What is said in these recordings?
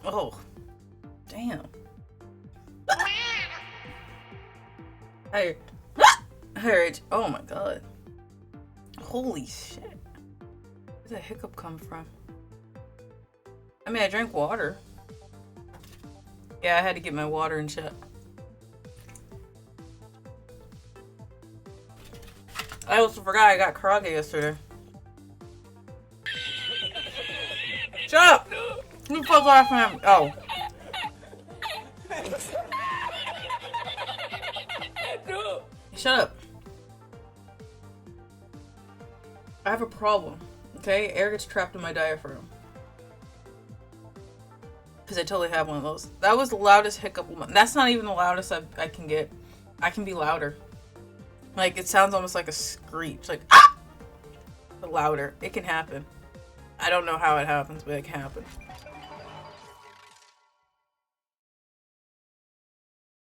Oh, damn. I heard. Oh my god. Holy shit. Where did that hiccup come from? I mean, I drank water. Yeah, I had to get my water and shit. I also forgot I got karate yesterday. Shut up! Who the fuck's laughing at me? Oh. Shut up. I have a problem. Okay? Air gets trapped in my diaphragm. Because I totally have one of those. That was the loudest hiccup. That's not even the loudest I can get. I can be louder. Like, it sounds almost like a screech. Like, ah! But louder. It can happen. I don't know how it happens, but it can happen.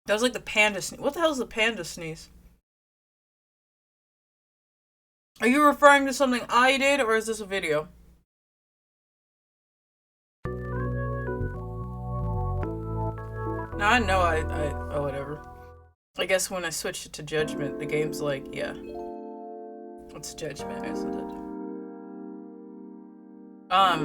That was like the panda sneeze. What the hell is the panda sneeze? Are you referring to something I did, or is this a video? No, I know oh, whatever. I guess when I switched it to judgment, the game's like, yeah. It's judgment, isn't it? I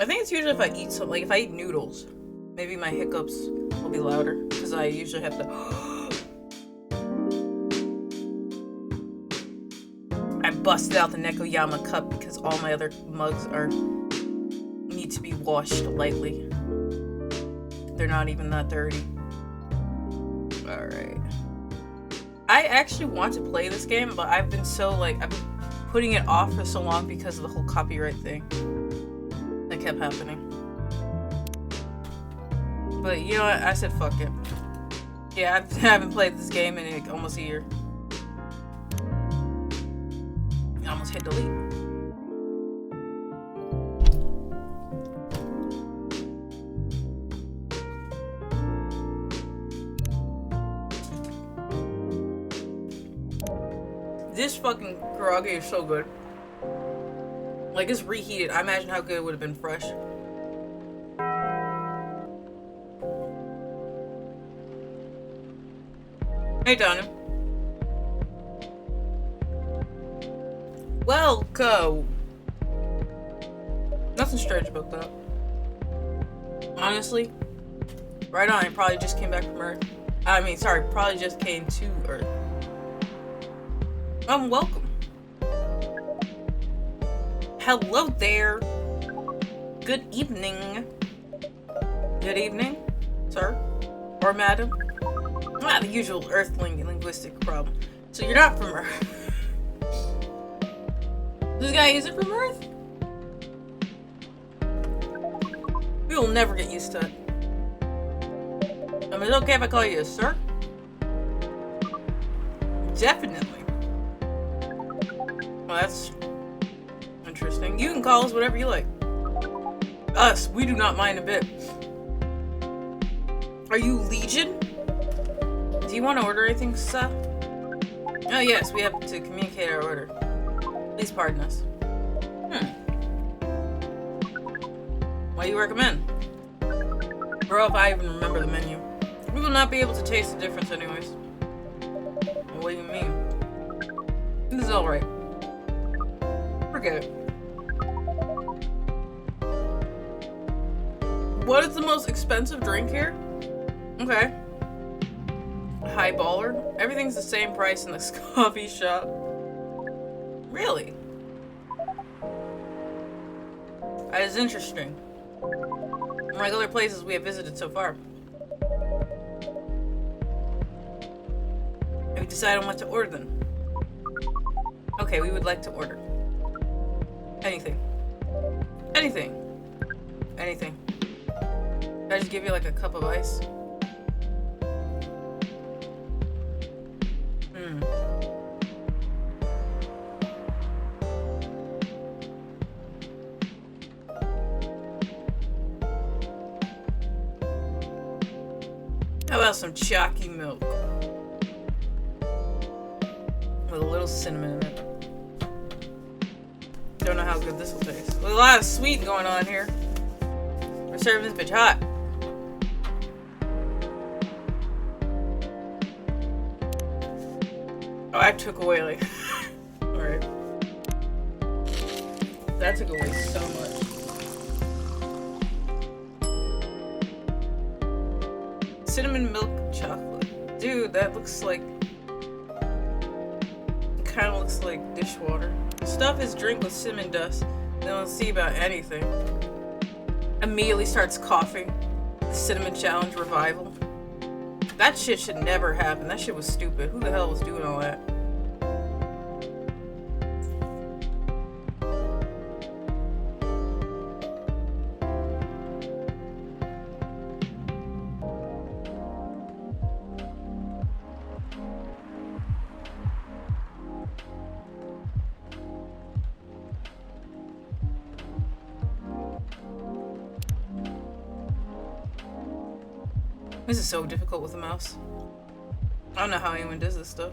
think it's usually if I eat something, like if I eat noodles, maybe my hiccups will be louder, because I usually have to... I busted out the Nekoyama cup because all my other mugs need to be washed lightly. They're not even that dirty. Alright. I actually want to play this game, but I've been putting it off for so long because of the whole copyright thing that kept happening. But you know what? I said fuck it. Yeah, I haven't played this game in like almost a year. I almost hit delete. This fucking karage is so good. Like, it's reheated. I imagine how good it would have been fresh. Hey, Donna. Welcome. Nothing strange about that. Honestly, right on. I probably just came back from Earth. Probably just came to Earth. Welcome. Hello there. Good evening. Good evening, sir or madam. The usual Earthling linguistic problem. So you're not from Earth. This guy isn't from Earth? We will never get used to it. I mean, it's okay if I call you a sir? Definitely. Well, that's interesting. You can call us whatever you like. Us, we do not mind a bit. Are you Legion? Do you want to order anything, sir? Oh yes, we have to communicate our order. Please pardon us. What do you recommend? Bro, if I even remember the menu. We will not be able to taste the difference anyways. What do you mean? This is alright. Forget it. What is the most expensive drink here? Okay. Highballer. Everything's the same price in this coffee shop. Really? That is interesting. Unlike other places we have visited so far. Have you decided on what to order then? Okay, we would like to order. Anything. Anything. Anything. Can I just give you like a cup of ice? How about some chalky milk? With a little cinnamon in it. Don't know how good this will taste. With a lot of sweet going on here. serving this bitch hot. Oh, I took away like... Alright. That took away so much. Cinnamon milk chocolate. Dude, that looks like... It kind of looks like dishwater. Stuff his drink with cinnamon dust. They don't see about anything. Immediately starts coughing. The cinnamon challenge revival. That shit should never happen. That shit was stupid. Who the hell was doing all that? This is so difficult with a mouse. I don't know how anyone does this stuff.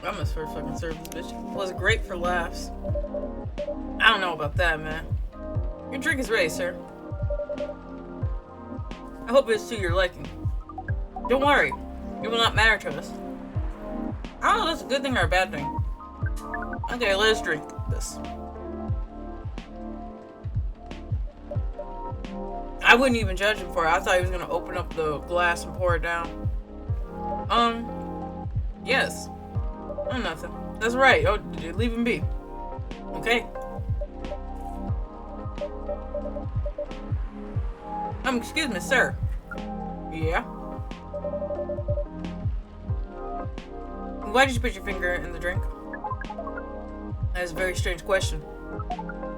I must first fucking serve this bitch. Well, it's great for laughs. I don't know about that, man. Your drink is ready, sir. I hope it's to your liking. Don't worry. It will not matter to us. I don't know if that's a good thing or a bad thing. Okay, let us drink this. I wouldn't even judge him for it. I thought he was gonna open up the glass and pour it down. Yes. Oh, nothing. That's right. Oh, leave him be. Okay. Excuse me, sir. Yeah? Why did you put your finger in the drink? That is a very strange question.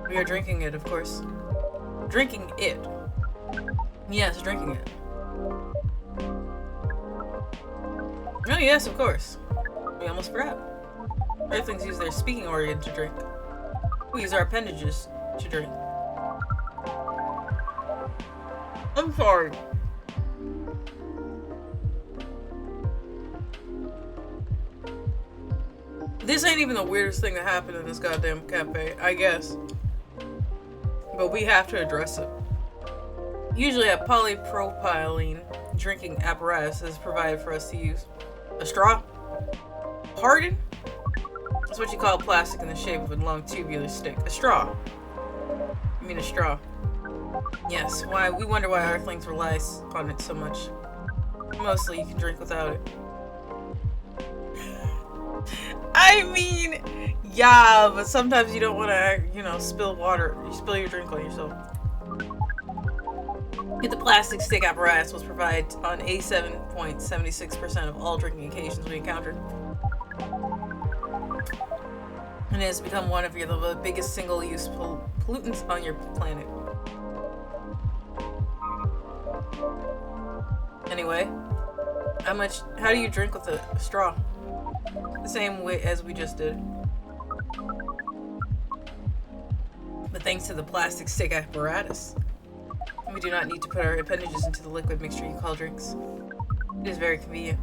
We are drinking it, of course. Drinking it. Yes, drinking it. Oh yes, of course. We almost forgot. Earthlings use their speaking organ to drink. We use our appendages to drink. I'm sorry. This ain't even the weirdest thing that happened in this goddamn cafe, I guess. But we have to address it. Usually a polypropylene drinking apparatus is provided for us to use. A straw? Pardon? That's what you call plastic in the shape of a long tubular stick. A straw. You mean a straw? Yes, why? We wonder why Earthlings rely on it so much. Mostly you can drink without it. I mean, yeah, but sometimes you don't want to, you know, spill water. You spill your drink on yourself. The plastic stick apparatus was provided on 87.76% of all drinking occasions we encountered. And it has become one of the biggest single-use pollutants on your planet. Anyway, how do you drink with a straw? The same way as we just did. But thanks to the plastic stick apparatus, we do not need to put our appendages into the liquid mixture you call drinks. It is very convenient.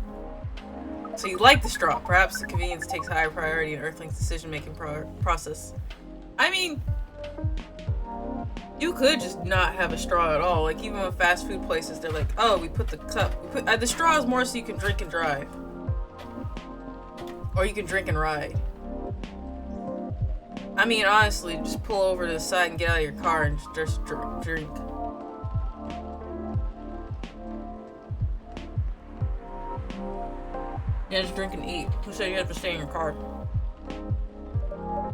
So you like the straw. Perhaps the convenience takes higher priority in Earthling's decision-making process. I mean, you could just not have a straw at all. Like, even with fast food places, they're like, oh, we put the cup. The straw is more so you can drink and drive. Or you can drink and ride. I mean, honestly, just pull over to the side and get out of your car and just drink. Yeah, just drink and eat. Who said you have to stay in your car?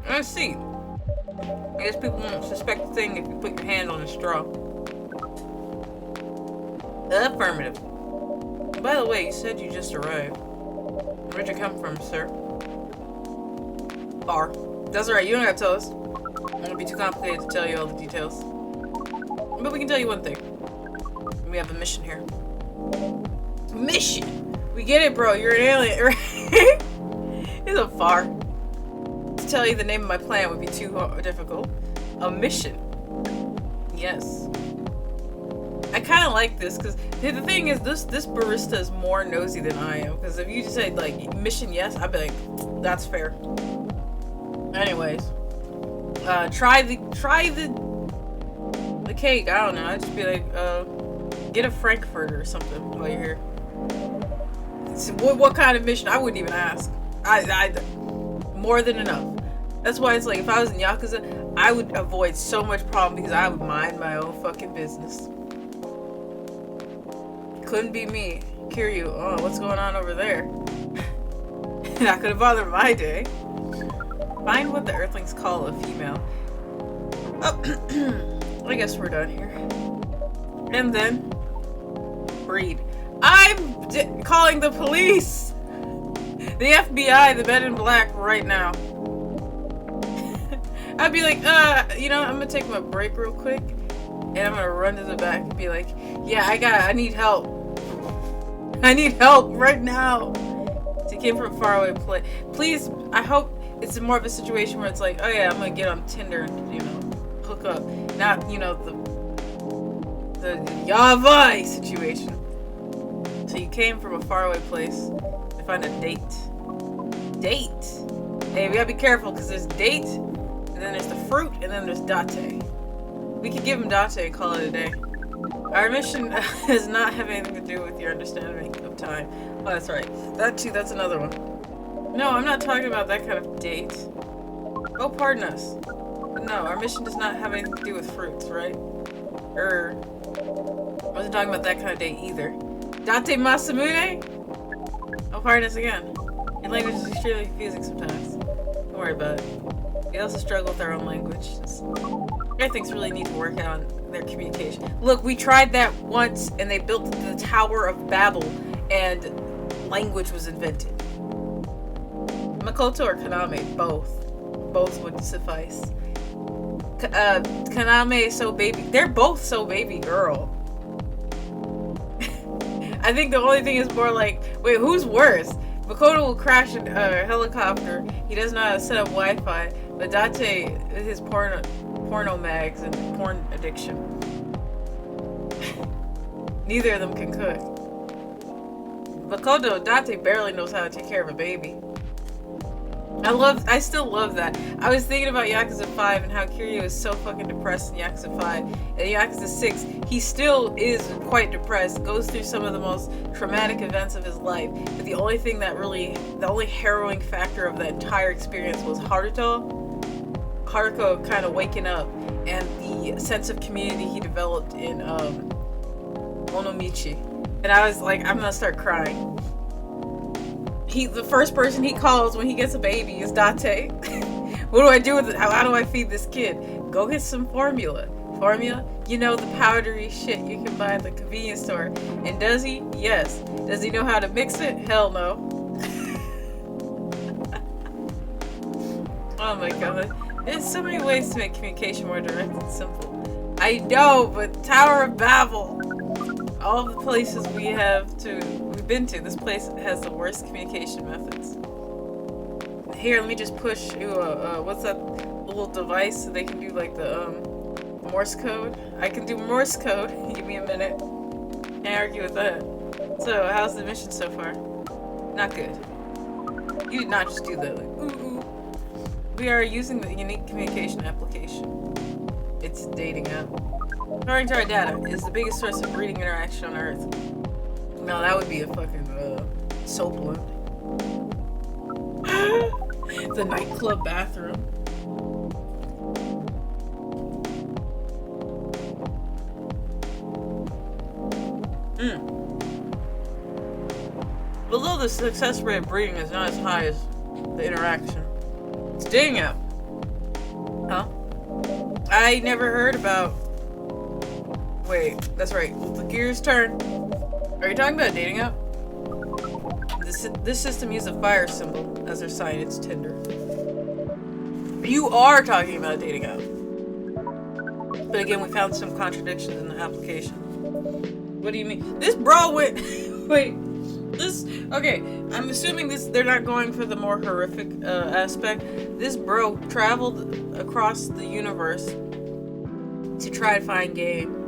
Let's see. I guess people won't suspect a thing if you put your hand on a straw. Affirmative. By the way, you said you just arrived. Where'd you come from, sir? Far. That's alright, you don't gotta tell us. It won't be too complicated to tell you all the details. But we can tell you one thing. We have a mission here. Mission! We get it, bro. You're an alien, right? It's a far. To tell you the name of my plan would be too difficult. A mission. Yes. I kind of like this because the thing is, this barista is more nosy than I am. Because if you just say like mission yes, I'd be like, that's fair. Anyways, try the The cake, I don't know. I'd just be like, get a Frankfurter or something while you're here. What kind of mission? I wouldn't even ask. I more than enough. That's why it's like, if I was in Yakuza, I would avoid so much problem because I would mind my own fucking business. Couldn't be me. Kiryu, oh, what's going on over there? Not gonna bother my day. Find what the Earthlings call a female. Oh, I guess we're done here. And then, breed. I'm calling the police! The FBI, the Men in Black, right now. I'd be like, you know, I'm gonna take my break real quick, and I'm gonna run to the back and be like, yeah, I need help. I need help right now. She came from a faraway place. Please, I hope it's more of a situation where it's like, oh yeah, I'm gonna get on Tinder and, you know, hook up. Not, you know, the Yavai situation. So you came from a faraway place to find a date. Date. Hey, we gotta be careful because there's date, and then there's the fruit, and then there's date. We could give him date and call it a day. Our mission does not have anything to do with your understanding of time. Oh, that's right. That too, that's another one. No, I'm not talking about that kind of date. Oh, pardon us. No, our mission does not have anything to do with fruits, right? I wasn't talking about that kind of date either. Date Masamune? Oh, pardon us again. Your language is extremely confusing sometimes. Don't worry about it. We also struggle with our own language. Everything's really need to work out on their communication. Look, we tried that once, and they built the Tower of Babel, and language was invented. Makoto or Kaname, both. Both would suffice. Kaname is so baby. They're both so baby girl. I think the only thing is more like, wait, who's worse? Makoto will crash a helicopter. He doesn't know how to set up Wi-Fi. But Date, his porno mags and porn addiction. Neither of them can cook. Makoto, Date barely knows how to take care of a baby. I still love that. I was thinking about Yakuza 5 and how Kiryu is so fucking depressed in Yakuza 5. And Yakuza 6, he still is quite depressed, goes through some of the most traumatic events of his life. But the only harrowing factor of the entire experience was Haruko kind of waking up and the sense of community he developed in Onomichi. And I was like, I'm gonna start crying. The first person he calls when he gets a baby is Date. What do I do with it? How do I feed this kid? Go get some formula. Formula? You know, the powdery shit you can buy at the convenience store. And does he? Yes. Does he know how to mix it? Hell no. Oh my god. There's so many ways to make communication more direct and simple. I know, but Tower of Babel. All the places we've been to, this place has the worst communication methods. Here, let me just push what's that little device so they can do like the Morse code? I can do Morse code. Give me a minute. Can't argue with that. So, how's the mission so far? Not good. You did not just do that. Like, ooh. We are using the unique communication application. It's a dating app. According to our data, it is the biggest source of breeding interaction on Earth. No, that would be a fucking soap balloon. The nightclub bathroom. Although the success rate of breeding is not as high as the interaction, it's dating app. Huh? I never heard about. Wait, that's right. Will the gears turn? Are you talking about a dating app? This system uses a fire symbol as their sign. It's Tinder. You are talking about a dating app. But again, we found some contradictions in the application. What do you mean? This bro went... Wait. Okay, I'm assuming they're not going for the more horrific aspect. This bro traveled across the universe to try to find game.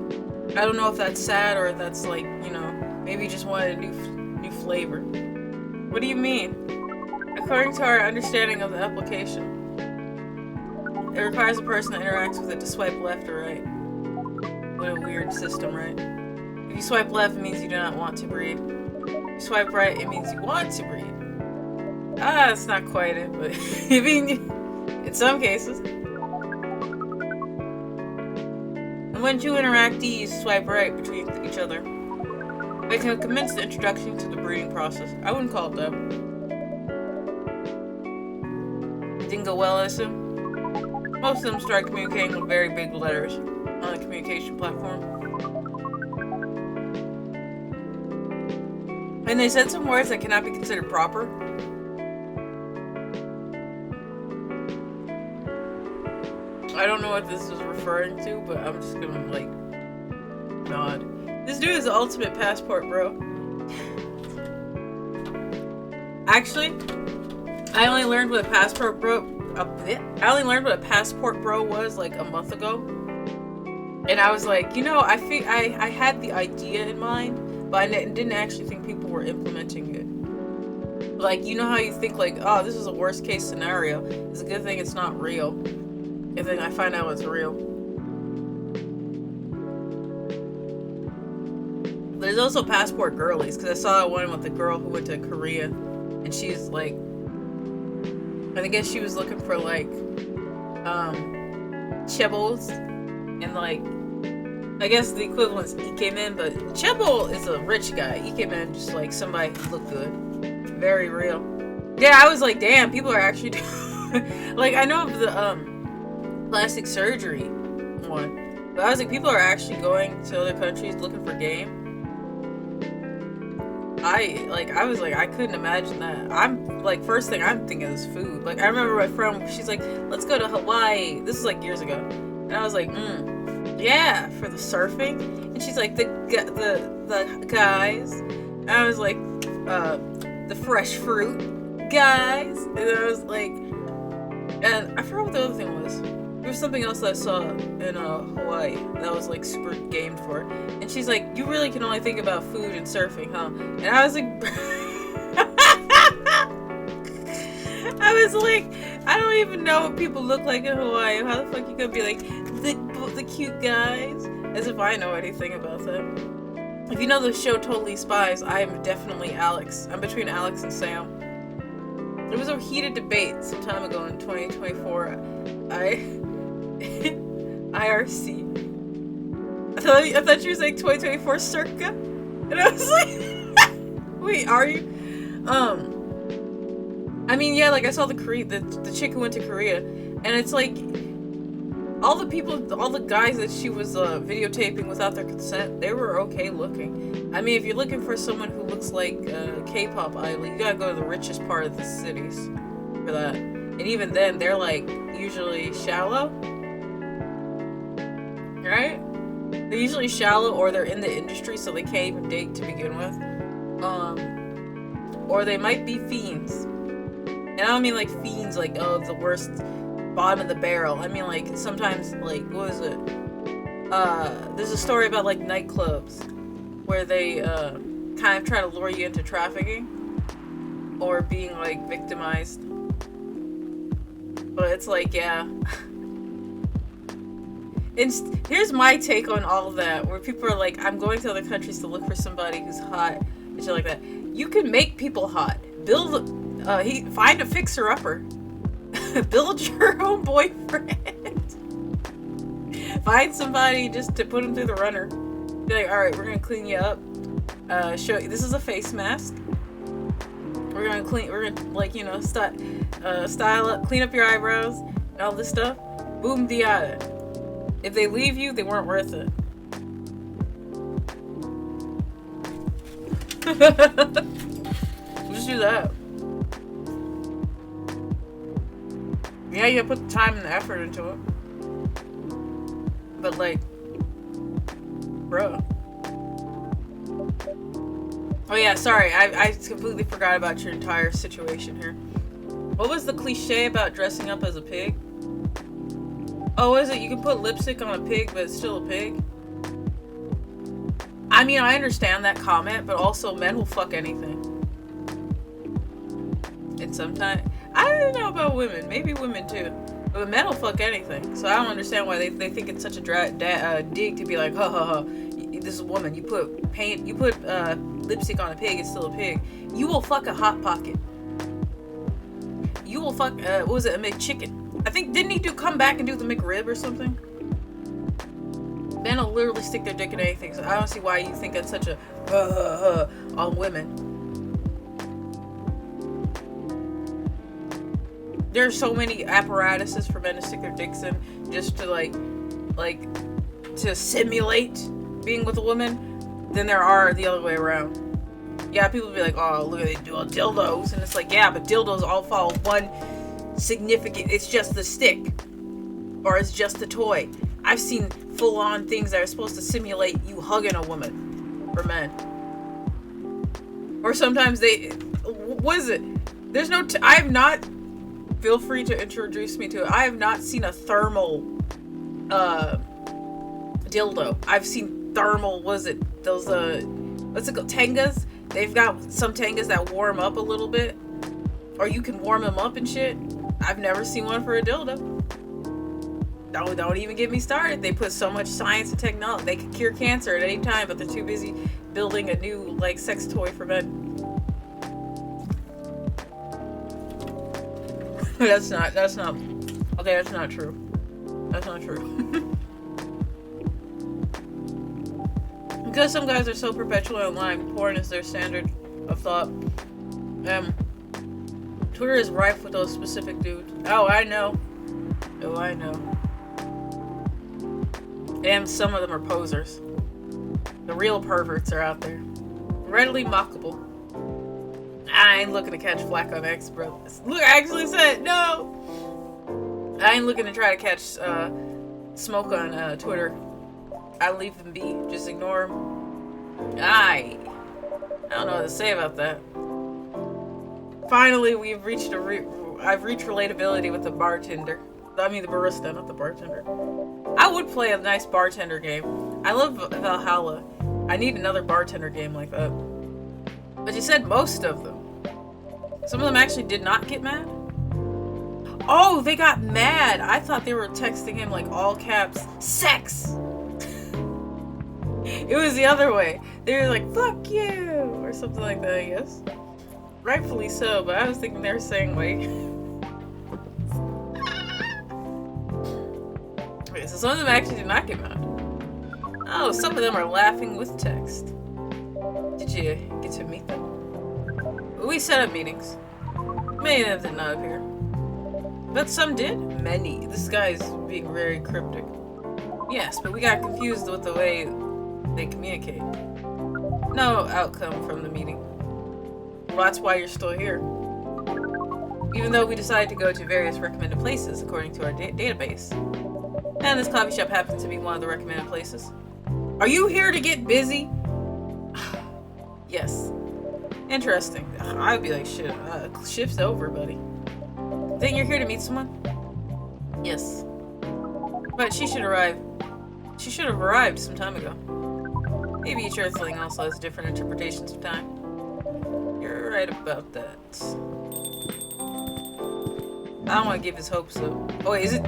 I don't know if that's sad or if that's like, you know, maybe he just wanted a new flavor. What do you mean? According to our understanding of the application, it requires a person that interacts with it to swipe left or right. What a weird system, right? If you swipe left, it means you do not want to breed. If you swipe right, it means you want to breed. Ah, that's not quite it, but I mean, in some cases. And when two interactees swipe right between each other, they can commence the introduction to the breeding process. I wouldn't call it that. It didn't go well, I assume. Most of them start communicating with very big letters on the communication platform. And they said some words that cannot be considered proper. I don't know what this is referring to, but I'm just gonna, like, nod. This dude is the ultimate passport bro. Actually, I only learned what a passport bro was like a month ago. And I was like, you know, I had the idea in mind, but I didn't actually think people were implementing it. Like, you know how you think like, oh, this is a worst case scenario. It's a good thing it's not real. And then I find out it's real. There's also passport girlies, because I saw one with a girl who went to Korea, and she's like, I guess she was looking for like, chebos, and like, I guess the equivalent's ikemen, but chebo is a rich guy. Ikemen just like somebody who look good. Very real. Yeah, I was like, damn, people are actually doing like, I know of the plastic surgery one, but I was like, people are actually going to other countries looking for game. I was like, I couldn't imagine that. I'm like, first thing I'm thinking is food. Like, I remember my friend, she's like, let's go to Hawaii. This is like years ago, and I was like, yeah, for the surfing. And she's like, the guys. And I was like, the fresh fruit guys. And I was like, and I forgot what the other thing was. There was something else that I saw in Hawaii that was like super gamed for. And she's like, you really can only think about food and surfing, huh? And I was like, I don't even know what people look like in Hawaii. How the fuck you gonna be like, the cute guys? As if I know anything about them. If you know the show Totally Spies, I am definitely Alex. I'm between Alex and Sam. There was a heated debate some time ago in 2024. IRC. I thought you were saying 2024 circa, and I was like, wait, are you? I mean, yeah, like I saw the chick who went to Korea, and it's like all the guys that she was videotaping without their consent, they were okay looking. I mean, if you're looking for someone who looks like a K-pop idol, you gotta go to the richest part of the cities for that. And even then, they're like usually shallow, right? They're usually shallow, or they're in the industry, so they can't even date to begin with. Or they might be fiends. And I don't mean like fiends, like, oh, the worst, bottom of the barrel. I mean like sometimes, like, what is it? There's a story about like nightclubs where they kind of try to lure you into trafficking or being like victimized. But it's like, yeah. Here's my take on all of that, where people are like, I'm going to other countries to look for somebody who's hot and shit like that. You can make people hot. Find a fixer-upper. Build your own boyfriend. Find somebody just to put them through the runner. Be like, all right, we're gonna clean you up. Show you this is a face mask. We're gonna like, you know, style up, clean up your eyebrows and all this stuff. Boom diada. If they leave you, they weren't worth it. Just do that. Yeah, you gotta put the time and the effort into it. But like, bro. Oh yeah, sorry, I completely forgot about your entire situation here. What was the cliche about dressing up as a pig? Oh, is it you can put lipstick on a pig, but it's still a pig? I mean, I understand that comment, but also men will fuck anything. And sometimes, I don't know about women, maybe women too. But men will fuck anything, so I don't understand why they think it's such a dig to be like, ha ha ha. This is a woman. You put lipstick on a pig, it's still a pig. You will fuck a hot pocket. You will fuck what was it? A McChicken. I think didn't he come back and do the McRib or something? Men will literally stick their dick in anything, so I don't see why you think it's such a on women. There are so many apparatuses for men to stick their dicks in just to like to simulate being with a woman than there are the other way around. Yeah, people be like, oh, look at they do dildos, and it's like, yeah, but dildos all follow one significant. It's just the stick, or it's just the toy. I've seen full-on things that are supposed to simulate you hugging a woman for men, or sometimes they. What is it? There's no. I have not. Feel free to introduce me to it. I have not seen a thermal dildo. I've seen thermal, what's it called? Tengas? They've got some Tengas that warm up a little bit. Or you can warm them up and shit. I've never seen one for a dildo. Don't even get me started. They put so much science and technology. They could cure cancer at any time, but they're too busy building a new sex toy for men. That's not okay, that's not true. That's not true. Because some guys are so perpetually online, porn is their standard of thought. Twitter is rife with those specific dudes. Oh, I know. And some of them are posers. The real perverts are out there. Readily mockable. I ain't looking to catch flack on X, bro. Look, I actually said no. I ain't looking to try to catch smoke on Twitter. I leave them be. Just ignore them. I don't know what to say about that. Finally, we've reached I've reached relatability with the bartender. I mean the barista, not the bartender. I would play a nice bartender game. I love Valhalla. I need another bartender game like that. But you said most of them. Some of them actually did not get mad. Oh, they got mad. I thought they were texting him like all caps, sex. It was the other way. They were like, fuck you, or something like that, I guess. Rightfully so, but I was thinking they were saying like... Okay, so some of them actually did not get mad. Oh, some of them are laughing with text. Did you get to meet them? We set up meetings. Many of them did not appear. But some did. Many. This guy's being very cryptic. Yes, but we got confused with the way they communicate. No outcome from the meeting. Well, that's why you're still here. Even though we decided to go to various recommended places according to our database. And this coffee shop happens to be one of the recommended places. Are you here to get busy? Yes. Interesting. I'd be like, shit, shift's over, buddy. Think you're here to meet someone? Yes. But she should arrive. She should have arrived some time ago. Maybe each Earthling also has different interpretations of time. You're right about that. I don't want to give his hopes up. Oh, wait, is it?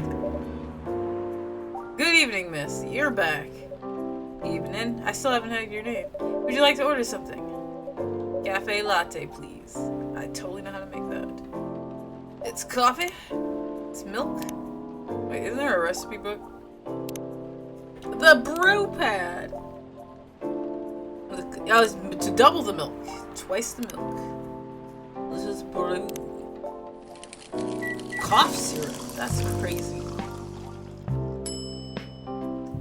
Good evening, miss. You're back. Evening. I still haven't heard your name. Would you like to order something? Cafe latte, please. I totally know how to make that. It's coffee. It's milk. Wait, isn't there a recipe book? The brew pad. Oh, it's to double the milk. Twice the milk. This is brew. Cough syrup. That's crazy.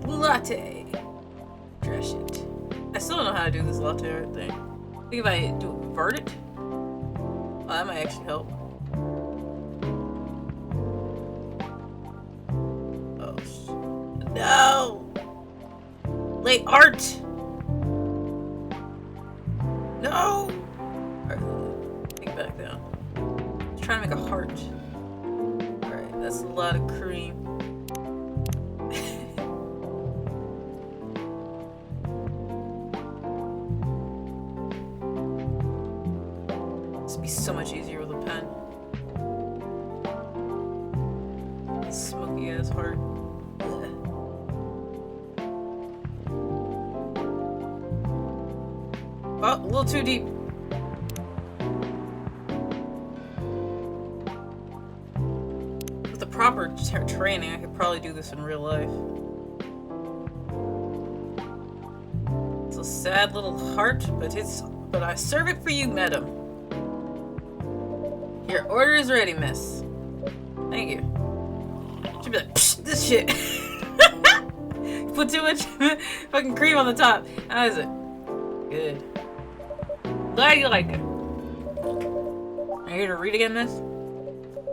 Latte. Trash it. I still don't know how to do this latte art thing. I think if I do invert it, well, that might actually help. Oh, no! Late art! No! Alright, take it back down. I'm trying to make a heart. Alright, that's a lot of cream. This would be so much easier with a pen. He has heart. Oh, a little too deep. With the proper training, I could probably do this in real life. It's a sad little heart, but I serve it for you, madam. Your order is ready, miss. Thank you. She'd be like, psh, this shit. Put too much fucking cream on the top. How is it? Good. Glad you like it. Are you here to read again, miss?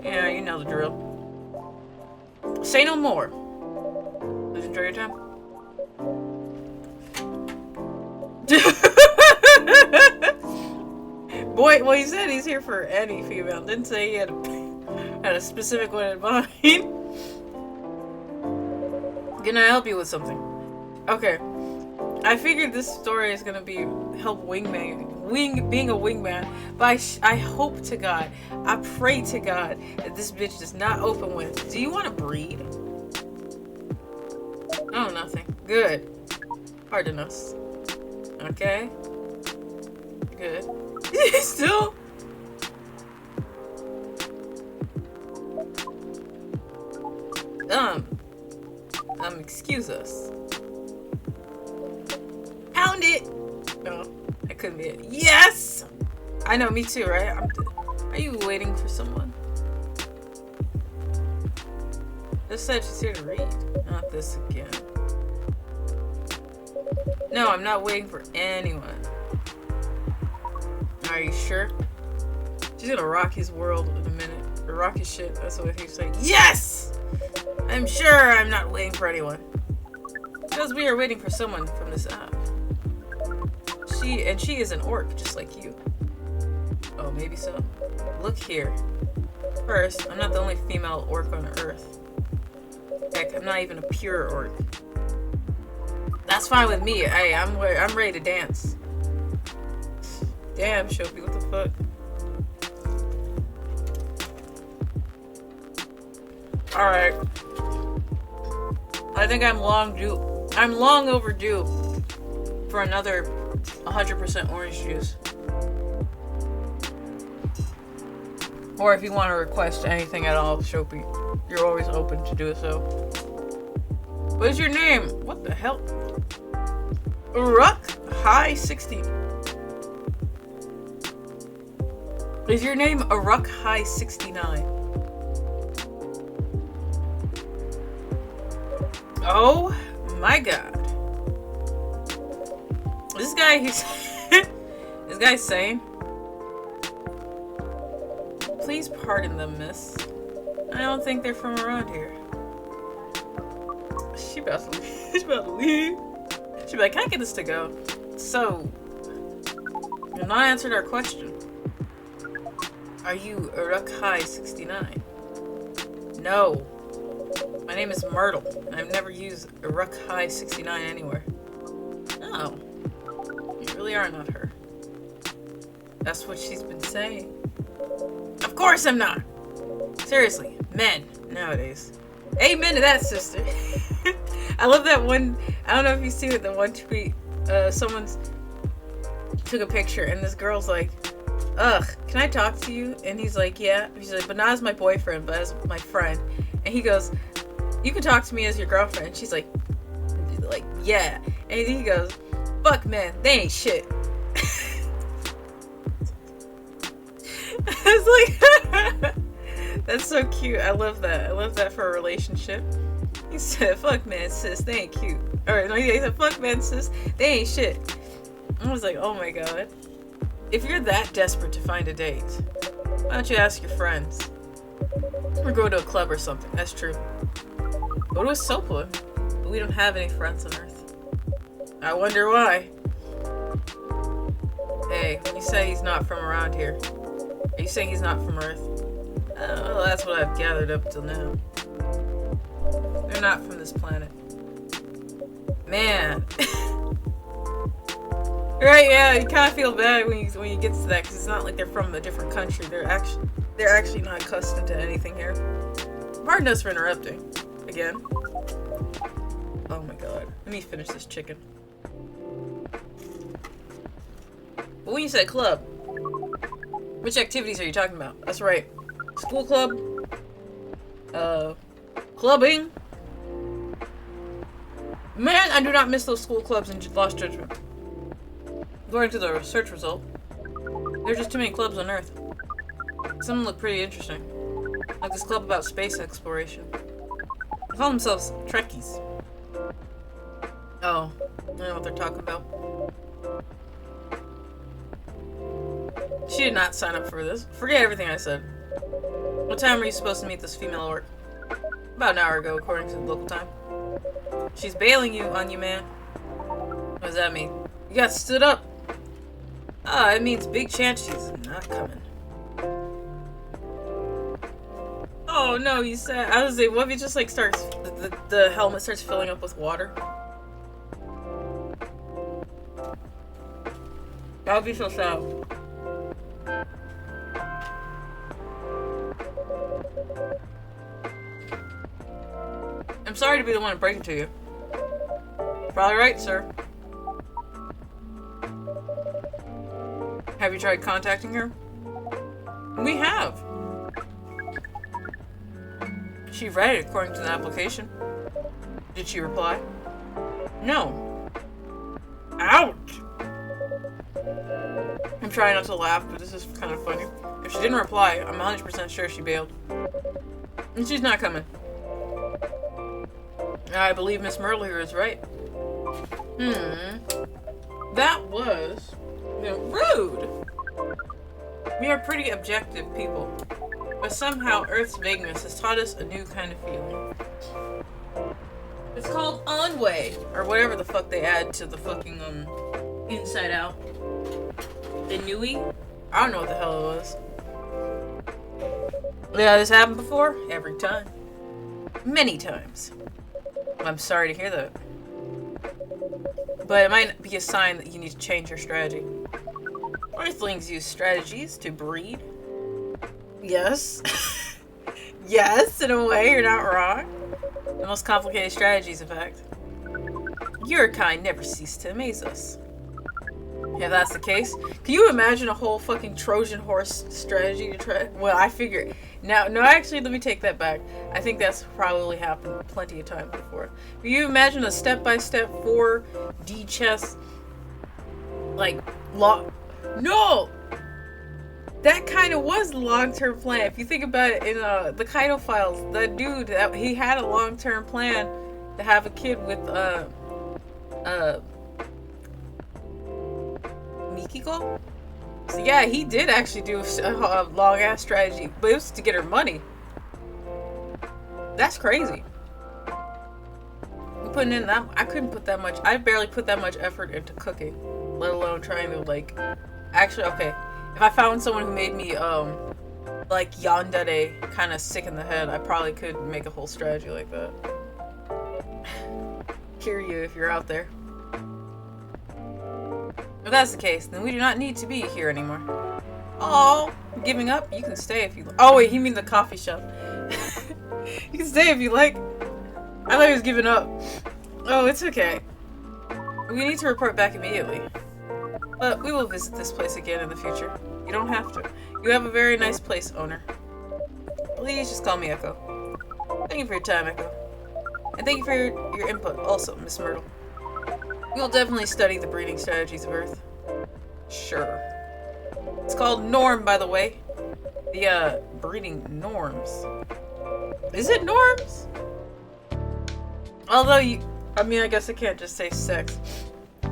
Yeah, you know the drill. Say no more. Please enjoy your time. Boy, well, he said he's here for any female. Didn't say he had a specific one in mind. Can I help you with something? Okay. I figured this story is gonna be help being a wingman, but I hope to God, I pray to God that this bitch does not open with, do you want to breed? Oh, nothing. Good. Hard enough. Okay. Good. Still? Excuse us. Pound it! No, that couldn't be it. Yes! I know, me too, right? Are you waiting for someone? Just said she's here to read. Not this again. No, I'm not waiting for anyone. Are you sure? She's gonna rock his world in a minute. Or rock his shit. That's what he's saying. Yes! I'm sure I'm not waiting for anyone. Because we are waiting for someone from this app. She is an orc, just like you. Oh, maybe so. Look here. First, I'm not the only female orc on Earth. Heck, I'm not even a pure orc. That's fine with me. Hey, I'm ready to dance. Damn, Shopi, what the fuck? Alright. I think I'm long overdue for another 100% orange juice. Or if you want to request anything at all, Shopi, you're always open to do so. What is your name? What the hell? Ruck High 60. Is your name Ruck High 69? Oh my god. This guy, this guy's saying, please pardon them, miss. I don't think they're from around here. She about to leave. She's about to leave. She'd be like, can I get this to go? So, you've not answered our question. Are you Urukhai 69? No. My name is Myrtle, and I've never used Urukhai 69 anywhere. Oh. You really are not her. That's what she's been saying. Of course I'm not! Seriously, men, nowadays. Amen to that, sister. I love that one, I don't know if you see it, the one tweet, someone took a picture, and this girl's like, ugh, can I talk to you? And he's like, yeah. She's like, but not as my boyfriend, but as my friend. And he goes, you can talk to me as your girlfriend. And she's like, yeah. And he goes, fuck man, they ain't shit. I was like, that's so cute. I love that. I love that for a relationship. He said, fuck man, sis, they ain't cute. Or no, he said, fuck man, sis, they ain't shit. I was like, oh my god. If you're that desperate to find a date, why don't you ask your friends? Or go to a club or something. That's true. Go to a sopa. But we don't have any friends on Earth. I wonder why. Hey, when you say he's not from around here, are you saying he's not from Earth? Well, that's what I've gathered up till now. They're not from this planet. Man. Right, yeah, you kind of feel bad when you get to that, because it's not like they're from a different country. They're actually not accustomed to anything here. Pardon us for interrupting. Again. Oh my god. Let me finish this chicken. But when you said club, which activities are you talking about? That's right. School club. Clubbing. Man, I do not miss those school clubs in Lost Judgment. According to the search result, there's just too many clubs on Earth. Some of them look pretty interesting. Like this club about space exploration. They call themselves Trekkies. Oh, I don't know what they're talking about. She did not sign up for this. Forget everything I said. What time were you supposed to meet this female orc? About an hour ago, according to the local time. She's bailing on you, man. What does that mean? You got stood up. Ah, it means big chance she's not coming. Oh no, you said. I was like, what if it just like starts, the helmet starts filling up with water? That would be so sad. I'm sorry to be the one to break it to you. Probably right, sir. Have you tried contacting her? We have. She read it according to the application. Did she reply? No. Ouch! I'm trying not to laugh, but this is kind of funny. If she didn't reply, I'm 100% sure she bailed. And she's not coming. I believe Miss Myrtle here is right. That was rude. We are pretty objective people. But somehow Earth's vagueness has taught us a new kind of feeling. It's called Onway, or whatever the fuck they add to the fucking Inside Out. The Nui? I don't know what the hell it was. Yeah, this happened before? Every time. Many times. I'm sorry to hear that. But it might be a sign that you need to change your strategy. Earthlings use strategies to breed. Yes. Yes, in a way, you're not wrong. The most complicated strategies, in fact. Your kind never cease to amaze us. If that's the case, can you imagine a whole fucking Trojan horse strategy to try? Well, I figure. Now, no, actually, let me take that back. I think that's probably happened plenty of times before. Can you imagine a step-by-step 4D chess, like, No! That kind of was the long-term plan. If you think about it in the Kaido files, that dude, he had a long-term plan to have a kid with, Mikiko? So yeah, he did actually do a long-ass strategy, but it was to get her money. That's crazy. Putting in that, I couldn't put that much, I barely put that much effort into cooking, let alone trying to, like, actually, okay, if I found someone who made me, like, yandere kind of sick in the head, I probably could make a whole strategy like that. Hear you if you're out there. If that's the case, then we do not need to be here anymore. Oh, giving up? You can stay if you like. Oh wait, he means the coffee shop. You can stay if you like. I thought he was giving up. Oh, it's okay. We need to report back immediately. But we will visit this place again in the future. You don't have to. You have a very nice place, owner. Please just call me Echo. Thank you for your time, Echo. And thank you for your input also, Miss Myrtle. We'll definitely study the breeding strategies of Earth. Sure. It's called Norm, by the way. The, breeding norms. Is it norms? Although I mean, I guess I can't just say sex.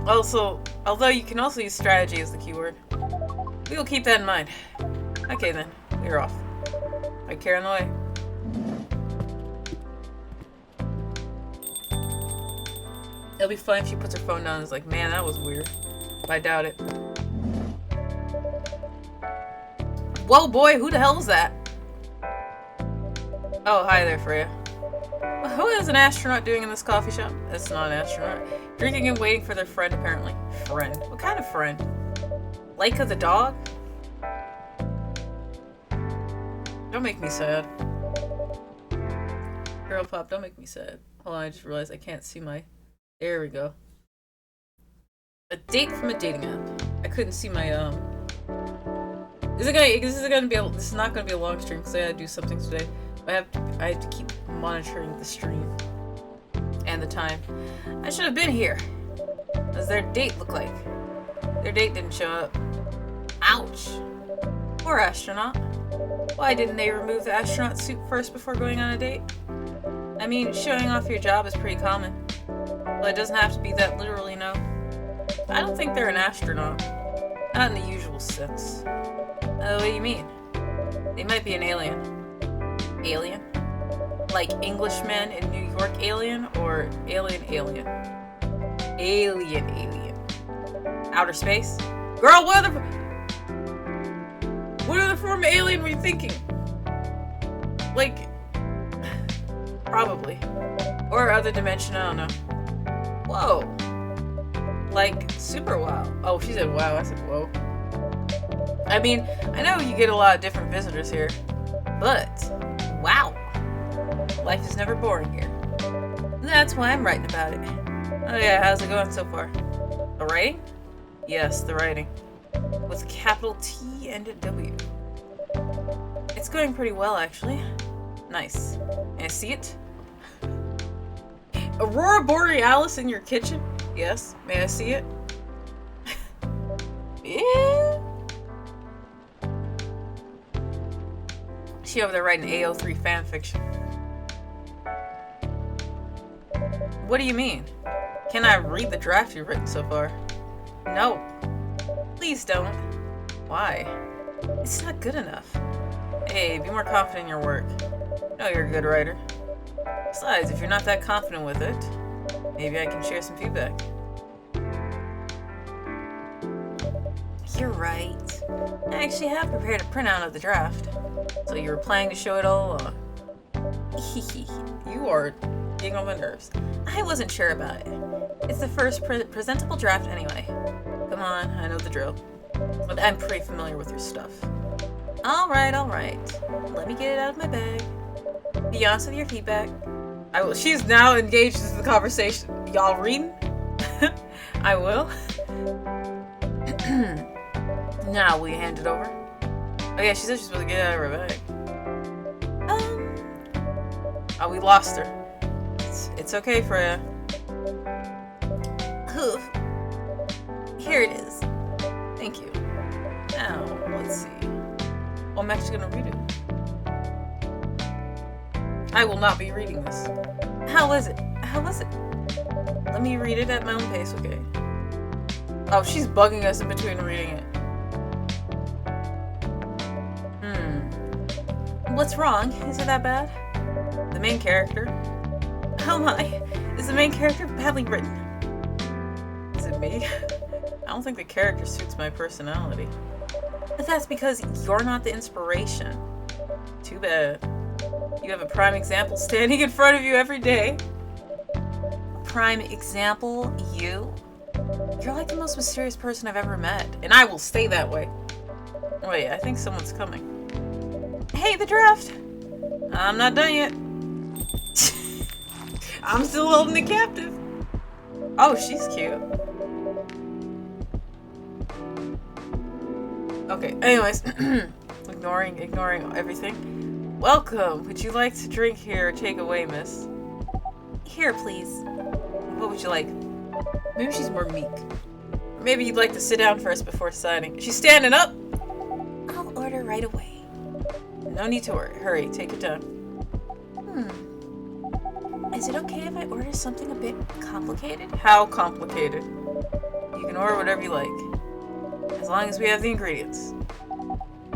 Also, although you can also use strategy as the keyword. We will keep that in mind. Okay then, we're off. I care on the way. It'll be fun if she puts her phone down and is like, man, that was weird. But I doubt it. Whoa, boy, who the hell is that? Oh, hi there, Freya. Who is an astronaut doing in this coffee shop? It's not an astronaut. Drinking and waiting for their friend, apparently. Friend? What kind of friend? Leica the dog? Don't make me sad. Girl, Girl Pop, don't make me sad. Hold on, I just realized I can't see my... There we go. A date from a dating app. I couldn't see my, This is not gonna be a long stream because I gotta do something today. But I have to keep monitoring the stream. And the time. I should have been here. What does their date look like? Their date didn't show up. Ouch. Poor astronaut. Why didn't they remove the astronaut suit first before going on a date? I mean, showing off your job is pretty common. But it doesn't have to be that literally, no. I don't think they're an astronaut. Not in the usual sense. What do you mean? They might be an alien. Alien? Like Englishman in New York alien? Or alien? Alien. Outer space? Girl, what other form of alien were you thinking? Like, probably. Or other dimension, I don't know. Whoa. Like, super wow. Oh, she said wow, I said whoa. I mean, I know you get a lot of different visitors here, but wow. Life is never boring here. That's why I'm writing about it. Oh yeah, how's it going so far? The writing? Yes, the writing. With a capital T and a W. It's going pretty well, actually. Nice. May I see it? Aurora Borealis in your kitchen? Yes. May I see it? Yeah. She over there writing AO3 fanfiction. What do you mean? Can I read the draft you've written so far? No. Please don't. Why? It's not good enough. Hey, be more confident in your work. I know you're a good writer. Besides, if you're not that confident with it, maybe I can share some feedback. You're right. I actually have prepared a printout of the draft. So you were planning to show it all along. You are getting on my nerves. I wasn't sure about it. It's the first presentable draft anyway. Come on, I know the drill. But I'm pretty familiar with your stuff. Alright. Let me get it out of my bag. Be honest with your feedback. I will. She's now engaged in the conversation. Y'all reading? I will. Now will you hand it over? Oh yeah, she said she's supposed to get it out of her bag. Oh, we lost her. It's okay, Freya. Here it is. Thank you. Now, let's see. Oh, I'm actually gonna read it. I will not be reading this. How was it? Let me read it at my own pace, okay? Oh, she's bugging us in between reading it. What's wrong? Is it that bad? The main character? Oh my! Is the main character badly written? Is it me? I don't think the character suits my personality. But that's because you're not the inspiration. Too bad. You have a prime example standing in front of you every day. Prime example? You? You're like the most mysterious person I've ever met. And I will stay that way. Wait, I think someone's coming. Hey, the draft! I'm not done yet. I'm still holding it captive. Oh, she's cute. Okay, anyways. ignoring everything. Welcome. Would you like to drink here or take away, miss? Here, please. What would you like? Maybe she's more meek. Or maybe you'd like to sit down first before signing. She's standing up! I'll order right away. No need to worry. Hurry, take your time. Is it okay if I order something a bit complicated? How complicated? You can order whatever you like. As long as we have the ingredients.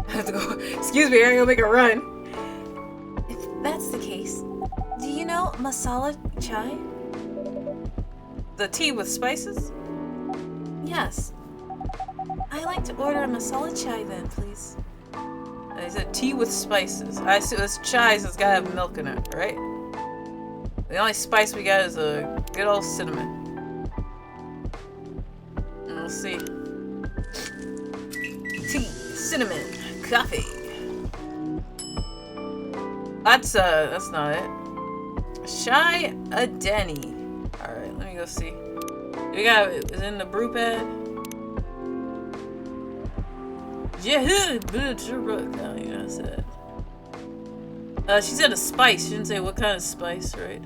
I have to go. Excuse me, I gotta go make a run. If that's the case, do you know masala chai? The tea with spices? Yes. I like to order a masala chai then, please. I said tea with spices. I see this chai, so it's gotta have milk in it, right? The only spice we got is a good old cinnamon. And we'll see. Tea, cinnamon, coffee. That's not it. Shy a Denny. Alright, let me go see. We got it. Is it in the brew pad? Yeah, BatVtuber. No, you know what I said. She said a spice. She didn't say what kind of spice, right?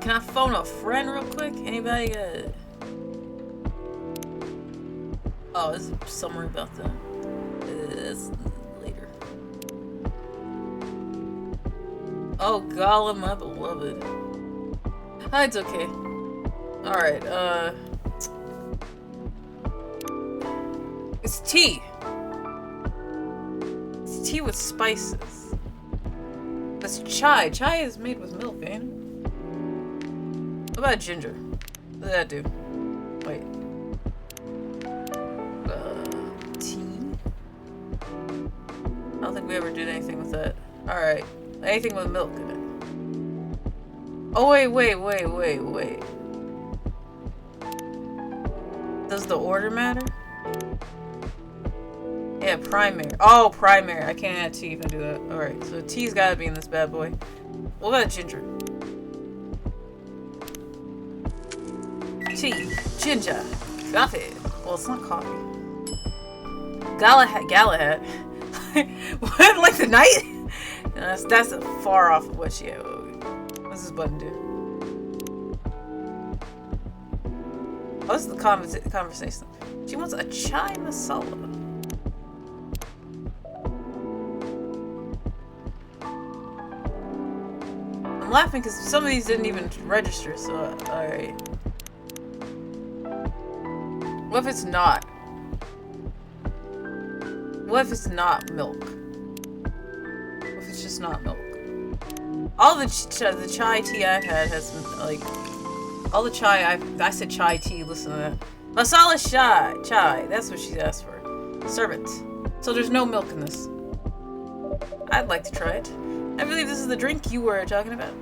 Can I phone a friend real quick? Anybody got it? Oh, it's somewhere about that. That's later. Oh, Gollum, my beloved. Oh, it's okay. Alright, it's tea. It's tea with spices. That's chai. Chai is made with milk, ain't it? What about ginger? What does that do? Wait. Tea? I don't think we ever did anything with that. Alright. Anything with milk in it. Oh, wait. Does the order matter? Yeah, primary. Oh, primary. I can't add tea if I do that. Alright, so tea's gotta be in this bad boy. What about ginger? Tea. Ginger. Coffee. Well, it's not coffee. Galahad. What? Like the night? No, that's far off of what she had. What's this button do? What's the conversation? She wants a chai masala. I'm laughing because some of these didn't even register, so alright. What if it's not? What if it's not milk? What if it's just not milk? All the chai tea I've had has been, like, all the chai I said chai tea, listen to that. Masala chai, that's what she asked for. Serve it. So there's no milk in this. I'd like to try it. I believe this is the drink you were talking about.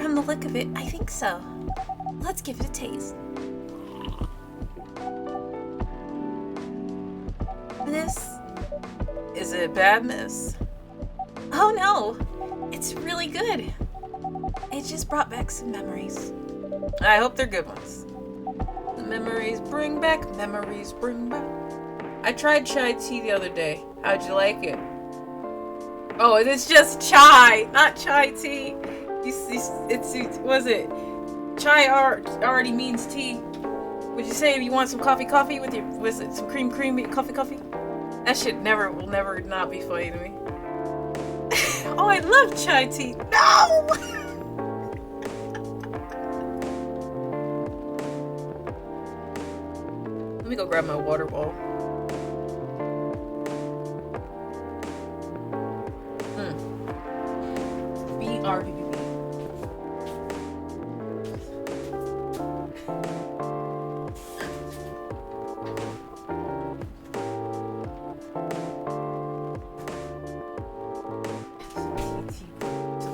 From the look of it, I think so. Let's give it a taste. This is it bad, miss? Oh no, it's really good. It just brought back some memories. I hope they're good ones. The memories bring back, memories bring back. I tried chai tea the other day. How'd you like it? Oh, and it's just chai, not chai tea. Was it? Chai already means tea. Would you say you want some coffee with it some cream coffee? That shit will never not be funny to me. Oh, I love chai tea. No! Let me go grab my water bowl. BRBB.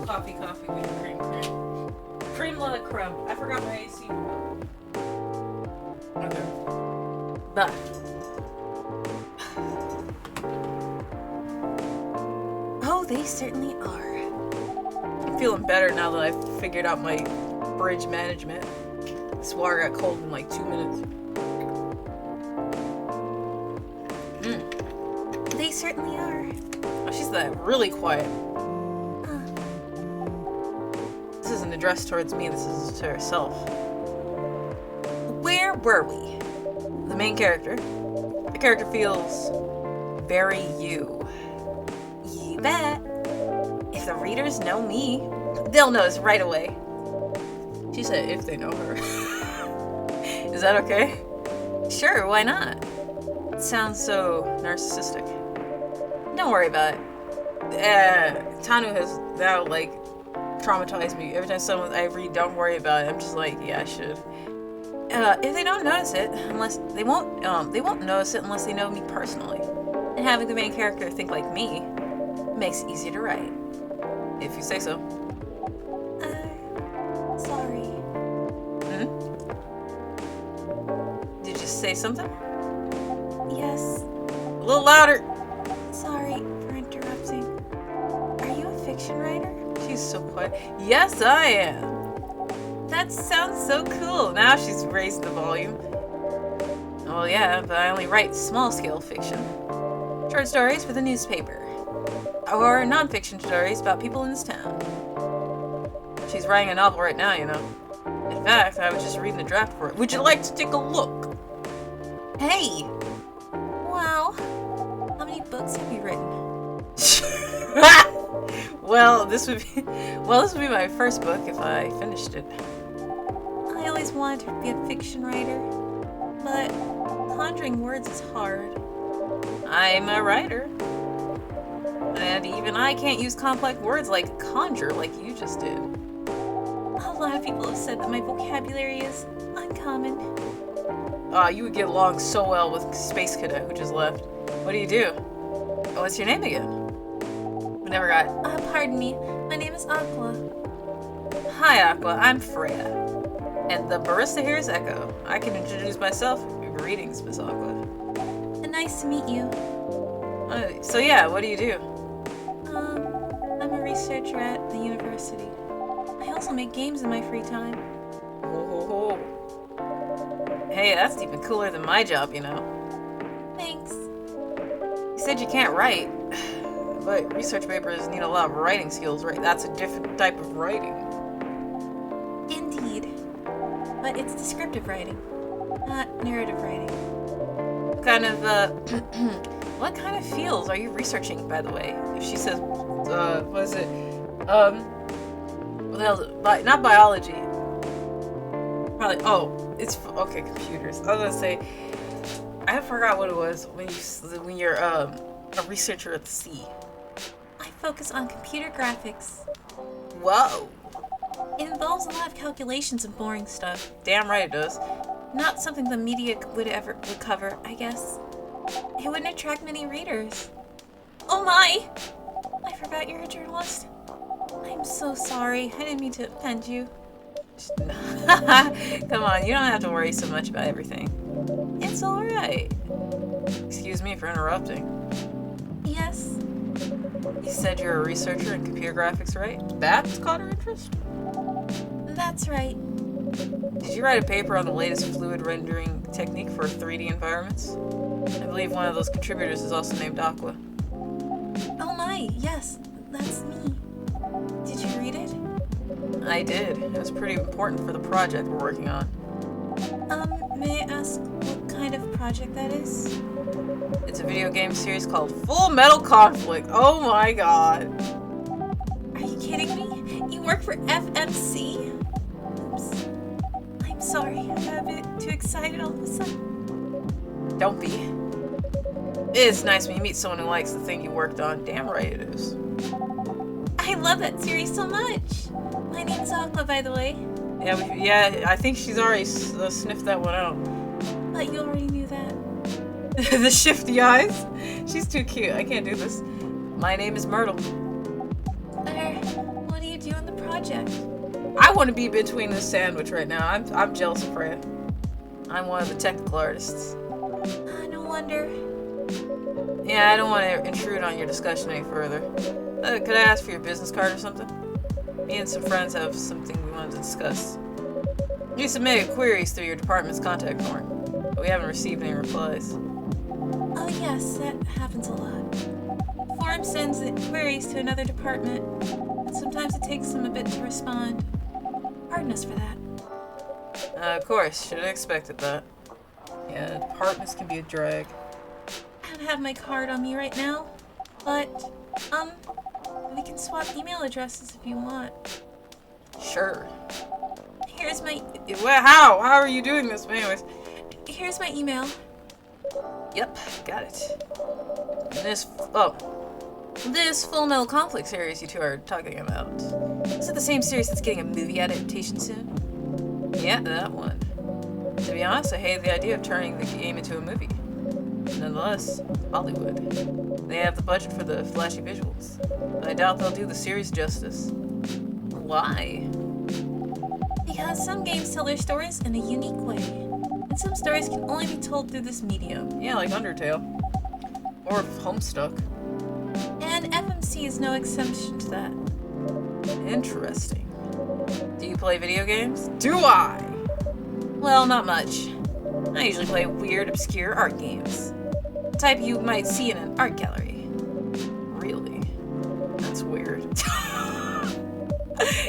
Coffee with cream. Cream la creme. I forgot my AC. Okay. But. Oh, they certainly are. I'm feeling better now that I've figured out my fridge management. This water got cold in like 2 minutes. They certainly are. Oh, she's really quiet. This isn't addressed towards me, this is to herself. Where were we? The main character. The character feels very you. You bet. If the readers know me, they'll notice right away. She said if they know her. Is that okay? Sure, why not? It sounds so narcissistic. Don't worry about it. Tanu has now, like, traumatized me. Every time I read don't worry about it, I'm just like, yeah, I should. If they don't notice it, they won't notice it unless they know me personally. And having the main character think like me makes it easier to write. If you say so. Sorry. Did you say something? Yes. A little louder. she's so quiet. Yes, I am. That sounds so cool. Now she's raised the volume. Well, yeah, but I only write small-scale fiction. Short stories for the newspaper. Or non-fiction stories about people in this town. She's writing a novel right now, you know. In fact, I was just reading the draft for it. Would you like to take a look? Hey! Wow. How many books have you written? Well, this would be my first book if I finished it. I always wanted to be a fiction writer, but conjuring words is hard. I'm a writer. And even I can't use complex words like conjure like you just did. A lot of people have said that my vocabulary is uncommon. You would get along so well with Space Cadet who just left. What do you do? What's your name again? We never got... pardon me. My name is Aqua. Hi, Aqua. I'm Freya. And the barista here is Echo. I can introduce myself. Greetings, Miss Aqua. Nice to meet you. So yeah, what do you do? I'm a researcher at the university. I also make games in my free time. Oh. Hey, that's even cooler than my job, you know. Thanks. You said you can't write, but research papers need a lot of writing skills, right? That's a different type of writing. Indeed. But it's descriptive writing, not narrative writing. What kind of fields are you researching, by the way? If she says, what is it? Not biology. Probably, it's, okay, computers. I was gonna say, I forgot what it was when you're, a researcher at the sea. I focus on computer graphics. Whoa. It involves a lot of calculations and boring stuff. Damn right it does. Not something the media would cover, I guess. It wouldn't attract many readers. Oh my! I forgot you're a journalist. I'm so sorry. I didn't mean to offend you. Come on, you don't have to worry so much about everything. It's alright. Excuse me for interrupting. Yes? You said you're a researcher in computer graphics, right? That's caught her interest? That's right. Did you write a paper on the latest fluid rendering technique for 3D environments? I believe one of those contributors is also named Aqua. Oh my, yes, that's me. Did you read it? I did. It was pretty important for the project we're working on. May I ask what kind of project that is? It's a video game series called Full Metal Conflict. Oh my god. Are you kidding me? You work for FMC? Oops. I'm sorry, I got a bit too excited all of a sudden. Don't be. It's nice when you meet someone who likes the thing you worked on. Damn right it is. I love that series so much. My name's Aqua, by the way. Yeah, I think she's already sniffed that one out. But you already knew that. The shifty eyes. She's too cute. I can't do this. My name is Myrtle. What do you do on the project? I want to be between this sandwich right now. I'm jealous of Freya. I'm one of the technical artists. No wonder. Yeah, I don't want to intrude on your discussion any further. Could I ask for your business card or something? Me and some friends have something we wanted to discuss. You submitted queries through your department's contact form, but we haven't received any replies. Oh yes, that happens a lot. The form sends queries to another department, and sometimes it takes them a bit to respond. Pardon us for that. Of course, should have expected that. Yeah, departments can be a drag. I don't have my card on me right now, but, we can swap email addresses if you want. Sure. Here's my... How? How are you doing this? But anyways. Here's my email. Yep, got it. This Full Metal Conflict series you two are talking about. Is it the same series that's getting a movie adaptation soon? Yeah, that one. To be honest, I hate the idea of turning the game into a movie. Nonetheless, Hollywood. They have the budget for the flashy visuals, but I doubt they'll do the series justice. Why? Because some games tell their stories in a unique way, and some stories can only be told through this medium. Yeah, like Undertale. Or Homestuck. And FMC is no exception to that. Interesting. Do you play video games? Do I? Well, not much. I usually play weird, obscure art games. The type you might see in an art gallery. Really? That's weird.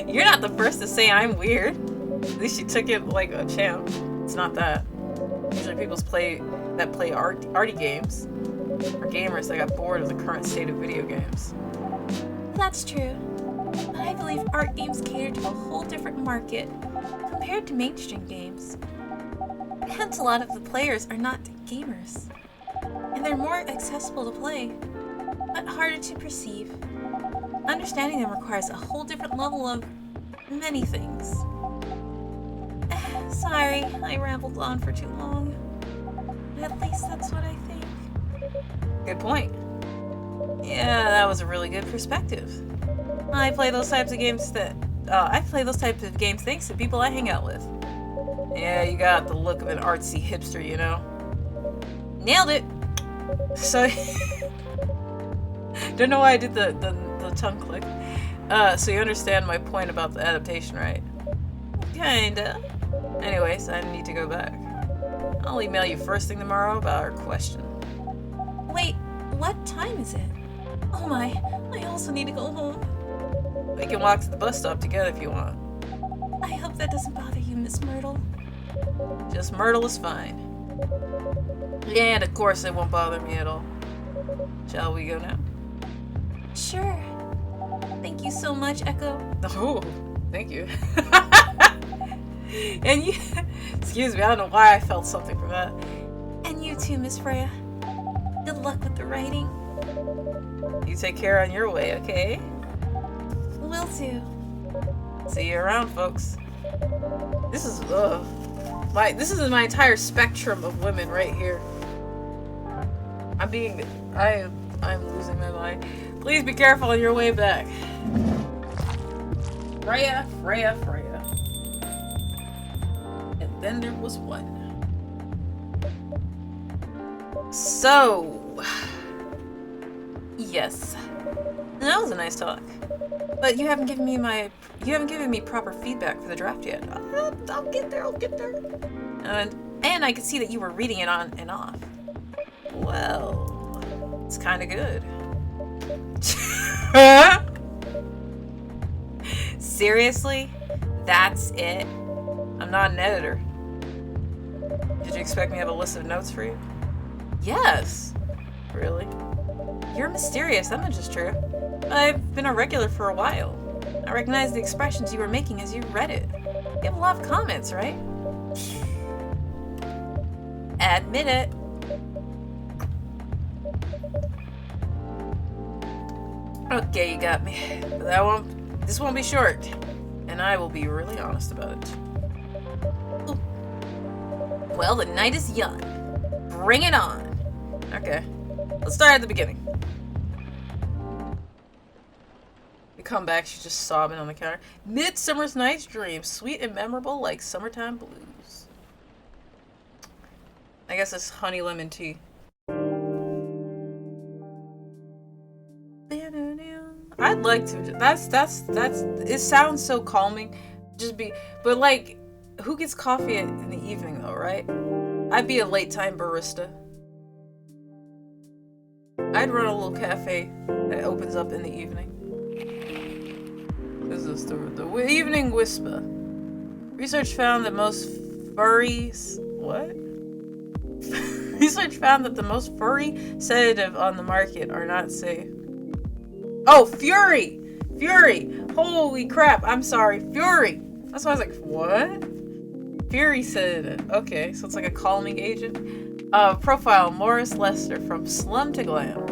You're not the first to say I'm weird. At least you took it like a champ. It's not that. Usually people play arty games are gamers that got bored of the current state of video games. That's true. But I believe art games cater to a whole different market compared to mainstream games. Hence, a lot of the players are not gamers. And they're more accessible to play, but harder to perceive. Understanding them requires a whole different level of many things. Sorry, I rambled on for too long. But at least that's what I think. Good point. Yeah, that was a really good perspective. I play those types of games thanks to people I hang out with. Yeah, you got the look of an artsy hipster, you know? Nailed it! So, don't know why I did the tongue click. So you understand my point about the adaptation, right? Kinda. Anyways, I need to go back. I'll email you first thing tomorrow about our question. Wait, what time is it? Oh my, I also need to go home. We can walk to the bus stop together if you want. I hope that doesn't bother you, Miss Myrtle. Just Myrtle is fine. And of course it won't bother me at all. Shall we go now? Sure. Thank you so much, Echo. Oh, thank you. And you, excuse me, I don't know why I felt something from that. And you too, Miss Freya. Good luck with the writing. You take care on your way, okay? Will do. See you around, folks. This is my entire spectrum of women right here. I'm losing my mind. Please be careful on your way back. Freya. And then there was one. So, yes, that was a nice talk. But you haven't given me proper feedback for the draft yet. I'll get there. And I could see that you were reading it on and off. Well, it's kind of good. Seriously? That's it? I'm not an editor. Did you expect me to have a list of notes for you? Yes. Really? You're mysterious, that much is true. I've been a regular for a while. I recognize the expressions you were making as you read it. You have a lot of comments, right? Admit it. Okay, you got me. But this won't be short. And I will be really honest about it. Ooh. Well, the night is young. Bring it on. Okay. Let's start at the beginning. We come back, she's just sobbing on the counter. Midsummer's Night's Dream. Sweet and memorable like summertime blues. I guess it's honey lemon tea. I'd like to. That's. It sounds so calming. But like, who gets coffee in the evening though, right? I'd be a late time barista. I'd run a little cafe that opens up in the evening. This is the Evening Whisper. Research found that most furries. What? Research found that the most furry sedative on the market are not safe. Oh, Fury! Holy crap, I'm sorry. Fury! That's why I was like, what? Fury sedative. Okay, so it's like a calming agent. Profile, Morris Lester from Slum to Glam.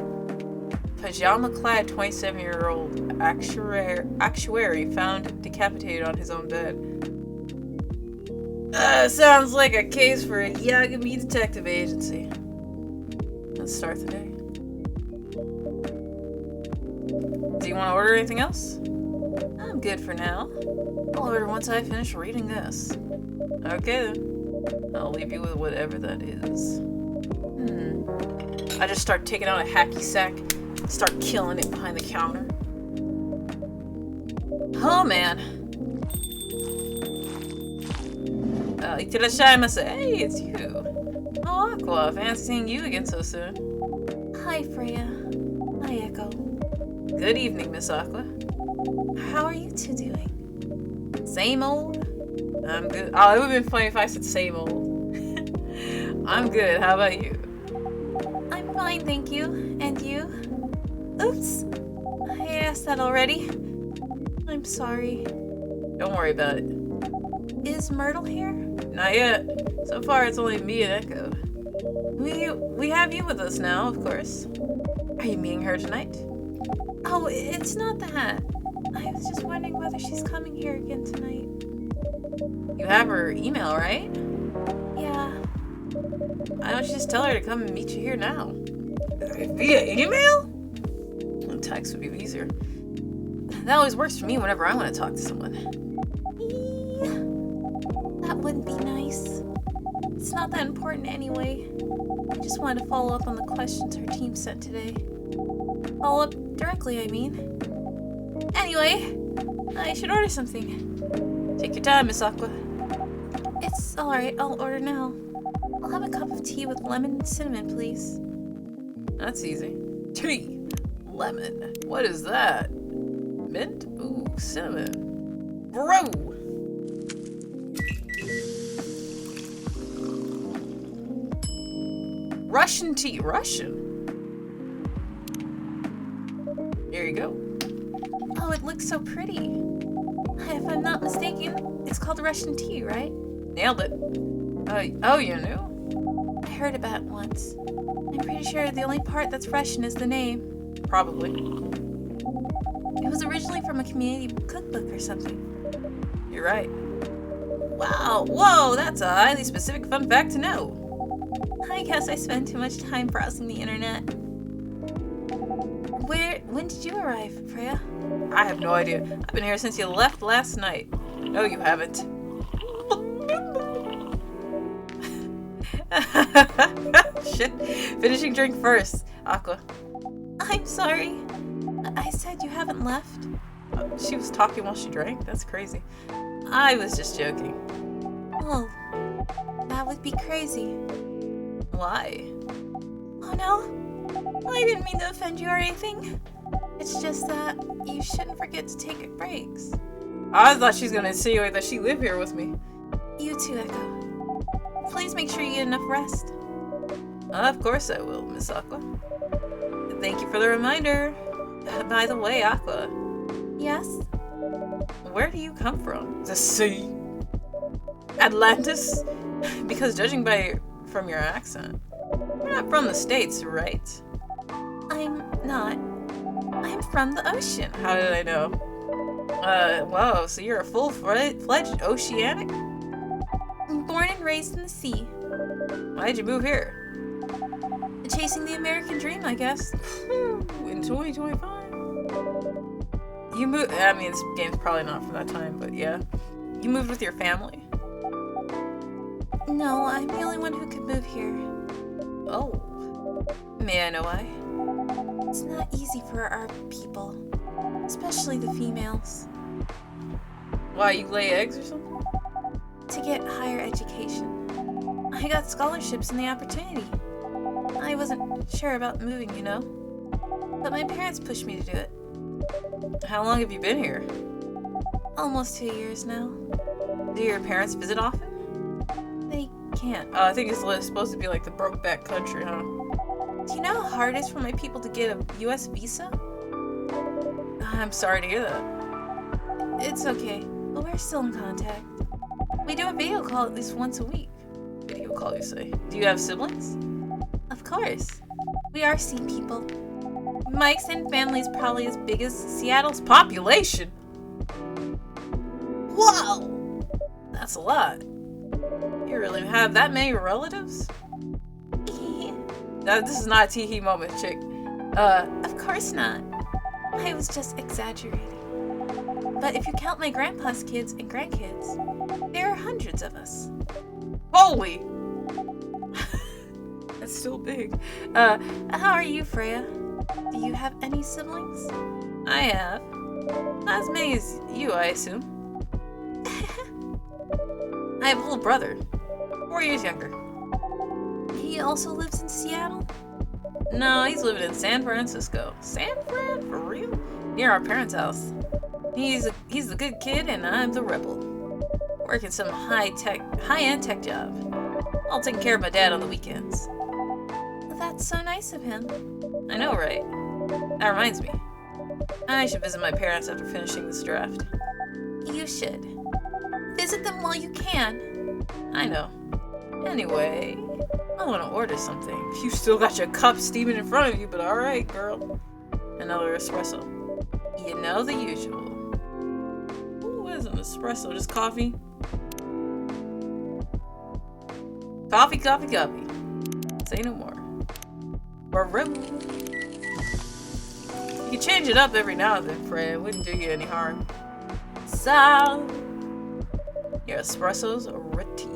Pajama-clad 27-year-old actuary found decapitated on his own bed. Sounds like a case for a Yagami detective agency. Let's start the day. Do you want to order anything else? I'm good for now. I'll order once I finish reading this. Okay then. I'll leave you with whatever that is. I just start taking out a hacky sack, start killing it behind the counter. Oh man. Itirashaimase. Hey, it's you. Oh, Aqua. Fancy seeing you again so soon. Hi, Freya. Hi, Echo. Good evening, Miss Aqua. How are you two doing? Same old? I'm good. Oh, it would have been funny if I said same old. I'm good. How about you? I'm fine, thank you. And you? Oops. I asked that already. I'm sorry. Don't worry about it. Is Myrtle here? Not yet. So far, it's only me and Echo. We have you with us now, of course. Are you meeting her tonight? Oh, it's not that. I was just wondering whether she's coming here again tonight. You have her email, right? Yeah. Why don't you just tell her to come and meet you here now? Via email? Text would be easier. That always works for me whenever I want to talk to someone. That wouldn't be nice. It's not that important anyway. I just wanted to follow up on the questions her team sent today. Follow up directly, I mean. Anyway, I should order something. Take your time, Miss Aqua. It's alright, I'll order now. I'll have a cup of tea with lemon and cinnamon, please. That's easy. Tea. Lemon. What is that? Mint? Ooh, cinnamon. Bro! Russian tea. Russian? Here you go. Oh, it looks so pretty. If I'm not mistaken, it's called Russian tea, right? Nailed it. Oh, you knew? I heard about it once. I'm pretty sure the only part that's Russian is the name. Probably. It was originally from a community cookbook or something. You're right. Wow. Whoa, that's a highly specific fun fact to know. I guess I spend too much time browsing the internet. When did you arrive, Freya? I have no idea. I've been here since you left last night. No, you haven't. Shit. Finishing drink first. Aqua. I'm sorry. I said you haven't left. She was talking while she drank? That's crazy. I was just joking. Oh, that would be crazy. Why? Oh no, I didn't mean to offend you or anything. It's just that you shouldn't forget to take breaks. I thought she was gonna insinuate that she lived here with me. You too, Echo. Please make sure you get enough rest. Of course I will, Miss Aqua. Thank you for the reminder. By the way, Aqua. Yes? Where do you come from? The sea? Atlantis? Because judging from your accent, you're not from the States, right? I'm not. I'm from the ocean. How did I know? Whoa, so you're a full-fledged oceanic? I'm born and raised in the sea. Why'd you move here? Chasing the American dream, I guess. In 2025? You moved, I mean, this game's probably not from that time, but yeah. You moved with your family? No, I'm the only one who could move here. Oh. May I know why? It's not easy for our people, especially the females. Why, you lay eggs or something? To get higher education. I got scholarships and the opportunity. I wasn't sure about moving, you know? But my parents pushed me to do it. How long have you been here? Almost 2 years now. Do your parents visit often? They can't. I think it's supposed to be like the brokeback country, huh? Do you know how hard it is for my people to get a US visa? I'm sorry to hear that. It's okay, but we're still in contact. We do a video call at least once a week. Video call, you say? Do you have siblings? Of course. We are sea people. My extended family is probably as big as Seattle's Population? Whoa! That's a lot. You really have that many relatives? This is not a tee-hee moment, chick. Of course not. I was just exaggerating. But if you count my grandpa's kids and grandkids, there are hundreds of us. Holy! That's still big. How are you, Freya? Do you have any siblings? I have. Not as many as you, I assume. I have a little brother. 4 years younger. He also lives in Seattle? No, he's living in San Francisco. San Fran? For real? Near our parents' house. He's the good kid and I'm the rebel. Working some high-end tech job. All taking care of my dad on the weekends. That's so nice of him. I know, right? That reminds me. I should visit my parents after finishing this draft. You should. Visit them while you can. I know. Anyway, I want to order something. You still got your cup steaming in front of you, but alright, girl. Another espresso. You know the usual. What is an espresso? Just coffee? Coffee, coffee, coffee. Say no more. Or rebel. You can change it up every now and then, Fred. It wouldn't do you any harm. So, your espresso's ready.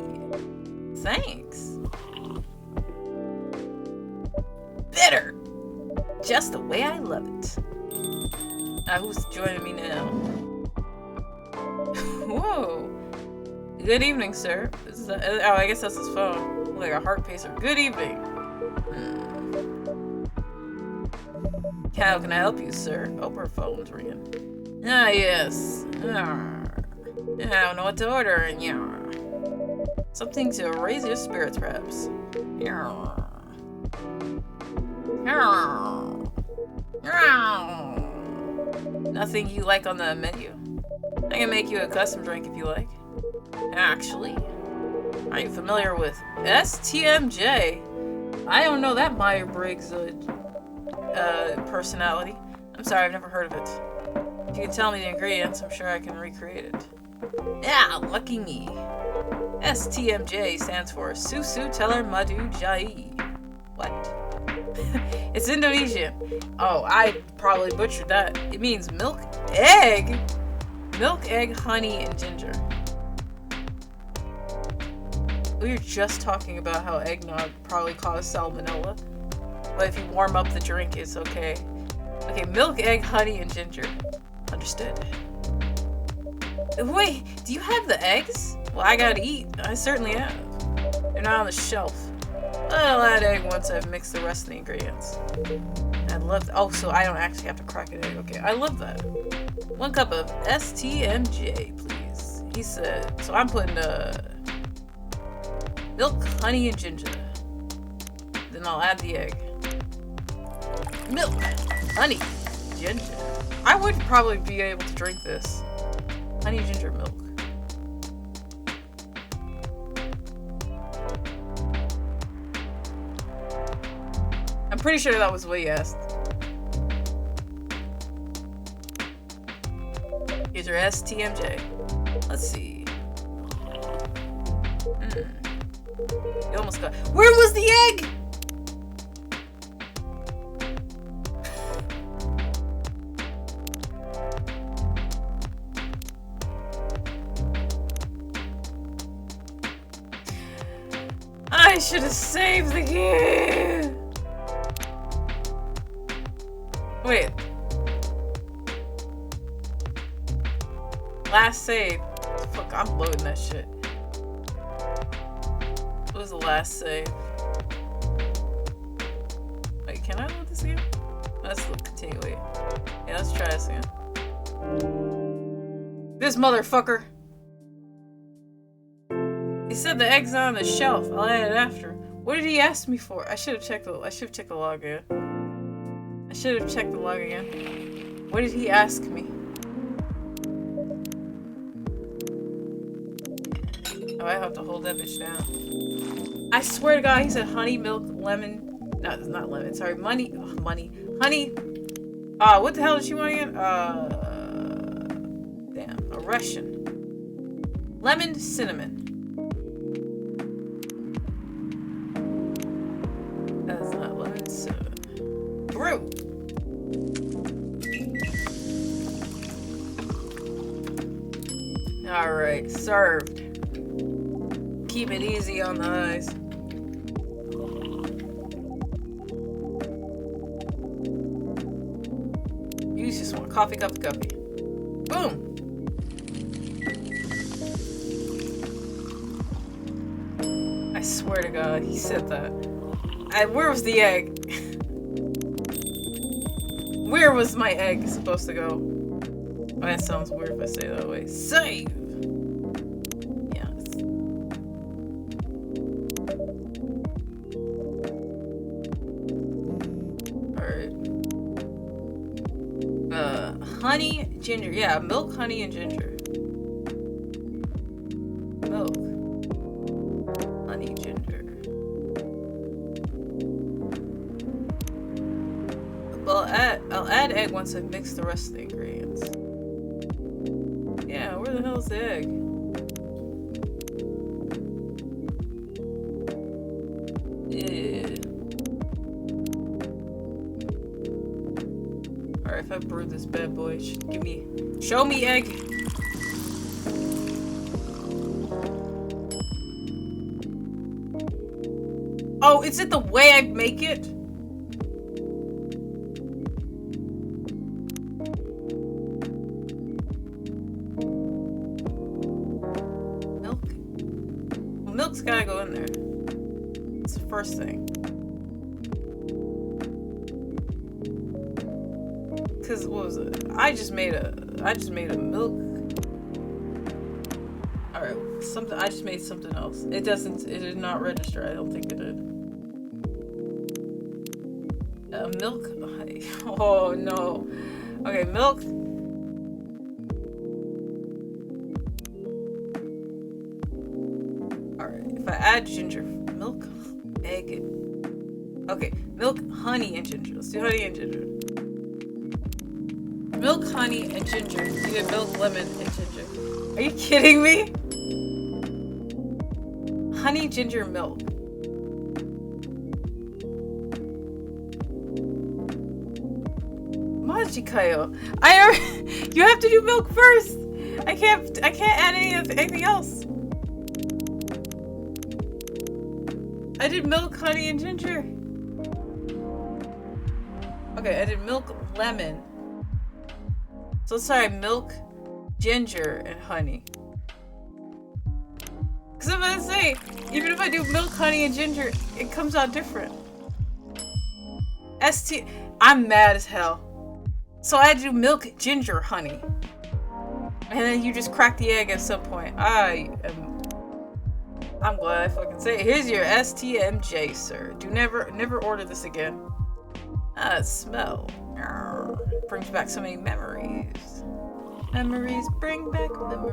Thanks. Bitter! Just the way I love it. Who's joining me now? Whoa. Good evening, sir. Oh, I guess that's his phone. Like a heart pacer. Good evening. How can I help you, sir? Oh, her phone's ringing. Ah, yes. I don't know what to order. Something to raise your spirits, perhaps. Nothing you like on the menu. I can make you a custom drink if you like. Actually, are you familiar with STMJ? I don't know that Myers-Briggs personality. I'm sorry, I've never heard of it. If you can tell me the ingredients, I'm sure I can recreate it. Yeah, lucky me. STMJ stands for Susu Teller Madu Jai. What? It's Indonesian. Oh, I probably butchered that. It means milk, egg, honey, and ginger. We were just talking about how eggnog probably caused salmonella. But if you warm up the drink, it's okay. Okay, milk, egg, honey, and ginger. Understood. Wait, do you have the eggs? Well, I gotta eat. I certainly have. They're not on the shelf. I'll add egg once I've mixed the rest of the ingredients. I love oh, so I don't actually have to crack an egg. Okay, I love that. 1 cup of STMJ, please. He said, so I'm putting milk, honey, and ginger. Then I'll add the egg. Milk, honey, ginger. I would probably be able to drink this. Honey, ginger, milk. I'm pretty sure that was what he asked. Here's your STMJ. Let's see. You almost got. Where was the egg? I should have saved the game. Wait. Last save. Fuck, I'm loading that shit. What was the last save? Wait, can I load this again? Let's continue. Wait. Yeah, let's try this again. This motherfucker. He said the egg's on the shelf. I'll add it after. What did he ask me for? I should have checked the log again. What did he ask me? Oh, I have to hold that bitch down. I swear to God, he said honey, milk, lemon. No, it's not lemon. Sorry, money. Honey. What the hell did she want again? Damn, a Russian. Lemon, cinnamon. That's not lemon, cinnamon. Brew. Alright, served. Keep it easy on the eyes. You just want coffee. Boom. I swear to God, he said that. Where was the egg? Where was my egg supposed to go? Oh, that sounds weird if I say it that way. Save! Yes. Alright. Honey, ginger. Yeah, milk, honey, and ginger. Milk. Honey, ginger. Well, I'll add egg once I mix the rest of the ingredients. Yeah, where the hell is the egg? Yeah. Alright, if I brew this bad boy, show me egg. Oh, is it the way I make it? Milk's gotta go in there. It's the first thing. Cause what was it? I just made a milk. Alright, I just made something else. It did not register. I don't think it did. Milk. Oh no. Okay, milk. If I add ginger, milk, egg. Okay, milk, honey, and ginger. Let's do honey and ginger. Milk, honey, and ginger. You did milk, lemon, and ginger. Are you kidding me? Honey, ginger, milk. Majikayo. You have to do milk first. I can't add anything else. I did milk, honey, and ginger. Okay, I did milk, lemon. So sorry, milk, ginger, and honey. Cause I'm gonna say, even if I do milk, honey, and ginger, it comes out different. I'm mad as hell. So I had to do milk, ginger, honey. And then you just crack the egg at some point. I'm glad I fucking say it. Here's your STMJ, sir. Never order this again. Smell. Brings back so many memories. Memories bring back.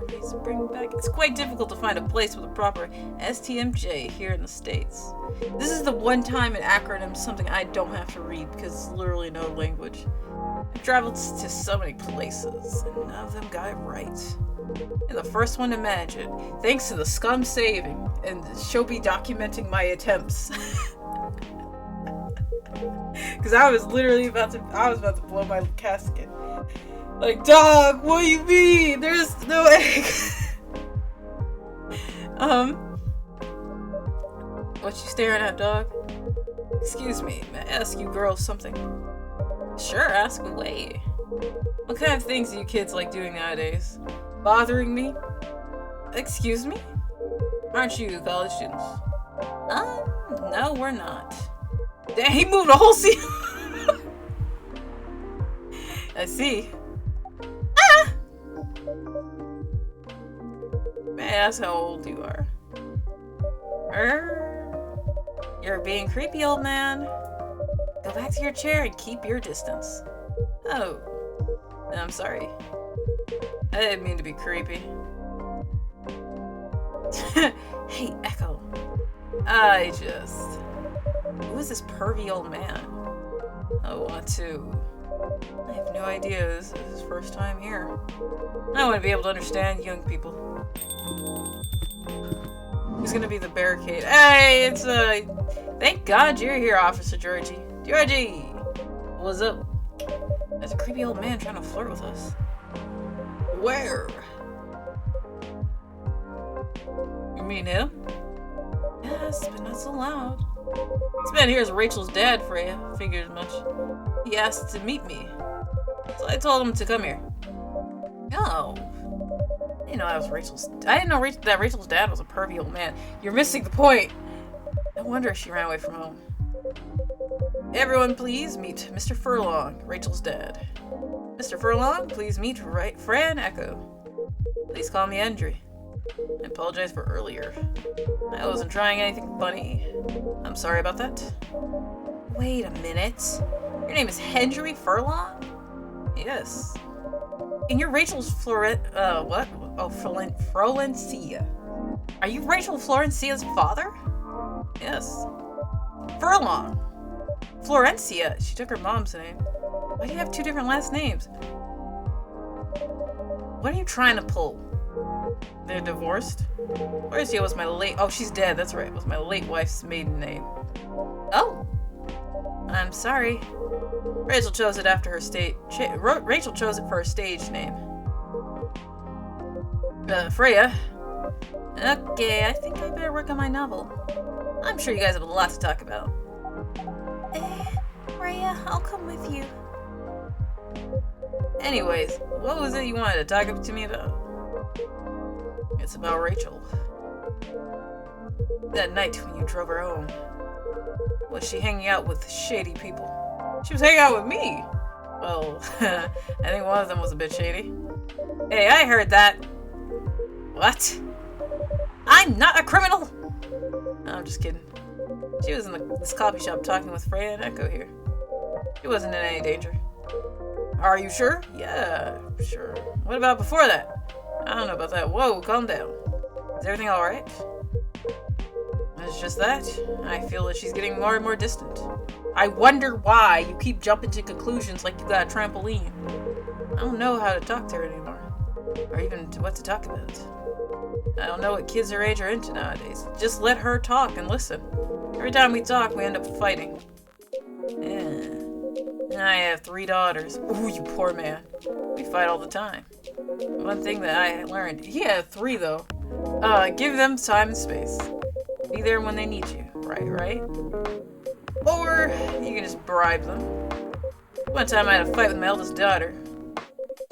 It's quite difficult to find a place with a proper STMJ here in the States. This is the one time an acronym something I don't have to read because it's literally no language. I've traveled to so many places, and none of them got it right. And the first one to manage it, thanks to the scum saving and Shobi documenting my attempts. Because I was literally about to blow my casket. Like, dog, what do you mean? There's no egg. What you staring at, dog? Excuse me, may I ask you girls something? Sure, ask away. What kind of things do you kids like doing nowadays? Bothering me? Excuse me? Aren't you college students? No, we're not. Damn, he moved a whole scene. I see. May I ask how old you are? You're being creepy, old man. Go back to your chair and keep your distance. Oh, I'm sorry. I didn't mean to be creepy. Hey, Echo. Who is this pervy old man? I want to. I have no idea. This is his first time here. I want to be able to understand young people. Who's gonna be the barricade? Hey, it's thank God you're here, Officer Georgie. Georgie! What's up? There's a creepy old man trying to flirt with us. Where? You mean him? Yes, but not so loud. This man here is Rachel's dad, Freya. Figured as much. He asked to meet me. So I told him to come here. No. I didn't know that was Rachel's. I didn't know that Rachel's dad was a pervy old man. You're missing the point. No wonder she ran away from home. Everyone, please meet Mr. Furlong, Rachel's dad. Mr. Furlong, please meet Fran Echo. Please call me Hendry. I apologize for earlier. I wasn't trying anything funny. I'm sorry about that. Wait a minute. Your name is Hendry Furlong? Yes. And you're Rachel's what? Oh, Florencia. Are you Rachel Florencia's father? Yes. Furlong. Florencia. She took her mom's name. Why do you have two different last names? What are you trying to pull? They're divorced? Florencia was my late... Oh, she's dead. That's right. It was my late wife's maiden name. Oh. I'm sorry. Rachel chose it after her Rachel chose it for her stage name. Freya. Okay, I think I better work on my novel. I'm sure you guys have a lot to talk about. Freya, I'll come with you. Anyways, what was it you wanted to talk to me about? It's about Rachel. That night when you drove her home, was she hanging out with shady people? She was hanging out with me! Well, I think one of them was a bit shady. Hey, I heard that! What? I'm not a criminal! No, I'm just kidding. She was in this coffee shop talking with Freya and Echo here. She wasn't in any danger. Are you sure? Yeah, sure. What about before that? I don't know about that. Whoa, calm down. Is everything alright? It's just that. I feel that she's getting more and more distant. I wonder why you keep jumping to conclusions like you got a trampoline. I don't know how to talk to her anymore. Or even what to talk about. I don't know what kids her age are into nowadays. Just let her talk and listen. Every time we talk, we end up fighting. Yeah. And I have 3 daughters. Ooh, you poor man. We fight all the time. One thing that I learned, he had 3 though. Give them time and space. Be there when they need you. Right? Or you can just bribe them. One time I had a fight with my eldest daughter.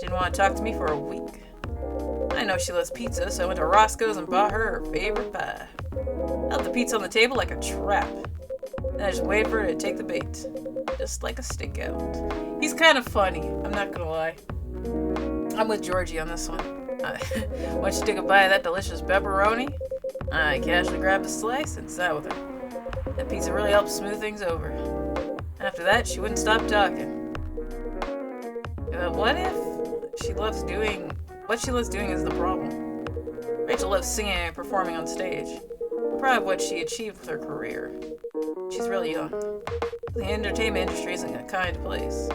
She didn't want to talk to me for a week. I know she loves pizza, so I went to Roscoe's and bought her favorite pie. I left the pizza on the table like a trap. Then I just waited for her to take the bait. Just like a stakeout. He's kind of funny, I'm not gonna lie. I'm with Georgie on this one. Once she took a bite of that delicious pepperoni, I casually grabbed a slice and sat with her. That pizza really helped smooth things over. After that, she wouldn't stop talking. What she loves doing is the problem. Rachel loves singing and performing on stage. I'm proud of what she achieved with her career. She's really young. The entertainment industry isn't a kind place.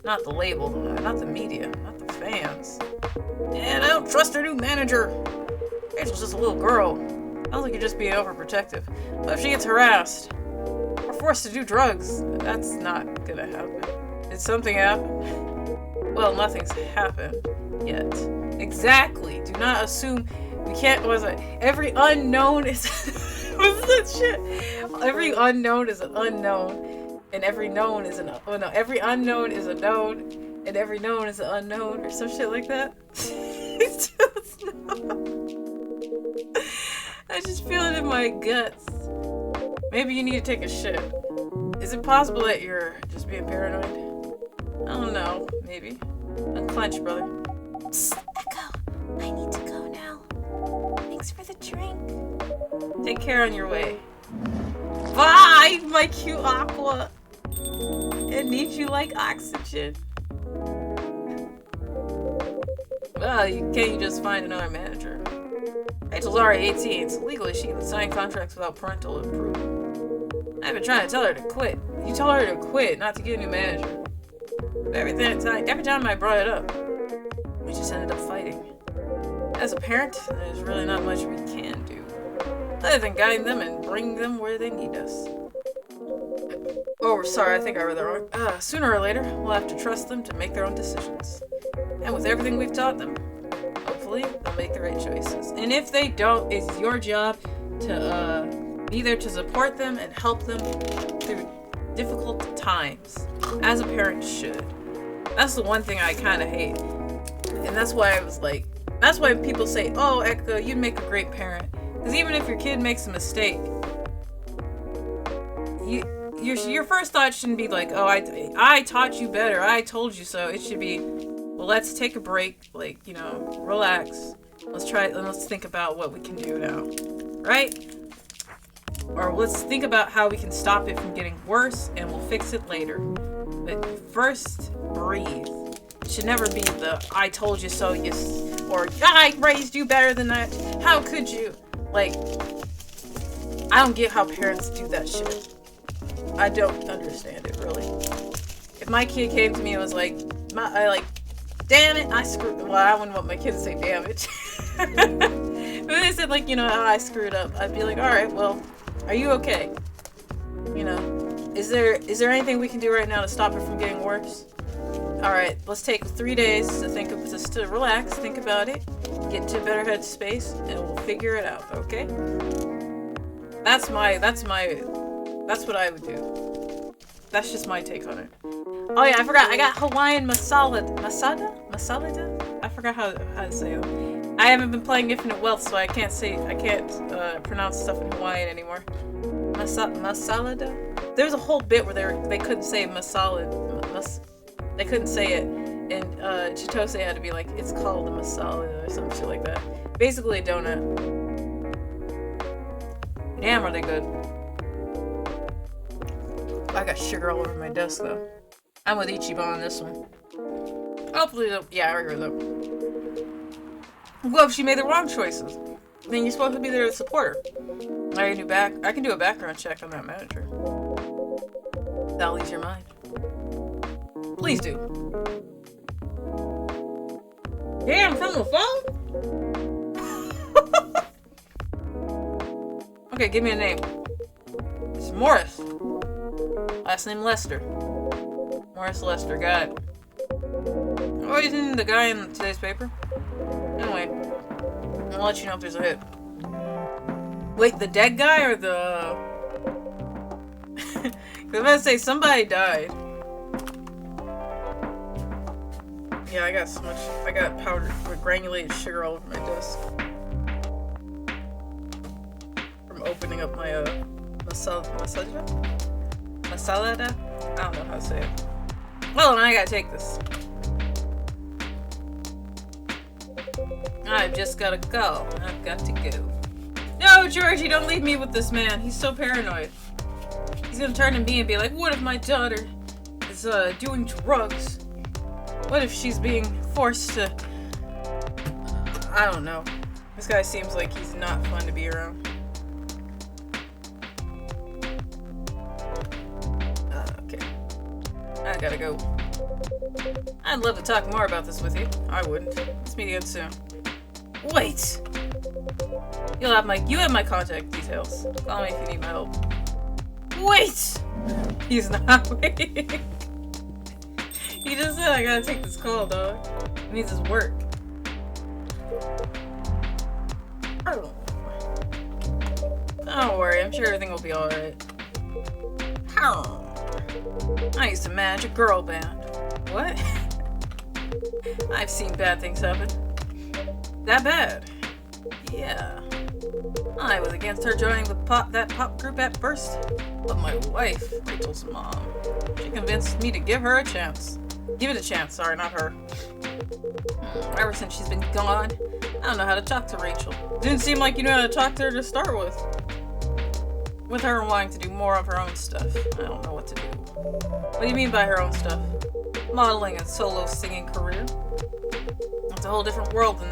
Not the label, not the media, not the fans. And I don't trust her new manager. Rachel's just a little girl. Sounds like you're just being overprotective. But if she gets harassed or forced to do drugs, that's not gonna happen. Did something happen? Well, nothing's happened yet. Exactly. Do not assume we can't. What was it? Every unknown is. What's that shit? Every unknown is an unknown, and every known is an. Oh no, every unknown is a known, and every known is an unknown, or some shit like that. I just feel it in my guts. Maybe you need to take a shit. Is it possible that you're just being paranoid? I don't know. Maybe. Unclench, brother. Psst, Echo. I need to go now. Thanks for the drink. Take care on your way. Bye, my cute aqua. I need you like oxygen. Well, can't you just find another manager? Rachel's already 18, so legally she can sign contracts without parental approval. I've been trying to tell her to quit. You tell her to quit, not to get a new manager. But every time I brought it up, we just ended up fighting. As a parent, there's really not much we can do, other than guiding them and bringing them where they need us. Oh, sorry, I think I read that wrong. Sooner or later, we'll have to trust them to make their own decisions. And with everything we've taught them, hopefully they'll make the right choices. And if they don't, it's your job to be there to support them and help them through difficult times, as a parent should. That's the one thing I kind of hate. And that's why I was like, that's why people say, oh, Echo, you'd make a great parent. Because even if your kid makes a mistake, your first thought shouldn't be like, oh, I taught you better, I told you so. It should be, well, let's take a break, like, you know, relax. Let's think about what we can do now, right? Or let's think about how we can stop it from getting worse, and we'll fix it later. But first, breathe. It should never be the, I told you so, or I raised you better than that. How could you? Like, I don't get how parents do that shit. I don't understand it, really. If my kid came to me and was like, damn it, I screwed, well, I wouldn't want my kids to say damn it. But they said, like, you know, oh, I screwed up. I'd be like, alright, well, are you okay? You know, is there anything we can do right now to stop it from getting worse? Alright, let's take 3 days to to relax, think about it, get into a better headspace, and we'll figure it out, okay? That's what I would do. That's just my take on it. Oh yeah, I forgot, I got Hawaiian masala. Masala? I forgot how to say it. I haven't been playing Infinite Wealth, so I can't pronounce stuff in Hawaiian anymore. Masalada? There was a whole bit where they couldn't say masala. They couldn't say it, and Chitose had to be like, it's called a masala or some shit like that. Basically a donut. Damn, are they good. I got sugar all over my desk though. I'm with Ichiban on this one. Hopefully, yeah, I agree with them. Well, if she made the wrong choices, then you're supposed to be there to support her. I can do a background check on that manager. That'll ease your mind. Please do. Damn, from the phone? Okay, give me a name. It's Morris. Last name Lester. Morris Lester, got it. Oh, isn't the guy in today's paper? Anyway, I'll let you know if there's a hit. Wait, the dead guy or the... I was about to say, somebody died. Yeah, I got powdered with granulated sugar all over my desk. From opening up my, masalada? I don't know how to say it. Well, and I gotta take this. I've just gotta go. I've got to go. No, Georgie, don't leave me with this man. He's so paranoid. He's gonna turn to me and be like, what if my daughter is, doing drugs? What if she's being forced to... I don't know. This guy seems like he's not fun to be around. Okay. I gotta go. I'd love to talk more about this with you. I wouldn't. Let's meet again soon. Wait! You have my contact details. Call me if you need my help. Wait! He's not waiting. He just said I gotta take this call, dog. It needs his work. Don't worry, I'm sure everything will be alright. I used to manage a girl band. What? I've seen bad things happen. That bad? Yeah. I was against her joining that pop group at first, but my wife, Rachel's mom, she convinced me to give it a chance, sorry, not her. Ever since she's been gone, I don't know how to talk to Rachel. Didn't seem like you knew how to talk to her to start with. With her wanting to do more of her own stuff, I don't know what to do. What do you mean by her own stuff? Modeling and solo singing career. It's a whole different world than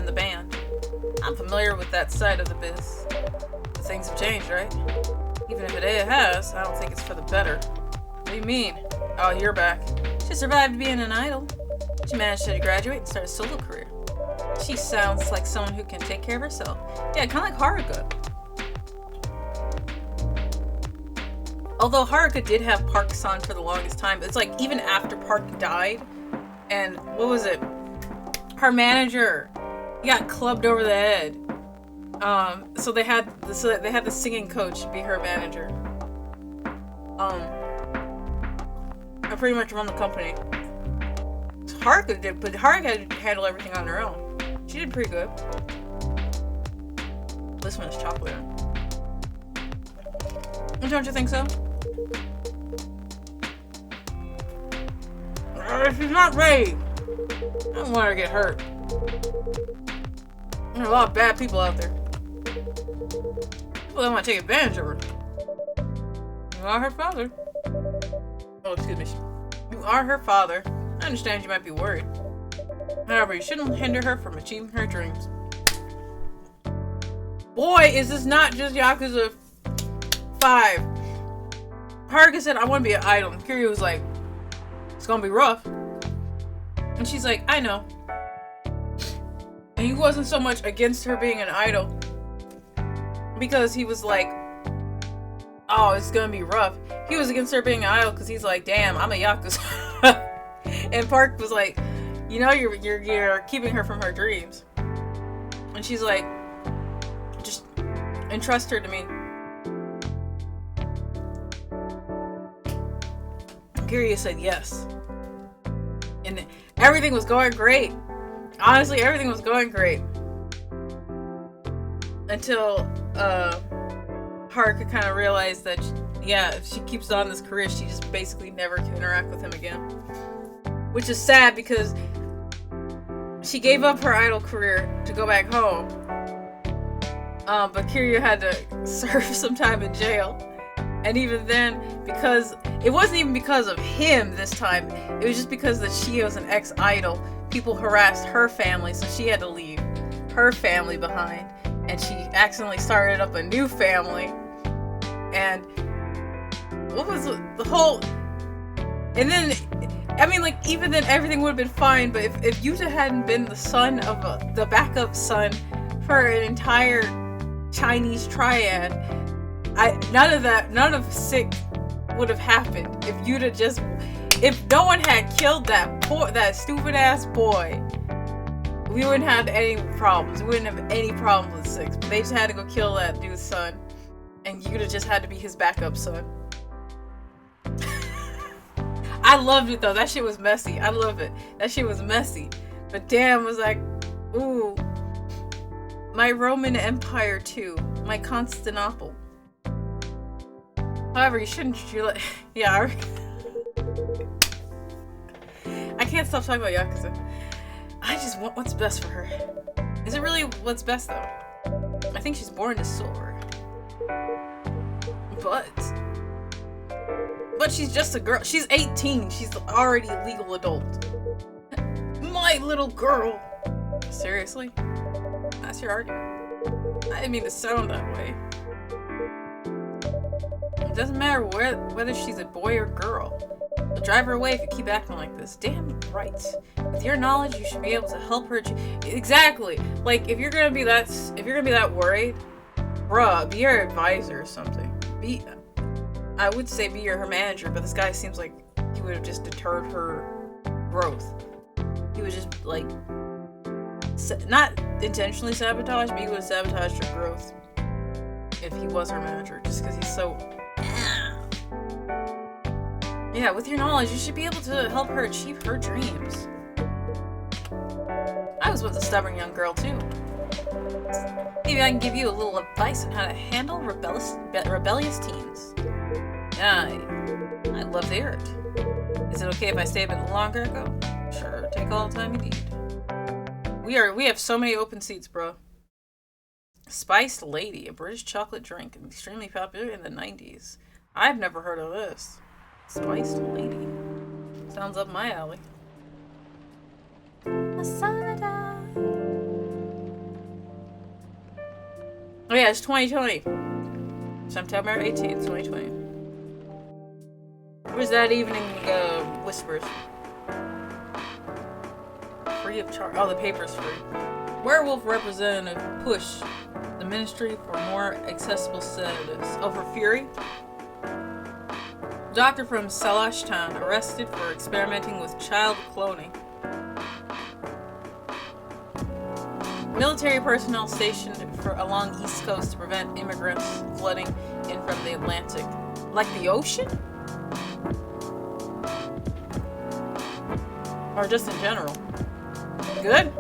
the band. I'm familiar with that side of the biz. But things have changed, right? Even if it has, I don't think it's for the better. What do you mean? Oh, you're back. She survived being an idol. She managed to graduate and start a solo career. She sounds like someone who can take care of herself. Yeah, kind of like Haruka. Although Haruka did have Park-san for the longest time, it's like even after Park died, and what was it? Her manager, he got clubbed over the head. So they had the singing coach be her manager. I pretty much run the company. Haruka did, but Haruka had to handle everything on her own. She did pretty good. This one is chocolate. Don't you think so? She's not ready. I don't want her to get hurt. There are a lot of bad people out there. People that want to take advantage of her. You are her father. Oh, excuse me. You are her father. I understand you might be worried. However, you shouldn't hinder her from achieving her dreams. Boy, is this not just Yakuza 5. Haruka said, I want to be an idol. And Kiryu was like, it's gonna be rough. And she's like, I know. And he wasn't so much against her being an idol. Because he was like, oh, it's gonna be rough. He was against her being an idol because he's like, damn, I'm a Yakuza. And Park was like, you know, you're keeping her from her dreams. And she's like, just entrust her to me. And Kiryu said yes. And everything was going great. Honestly, everything was going great. Until Haruka kind of realized that, if she keeps on this career, she just basically never can interact with him again. Which is sad because she gave up her idol career to go back home. But Kiryu had to serve some time in jail. And even then, because it wasn't even because of him this time, it was just because that she was an ex-idol. People harassed her family, so she had to leave her family behind. And she accidentally started up a new family. And what was the whole... And then, I mean, like, even then everything would have been fine, but if Yuta hadn't been the son of the backup son for an entire Chinese triad, none of sick would have happened if Yuta just... If no one had killed that stupid ass boy, we wouldn't have any problems. We wouldn't have any problems with 6. But they just had to go kill that dude's son. And Yuta just had to be his backup son. I loved it though. That shit was messy. I love it. That shit was messy. But damn, was like, ooh. My Roman Empire too. My Constantinople. However, you shouldn't... Yeah. I can't stop talking about Yakuza. I just want what's best for her. Is it really what's best though? I think she's born to soar. But she's just a girl. She's 18. She's already a legal adult. My little girl. Seriously? That's your argument? I didn't mean to sound that way. It doesn't matter whether she's a boy or girl. You'll drive her away if you keep acting like this. Damn right. With your knowledge, you should be able to help her. Exactly. Like, if you're gonna be that worried, bruh, be her advisor or something. I would say be her manager, but this guy seems like he would have just deterred her growth. He was just like, not intentionally sabotage, but he would have sabotaged her growth if he was her manager, just because he's so... Yeah, with your knowledge, you should be able to help her achieve her dreams. I was once a stubborn young girl, too. Maybe I can give you a little advice on how to handle rebellious teens. Yeah, I'd love to hear it. Is it okay if I stay a bit longer, Echo? Sure, take all the time you need. We have so many open seats, bro. Spiced Lady, a British chocolate drink, extremely popular in the 90s. I've never heard of this. Spiced Lady. Sounds up my alley. Masada. Oh yeah, it's 2020. September 18th, 2020. Where's that evening whispers? Free of charge. Oh, the paper's free. Werewolf representative push the ministry for more accessible sedatives. Oh, for Fury? Doctor from Salash Town arrested for experimenting with child cloning. Military personnel stationed along East Coast to prevent immigrants flooding in from the Atlantic. Like the ocean? Or just in general? Good?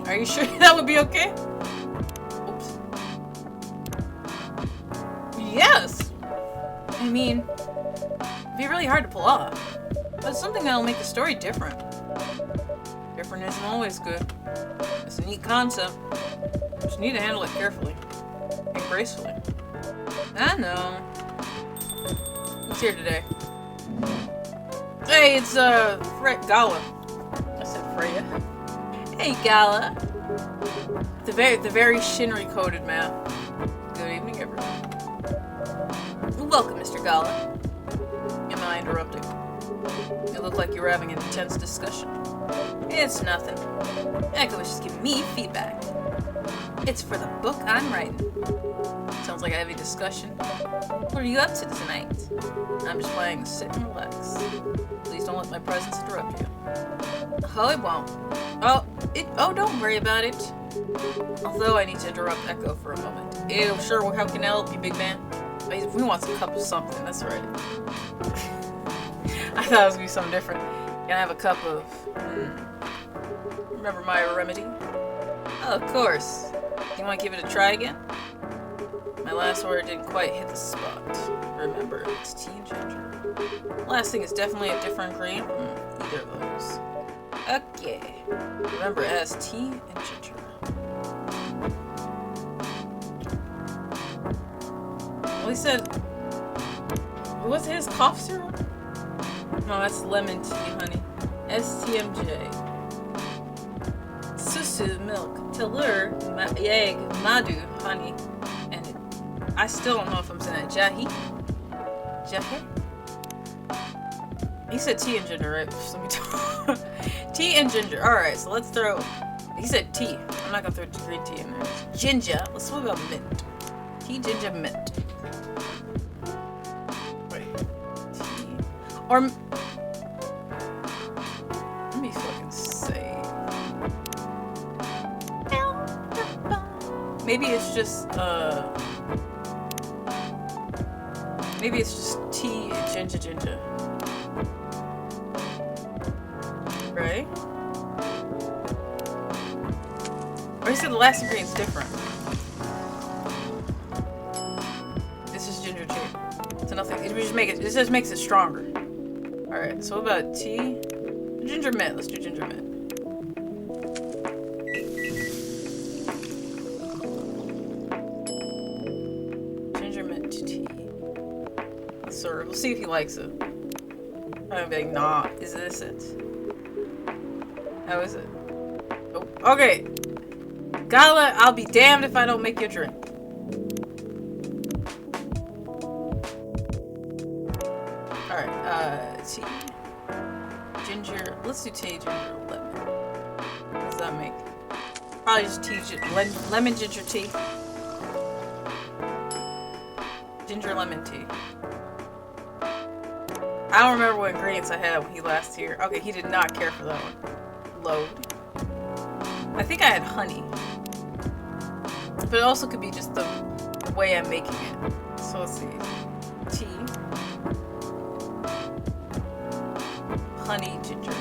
Are you sure that would be okay? Oops. Yes! I mean, it'd be really hard to pull off. But it's something that'll make the story different. Different isn't always good. It's a neat concept. Just need to handle it carefully. And gracefully. I know. Who's here today? Hey, it's, Gala. I said Freya. Hey, Gala. The very Shinri-coded man. Good evening, everyone. Welcome, Mr. Gala. Am I interrupting? You look like you were having an intense discussion. It's nothing. Echo was just giving me feedback. It's for the book I'm writing. Sounds like a heavy discussion. What are you up to tonight? I'm just playing sit and relax. Please don't let my presence interrupt you. Oh, it won't. Oh, don't worry about it. Although I need to interrupt Echo for a moment. Ew, sure, how can I help you, big man? We want some cup of something, that's right. I thought it was gonna be something different. Can I have a cup of... Remember my remedy? Oh, of course. You want to give it a try again? My last order didn't quite hit the spot. Remember, it's tea and ginger. Last thing is definitely a different green from either of those. Okay. Remember, it has tea and ginger. Well, he said... What's his cough syrup? No, that's lemon tea, honey. STMJ. Susu, milk. Telur, egg, madu, honey. And I still don't know if I'm saying that. Jahi? Jahe? He said tea and ginger, right? Let me talk. Tea and ginger. Alright, so let's throw... He said tea. I'm not gonna throw green tea in there. Ginger. Let's talk about mint. Tea, ginger, mint. Wait. Tea. Or... Let me fucking say... Maybe it's just, maybe it's just tea, ginger. Right? Or he said the last ingredient's different. This is ginger tea. So nothing, it just makes it stronger. Alright, so what about tea? Ginger mint, let's do ginger mint. We'll see if he likes it. I'm being nah. Is this it? How is it? Oh, okay. Gala, I'll be damned if I don't make you a drink. Alright, tea. Ginger. Let's do tea, ginger, lemon. What does that make? Probably just tea, lemon ginger tea. Ginger lemon tea. I don't remember what ingredients I had when he last here. Okay, he did not care for that one. Load. I think I had honey. But it also could be just the way I'm making it. So let's see. Tea. Honey, ginger.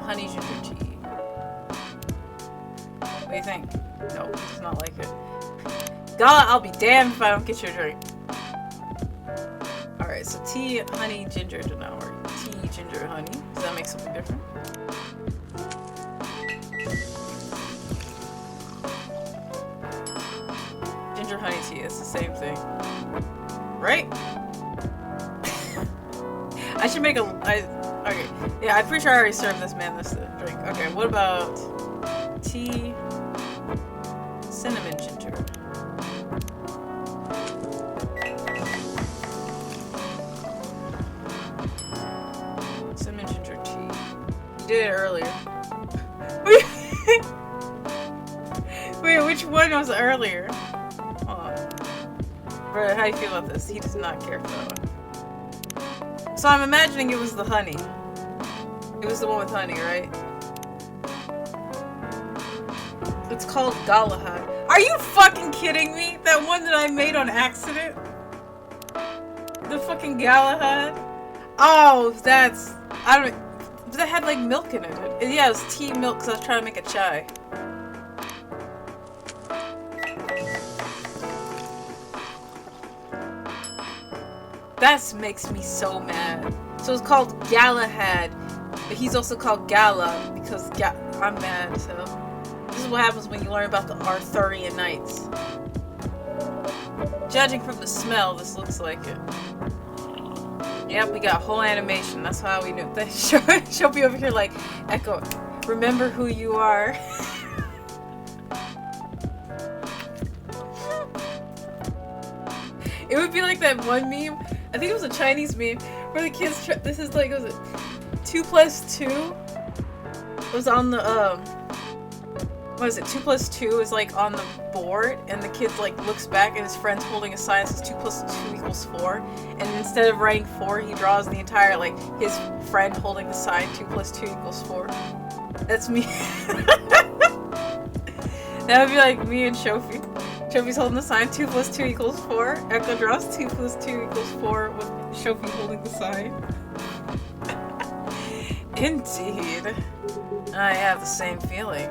Honey, ginger tea. What do you think? No, it's not like it. Gala, I'll be damned if I don't get you a drink. Alright, so tea, honey, ginger, no, or tea, ginger, honey. Does that make something different? Ginger, honey, tea, it's the same thing. Right? I should make okay. Yeah, I'm pretty sure I already served this man this drink. Okay, what about tea? Cinnamon ginger. Cinnamon ginger tea. You did it earlier. Wait, which one was earlier? Hold on. Bro, how do you feel about this? He does not care for that one. So I'm imagining it was the honey. It was the one with honey, right? It's called Galahad. Are you fucking kidding me? That one that I made on accident? The fucking Galahad. Oh, that's... I don't... That had like milk in it. Yeah, it was tea milk because I was trying to make a chai. That makes me so mad. So it's called Galahad, but he's also called Gala because I'm mad. So this is what happens when you learn about the Arthurian Knights. Judging from the smell, this looks like it. Yep, we got whole animation. That's how we knew. She'll be over here like, Echo, remember who you are. It would be like that one meme. I think it was a Chinese meme where the kids. This is like, was it 2 + 2? Was on the what is it? 2 + 2 is like on the board, and the kid like looks back, and his friend's holding a sign that says 2 + 2 = 4, and instead of writing 4, he draws the entire like his friend holding the sign 2 + 2 = 4. That's me. That would be like me and Shofi. Shofi's holding the sign 2 + 2 = 4. Echo draws 2 + 2 = 4 with Shofi holding the sign. Indeed. I have the same feeling.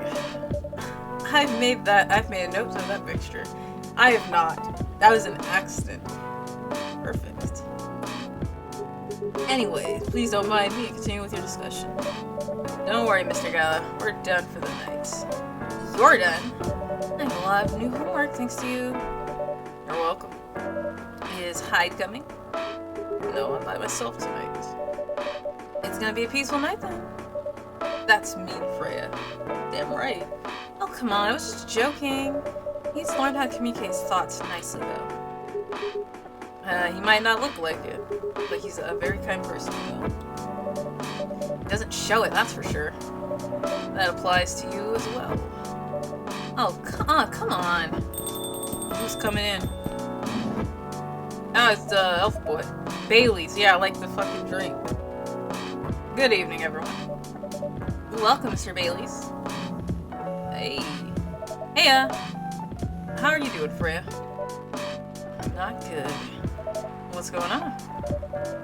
I've made a note of that mixture. I have not. That was an accident. Perfect. Anyway, please don't mind me. Continue with your discussion. Don't worry, Mr. Gala. We're done for the night. You're done? I have a lot of new homework thanks to you. You're welcome. Is Hyde coming? No, I'm by myself tonight. It's gonna be a peaceful night then. That's mean, Freya. Damn right. Oh, come on, I was just joking. He's learned how to communicate his thoughts nicely, though. He might not look like it, but he's a very kind person, though. He doesn't show it, that's for sure. That applies to you as well. Oh, come on. Who's coming in? Oh, it's the elf boy. Bailey's, yeah, I like the fucking drink. Good evening, everyone. Welcome, Mr. Bailey's. Hey. Heya! How are you doing, Freya? Not good. What's going on?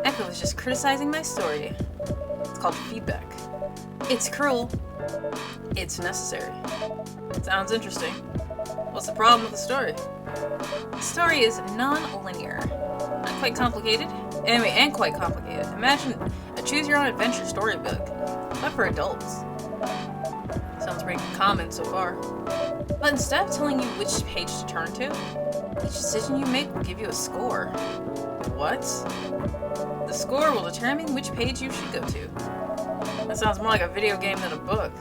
Echo was just criticizing my story. It's called feedback. It's cruel. It's necessary. Sounds interesting. What's the problem with the story? The story is non-linear. Not quite complicated. Anyway, and quite complicated. Imagine a choose-your-own-adventure storybook, but for adults. Sounds pretty common so far. But instead of telling you which page to turn to, each decision you make will give you a score. What? The score will determine which page you should go to. That sounds more like a video game than a book.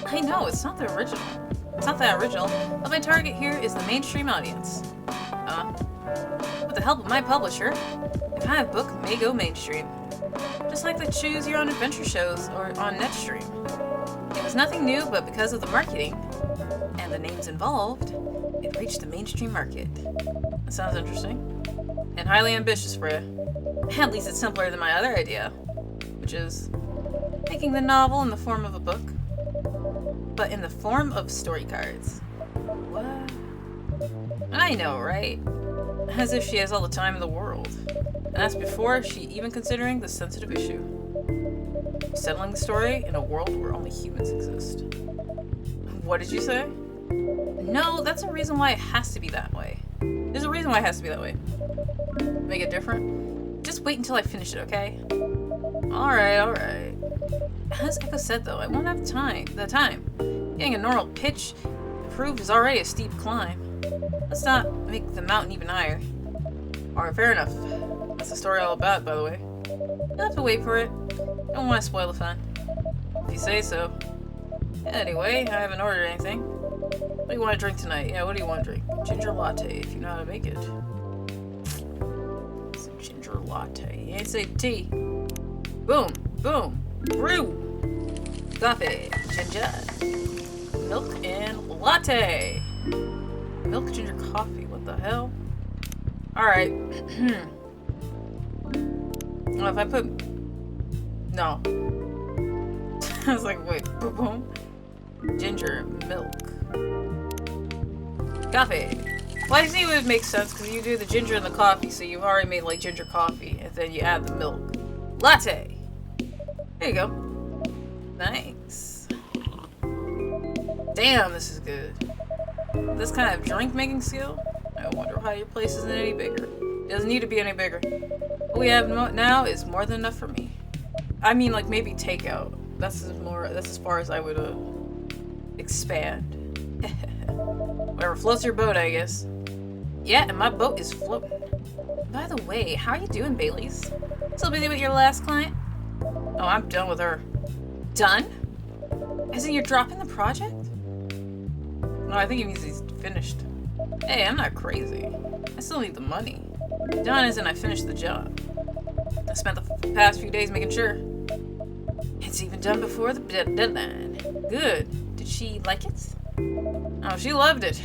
I know, it's not the original. It's not that original, but my target here is the mainstream audience. With the help of my publisher, the kind of book may go mainstream. Just like the Choose Your Own Adventure shows or on Netstream. It was nothing new, but because of the marketing and the names involved, it reached the mainstream market. That sounds interesting. And highly ambitious, Freya. At least it's simpler than my other idea, which is making the novel in the form of a book, but in the form of story cards. What? I know, right? As if she has all the time in the world. And that's before she even considering the sensitive issue. Settling the story in a world where only humans exist. What did you say? No, that's a reason why it has to be that way. There's a reason why it has to be that way. Make it different? Just wait until I finish it, okay? Alright. As Echo said though, I won't have the time. Getting a normal pitch approved is already a steep climb. Let's not make the mountain even higher. Alright, fair enough. That's the story all about, by the way. You'll have to wait for it. Don't want to spoil the fun. If you say so. Anyway, I haven't ordered anything. What do you want to drink tonight? Yeah, what do you want to drink? Ginger latte, if you know how to make it. Some ginger latte. You ain't say tea. Boom, boom, brew. Coffee, ginger, milk, and latte. Milk, ginger, coffee. What the hell? Alright. Well, if I put... No. I was like, wait. Boom. Ginger, milk. Coffee. Well, I see it would make sense because you do the ginger and the coffee, so you've already made like ginger coffee, and then you add the milk. Latte! There you go. Nice. Damn, this is good. This kind of drink making skill? I wonder how your place isn't any bigger. It doesn't need to be any bigger. What we have now is more than enough for me. I mean, like maybe takeout. That's as far as I would expand. Whatever floats your boat, I guess. Yeah, and my boat is floating. By the way, how are you doing, Bailey's? Still busy with your last client? Oh, I'm done with her. Done? As in you're dropping the project? No, I think he means he's finished. Hey, I'm not crazy. I still need the money. Done as in I finished the job. I spent the past few days making sure. It's even done before the deadline. Good. Did she like it? Oh, she loved it.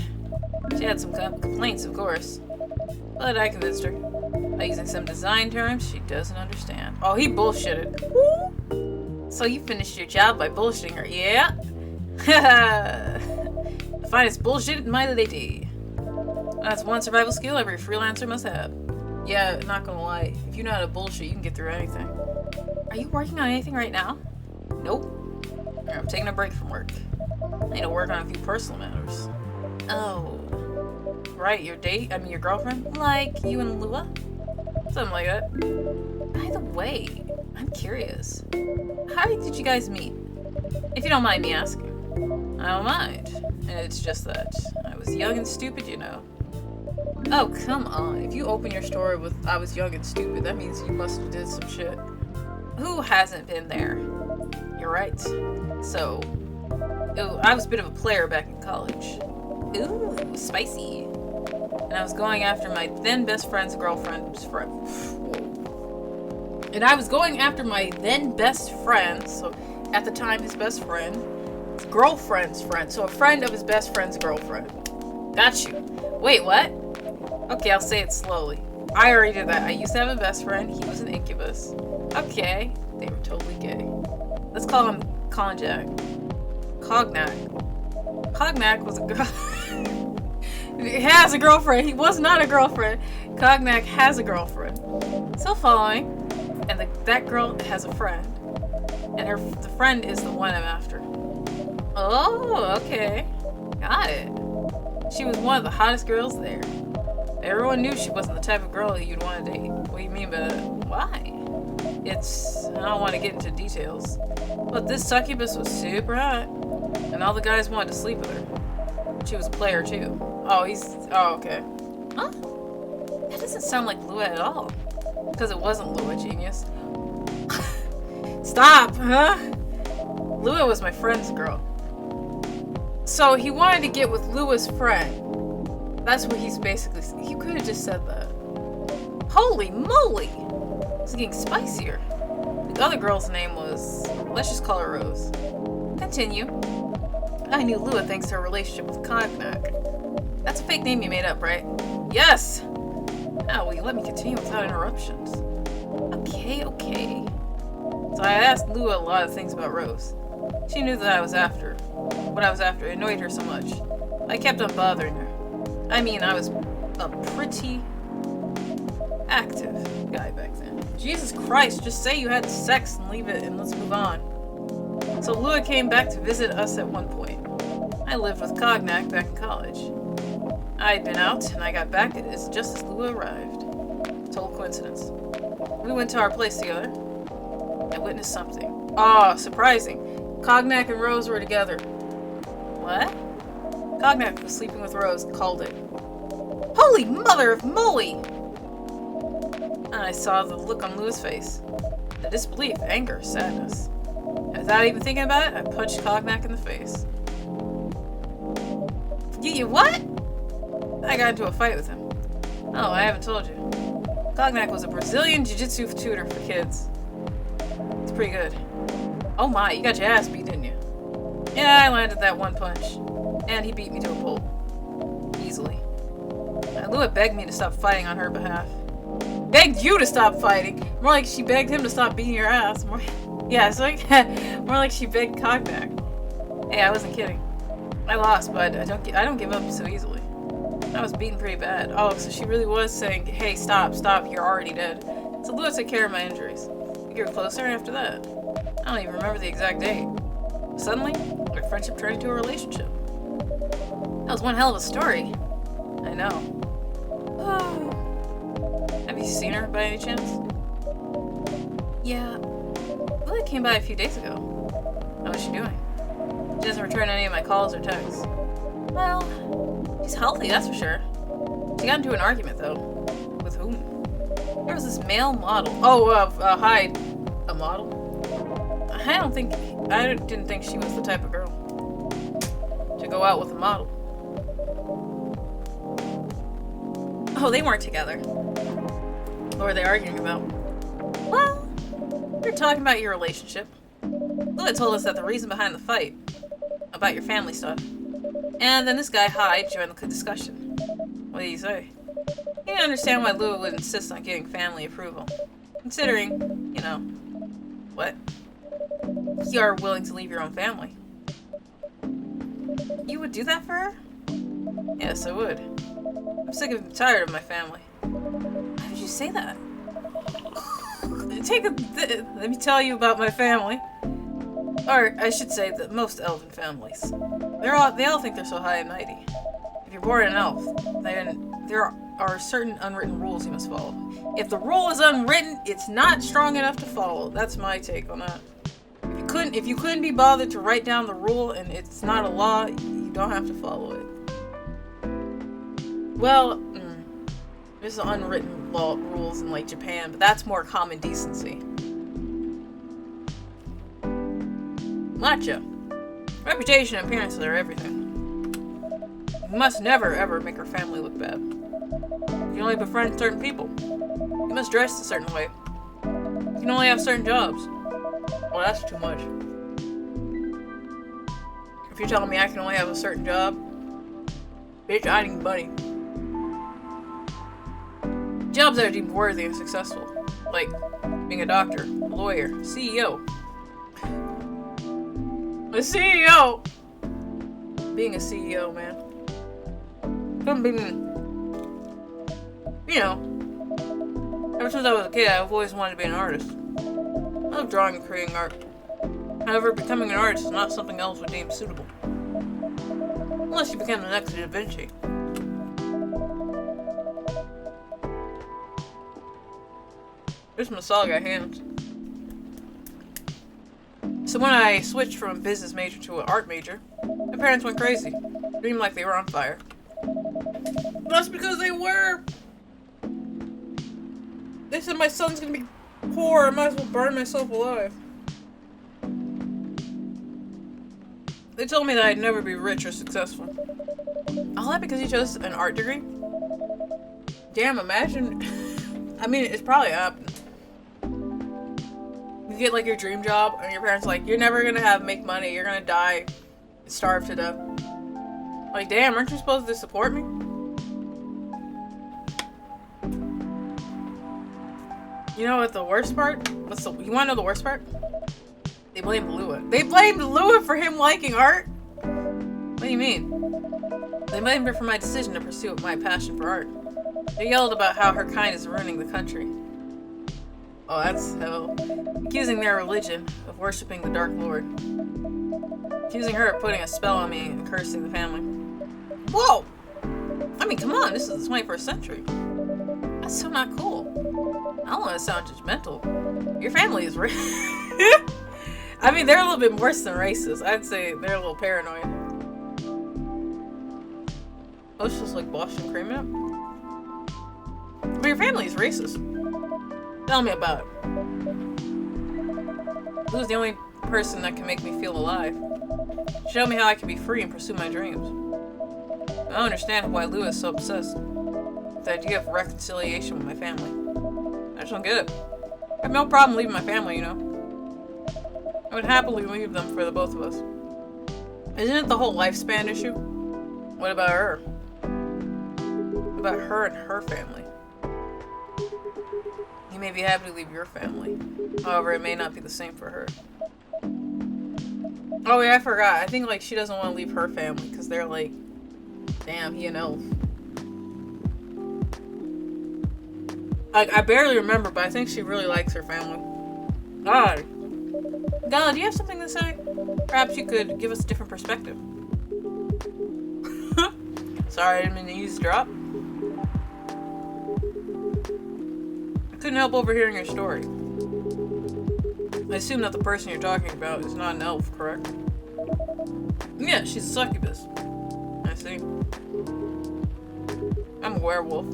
She had some complaints, of course. But I convinced her. By using some design terms she doesn't understand. Oh, he bullshitted. Woo! So you finished your job by bullshitting her, yeah? The finest bullshit, my lady. That's one survival skill every freelancer must have. Yeah, not gonna lie. If you know how to bullshit, you can get through anything. Are you working on anything right now? Nope. I'm taking a break from work. I need to work on a few personal matters. Oh. Right, your girlfriend? Like you and Lua? Something like that. By the way, I'm curious. How did you guys meet? If you don't mind me asking. I don't mind. And it's just that I was young and stupid, you know. Oh, come on. If you open your story with I was young and stupid, that means you must have did some shit. Who hasn't been there? You're right. So, I was a bit of a player back in college. Ooh, spicy. And I was going after my then best friend's girlfriend's friend. And I was going after my then best friend, so at the time his best friend, his girlfriend's friend, so a friend of his best friend's girlfriend. Got you. Wait, what? Okay, I'll say it slowly. I already did that. I used to have a best friend. He was an incubus. Okay, they were totally gay. Let's call him Cognac. Cognac was a girl. He has a girlfriend. He was not a girlfriend. Cognac has a girlfriend. Still following. And that girl has a friend. And the friend is the one I'm after. Oh, okay. Got it. She was one of the hottest girls there. Everyone knew she wasn't the type of girl you'd want to date. What do you mean by that? Why? I don't want to get into details. But this succubus was super hot. And all the guys wanted to sleep with her. She was a player too. Oh, okay. Huh? That doesn't sound like Lua at all. Because it wasn't Lua, genius. Stop, huh? Lua was my friend's girl. So he wanted to get with Lua's friend. That's what he's basically... He could have just said that. Holy moly! It's getting spicier. The other girl's name was... Let's just call her Rose. Continue. I knew Lua thanks to her relationship with Cognac. That's a fake name you made up, right? Yes! Now, will you let me continue without interruptions? Okay. So I asked Lua a lot of things about Rose. She knew that what I was after. It annoyed her so much. I kept on bothering her. I mean, I was a pretty active guy back then. Jesus Christ, just say you had sex and leave it and let's move on. So Lua came back to visit us at one point. I lived with Cognac back in college. I had been out and I got back just as Lua arrived. Total coincidence. We went to our place together. I witnessed something. Oh, surprising. Cognac and Rose were together. What? Cognac was sleeping with Rose, called it. Holy mother of moly! And I saw the look on Lua's face. The disbelief, anger, sadness. And without even thinking about it, I punched Cognac in the face. You what? I got into a fight with him. Oh, I haven't told you. Cognac was a Brazilian jiu-jitsu tutor for kids. It's pretty good. Oh my, you got your ass beat, didn't you? Yeah, I landed that one punch. And he beat me to a pulp. Easily. Lua begged me to stop fighting on her behalf. Begged you to stop fighting? More like she begged him to stop beating your ass. More like she begged Cognac. Hey, I wasn't kidding. I lost, but I don't give up so easily. I was beaten pretty bad. Oh, so she really was saying, hey, stop, you're already dead. So Lua took care of my injuries. We grew closer after that. I don't even remember the exact date. Suddenly, our friendship turned into a relationship. That was one hell of a story. I know. Have you seen her by any chance? Yeah. Lily came by a few days ago. How is she doing? She doesn't return any of my calls or texts. Well, She's healthy, that's for sure. She got into an argument, though. With whom? There was this male model. Hyde. A model? I didn't think she was the type of girl to go out with a model. Oh, they weren't together. What were they arguing about? Well, we were talking about your relationship. Lua told us that the reason behind the fight, about your family stuff. And then this guy, Hyde, joined the discussion. What did he say? He didn't understand why Lua would insist on getting family approval. Considering, what? You are willing to leave your own family. You would do that for her? Yes, I would. I'm sick and tired of my family. Why did you say that? Let me tell you about my family. Or, I should say that most elven families. They all think they're so high and mighty. If you're born an elf, then there are certain unwritten rules you must follow. If the rule is unwritten, it's not strong enough to follow. That's my take on that. If you couldn't be bothered to write down the rule and it's not a law, you don't have to follow it. Well, there's unwritten law rules in like Japan, but that's more common decency. Matcha. Reputation and appearances are everything. You must never ever make your family look bad. You can only befriend certain people. You must dress a certain way. You can only have certain jobs. Well, that's too much. If you're telling me I can only have a certain job, bitch, I need money. Jobs that are deemed worthy and successful, like being a doctor, a lawyer, CEO. A CEO! Being a CEO, man. Ever since I was a kid, I've always wanted to be an artist. I love drawing and creating art. However, becoming an artist is not something else would deem suitable. Unless you become the next Da Vinci. This Masala got hands. So when I switched from a business major to an art major, my parents went crazy. Dreamed like they were on fire. That's because they were! They said my son's gonna be poor, I might as well burn myself alive. They told me that I'd never be rich or successful. All that because you chose an art degree? Damn, imagine... I mean, it's probably happened. You get like your dream job and your parents are like, you're never gonna make money, you're gonna die, starve to death. Like, damn, aren't you supposed to support me? You know what the worst part? You wanna know the worst part? They blamed Lua. They blamed Lua for him liking art? What do you mean? They blamed her for my decision to pursue my passion for art. They yelled about how her kind is ruining the country. Oh, that's hell. Accusing their religion of worshipping the Dark Lord. Accusing her of putting a spell on me and cursing the family. Whoa! I mean, come on, this is the 21st century. That's so not cool. I don't want to sound judgmental. Your family is I mean, they're a little bit worse than racist. I'd say they're a little paranoid. Oh, it's just like Boston cream it. But your family is racist. Tell me about it. Who's the only person that can make me feel alive? Show me how I can be free and pursue my dreams. I don't understand why Lua is so obsessed with the idea of reconciliation with my family. I just don't get it. I have no problem leaving my family, you know. I would happily leave them for the both of us. Isn't it the whole lifespan issue? What about her? What about her and her family? You may be happy to leave your family. However, it may not be the same for her. Oh yeah, I forgot. I think like she doesn't want to leave her family because they're like, damn, he an elf. I barely remember, but I think she really likes her family. God. Gala, do you have something to say? Perhaps you could give us a different perspective. Sorry, I didn't mean to use drop. I couldn't help overhearing your story. I assume that the person you're talking about is not an elf, correct? Yeah, she's a succubus. I see. I'm a werewolf.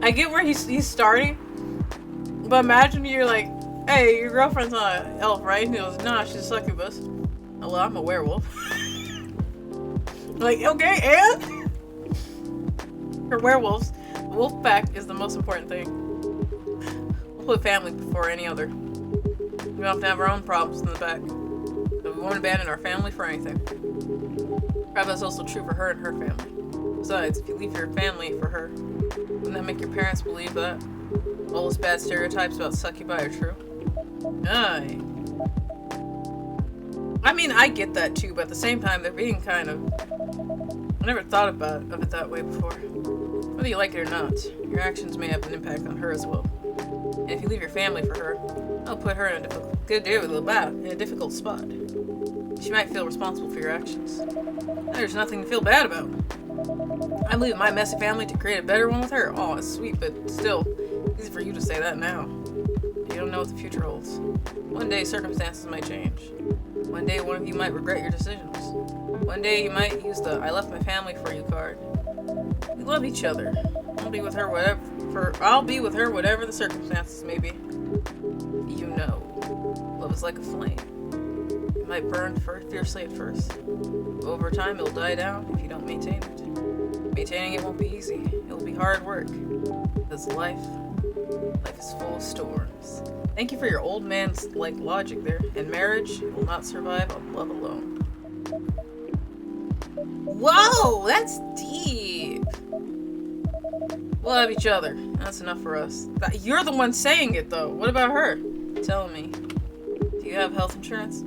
I get where he's starting, but imagine you're like, hey, your girlfriend's not an elf, right? And he goes, nah, she's a succubus. Oh, well, I'm a werewolf. Like, okay, and? For werewolves, the wolf pack is the most important thing. We'll put family before any other. We don't have to have our own problems in the back. So we won't abandon our family for anything. Perhaps that's also true for her and her family. Besides, if you leave your family for her, wouldn't that make your parents believe that all those bad stereotypes about succubi are true? Aye. I mean, I get that too, but at the same time, they're being kind of... I never thought of it that way before. Whether you like it or not, your actions may have an impact on her as well. And if you leave your family for her, I'll put her in a difficult spot. She might feel responsible for your actions. There's nothing to feel bad about. I'm leaving my messy family to create a better one with her. Oh, it's sweet, but still, easy for you to say that now. You don't know what the future holds. One day, circumstances might change. One day, one of you might regret your decisions. One day, you might use the "I left my family for you" card. We love each other. I'll be with her whatever the circumstances may be. You know, love is like a flame. It might burn fiercely at first. Over time, it'll die down if you don't maintain it. Maintaining it won't be easy. It'll be hard work. Because life is full of storms. Thank you for your old man's logic there. And marriage will not survive on love alone. Whoa, that's deep. We'll have each other. That's enough for us. You're the one saying it though. What about her? Tell me. Do you have health insurance?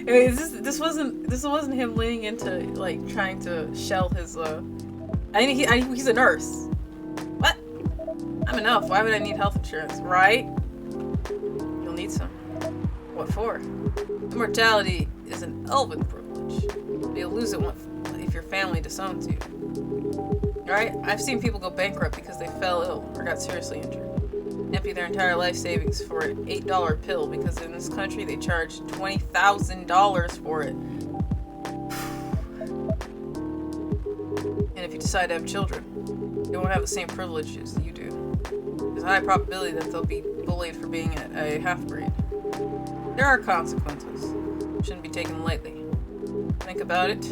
This wasn't him leaning into trying to shell his he's a nurse. What? I'm enough. Why would I need health insurance, right? You'll need some. What for? Immortality is an elven privilege. You'll lose it if your family disowns you. Right? I've seen people go bankrupt because they fell ill or got seriously injured. Empty their entire life savings for an $8 pill because in this country they charge $20,000 for it. And if you decide to have children, they won't have the same privileges you do. There's a high probability that they'll be bullied for being a half-breed. There are consequences. Shouldn't be taken lightly. Think about it.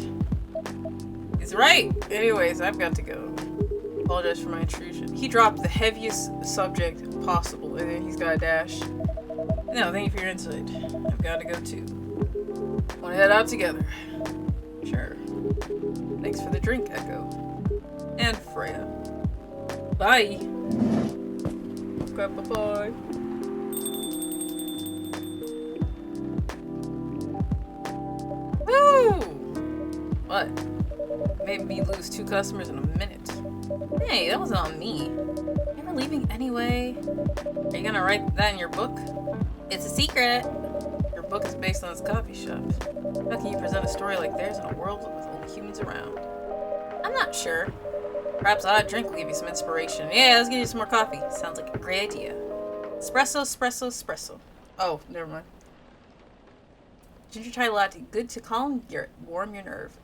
He's right! Anyways, I've got to go. Apologize for my intrusion. He dropped the heaviest subject possible, and then he's got a dash. No, thank you for your insight. I've got to go too. Want to head out together? Sure. Thanks for the drink, Echo. And Freya. Bye! Okay, bye-bye. Woo! What? Made me lose 2 customers in a minute. Hey, that wasn't on me. You ever leaving anyway? Are you gonna write that in your book? It's a secret. Your book is based on this coffee shop. How can you present a story like theirs in a world with only humans around? I'm not sure. Perhaps a hot drink will give you some inspiration. Yeah, let's get you some more coffee. Sounds like a great idea. Espresso, espresso, espresso. Oh, never mind. Ginger chai latte, good to warm your nerve.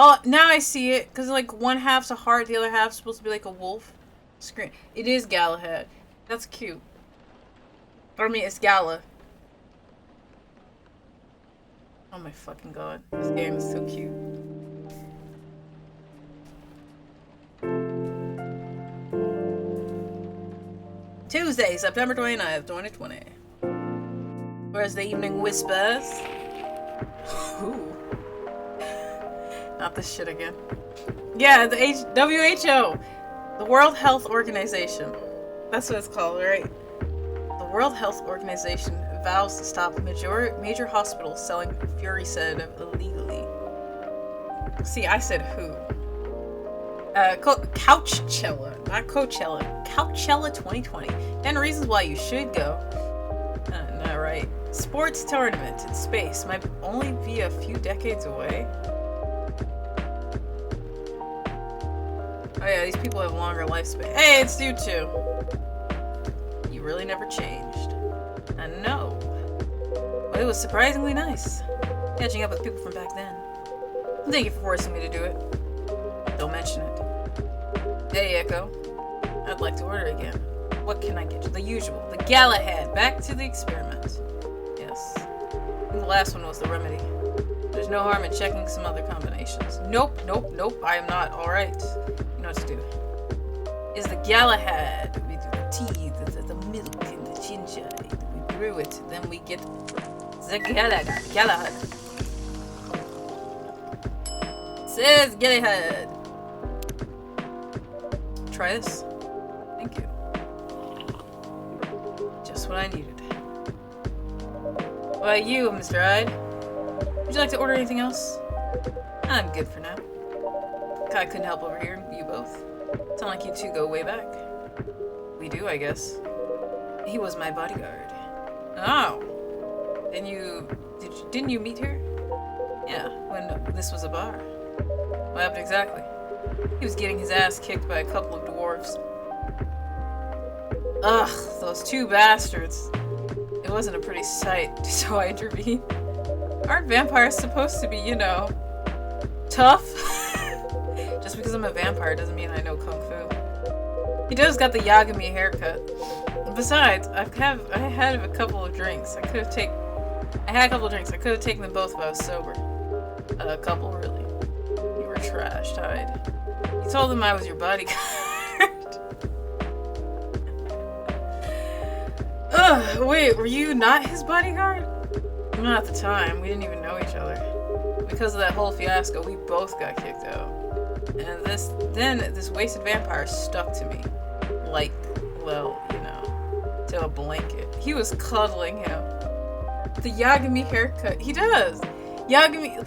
Oh, now I see it. Because, one half's a heart, the other half's supposed to be like a wolf. Screen. It is Galahad. That's cute. I mean, it's Gala. Oh my fucking god. This game is so cute. Tuesday, September 29th, 2020. Where's the evening whispers? Ooh. Not this shit again. Yeah, the WHO. The World Health Organization. That's what it's called, right? The World Health Organization vows to stop major hospitals selling Fury sedative illegally. See, I said who. Couchella, not Coachella. Couchella 2020. 10 reasons why you should go. Not right. Sports tournament in space might only be a few decades away. Oh yeah, these people have longer lifespan. Hey, it's you too. You really never changed. I know. But it was surprisingly nice. Catching up with people from back then. Thank you for forcing me to do it. Don't mention it. Hey, Echo. I'd like to order again. What can I get you? The usual. The Galahad. Back to the experiment. Yes. The last one was the remedy. There's no harm in checking some other combinations. Nope. I am not. Alright. You know what to do. Is the Galahad. We do the tea, the milk, and the ginger. We brew it. Then we get the Galahad. Says Galahad. Try this. Thank you. Just what I needed. What about you, Mr. Hyde? Would you like to order anything else? I'm good for now. I couldn't help overhearing you both. Sound like you two go way back. We do, I guess. He was my bodyguard. Oh. Didn't you meet her? Yeah, when this was a bar. What happened exactly? He was getting his ass kicked by a couple of dwarves. Ugh, those two bastards. It wasn't a pretty sight, so I intervened. Aren't vampires supposed to be, tough? Just because I'm a vampire doesn't mean I know Kung Fu. He does got the Yagami haircut. Besides, I had a couple of drinks. I had a couple of drinks. I could have taken them both if I was sober. A couple, really. You were trashed, Hyde. You told them I was your bodyguard. Ugh, wait, were you not his bodyguard? Not at the time. We didn't even know each other. Because of that whole fiasco, we both got kicked out. And this wasted vampire stuck to me. Like, to a blanket. He was cuddling him. The Yagami haircut. He does. Yagami,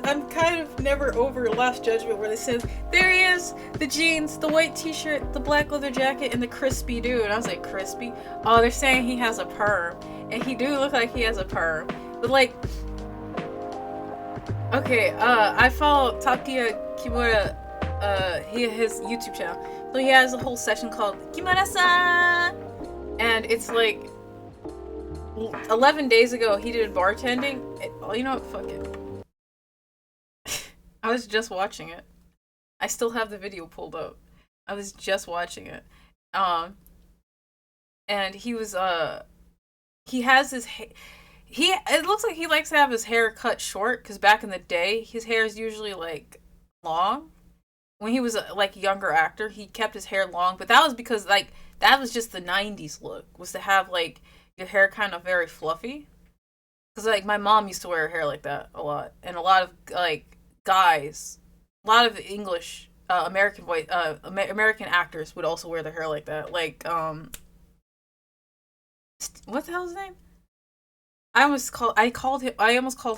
I'm kind of never over Lost Judgment where they said, there he is, the jeans, the white t-shirt, the black leather jacket, and the crispy dude. And I was like, crispy? Oh, they're saying he has a perm. And he do look like he has a perm. But okay, I follow Takia Kimura, his YouTube channel. So he has a whole session called Kimura-san! And it's 11 days ago, he did bartending. You know what? Fuck it. I was just watching it. I still have the video pulled up. I was just watching it. And he was, he has his it looks like he likes to have his hair cut short, because back in the day, his hair is usually, long. When he was a younger actor, he kept his hair long, but that was because, that was just the 90s look, was to have, your hair kind of very fluffy. Because, my mom used to wear her hair like that a lot. And a lot of, guys, a lot of English, American actors would also wear their hair like that. What the hell's his name? I almost called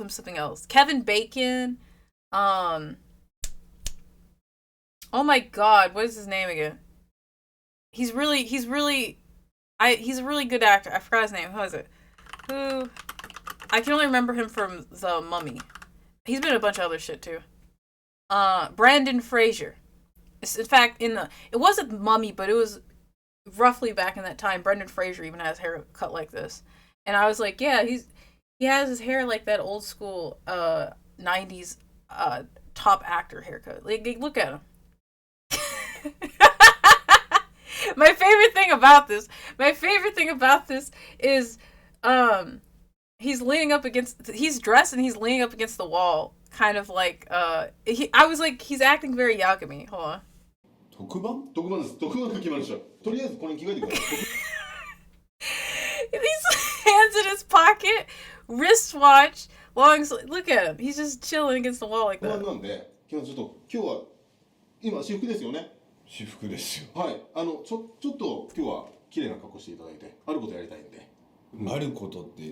him something else. Kevin Bacon. Oh my god, what is his name again? He's a really good actor. I forgot his name. Who is it? I can only remember him from The Mummy. He's been in a bunch of other shit too. Brandon Fraser. In fact, it wasn't Mummy, but it was roughly back in that time. Brendan Fraser even has hair cut like this. And I was like, yeah, he has his hair like that old school 90s top actor haircut. Look at him. My favorite thing about this is he's dressed and he's leaning up against the wall, kind of I was like, he's acting very Yagami. Hold on. 特番です。特番が決まりました。とりあえずこれに着替えてください。These hands in his pocket, wristwatch, long sleeve. Look at him. He's just chilling against the wall like that. なんで、今日は今私服ですよね。私服ですよ。はい。ちょっと今日は綺麗な格好していただいて、あることやりたいんで。あることって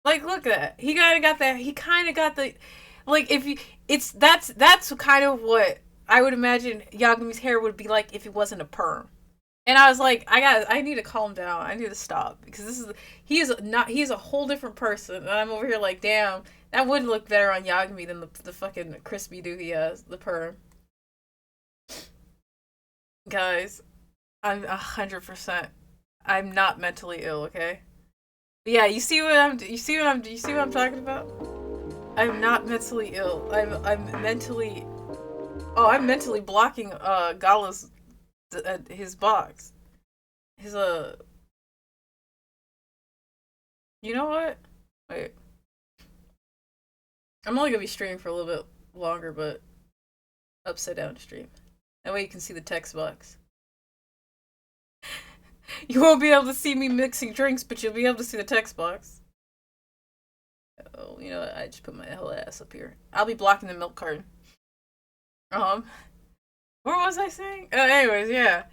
Like, look at that. He kind of got that. He kind of got the, like, if you, that's kind of what I would imagine Yagumi's hair would be like if it wasn't a perm. And I was like, I need to calm down. I need to stop because he is a whole different person. And I'm over here like, damn, that would look better on Yagami than the fucking crispy dude he has, the perm. Guys, I'm 100%. I'm not mentally ill, okay? But yeah, you see what I'm talking about? I'm not mentally ill. I'm mentally blocking Gala's his box. His you know what? Wait. I'm only gonna be streaming for a little bit longer, but upside down stream. That way you can see the text box. You won't be able to see me mixing drinks, but you'll be able to see the text box. Oh, you know what? I just put my whole ass up here. I'll be blocking the milk carton. What was I saying? Anyways, yeah.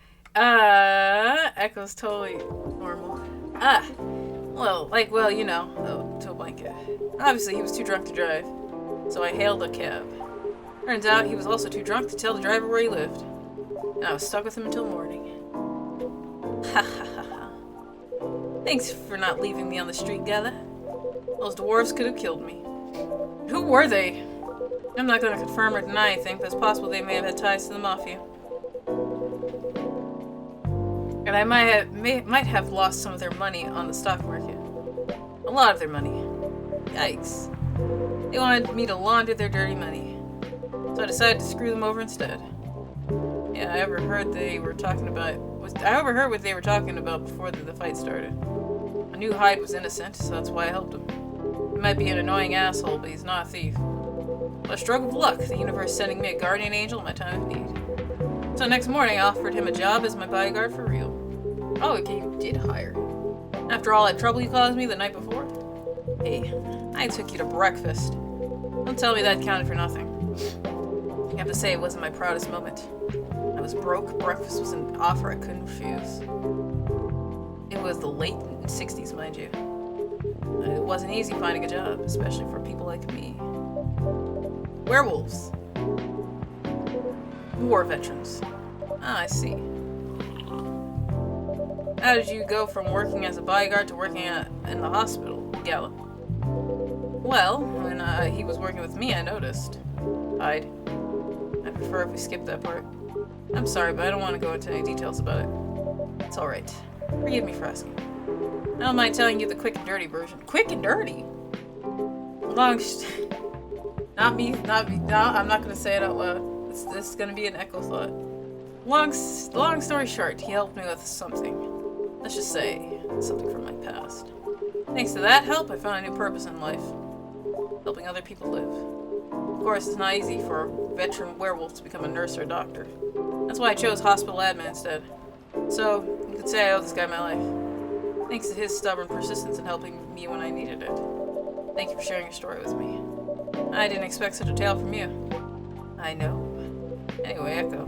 Echo's totally normal. Well, you know, to a blanket. Obviously, he was too drunk to drive, so I hailed a cab. Turns out he was also too drunk to tell the driver where he lived. And I was stuck with him until morning. Ha ha ha ha. Thanks for not leaving me on the street, Gala. Those dwarves could have killed me. Who were they? I'm not going to confirm or deny anything, but it's possible they may have had ties to the Mafia. And I might have lost some of their money on the stock market. A lot of their money. Yikes. They wanted me to launder their dirty money. So I decided to screw them over instead. Yeah, I overheard what they were talking about before the fight started. I knew Hyde was innocent, so that's why I helped him. He might be an annoying asshole, but he's not a thief. A stroke of luck, the universe sending me a guardian angel in my time of need. So next morning, I offered him a job as my bodyguard for real. Oh, okay, you did hire him. After all that trouble you caused me the night before? Hey, I took you to breakfast. Don't tell me that counted for nothing. I have to say it wasn't my proudest moment. I was broke, breakfast was an offer I couldn't refuse. It was the late 60s, mind you. And it wasn't easy finding a job, especially for people like me. Werewolves. War veterans. Ah, I see. How did you go from working as a bodyguard to working in the hospital, Gala? Well, when he was working with me, I noticed. I prefer if we skip that part. I'm sorry, but I don't want to go into any details about it. It's alright. Forgive me for asking. I don't mind telling you the quick and dirty version. Quick and dirty? Not me. No, I'm not gonna say it out loud. This is gonna be an echo thought. Long story short, he helped me with something. Let's just say, something from my past. Thanks to that help, I found a new purpose in life. Helping other people live. Of course, it's not easy for a veteran werewolf to become a nurse or a doctor. That's why I chose hospital admin instead. So, you could say I owe this guy my life. Thanks to his stubborn persistence in helping me when I needed it. Thank you for sharing your story with me. I didn't expect such a tale from you. I know. Anyway, Echo.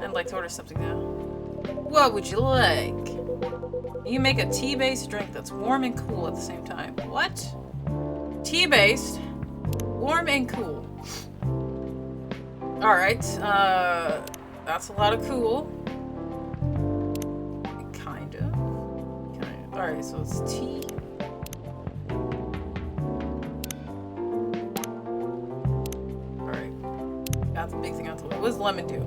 I'd like to order something now. What would you like? You make a tea-based drink that's warm and cool at the same time. What? Tea-based? Warm and cool. Alright, that's a lot of cool. Kind of. Alright, so it's tea. Alright. Got the big thing out the way. What does lemon do?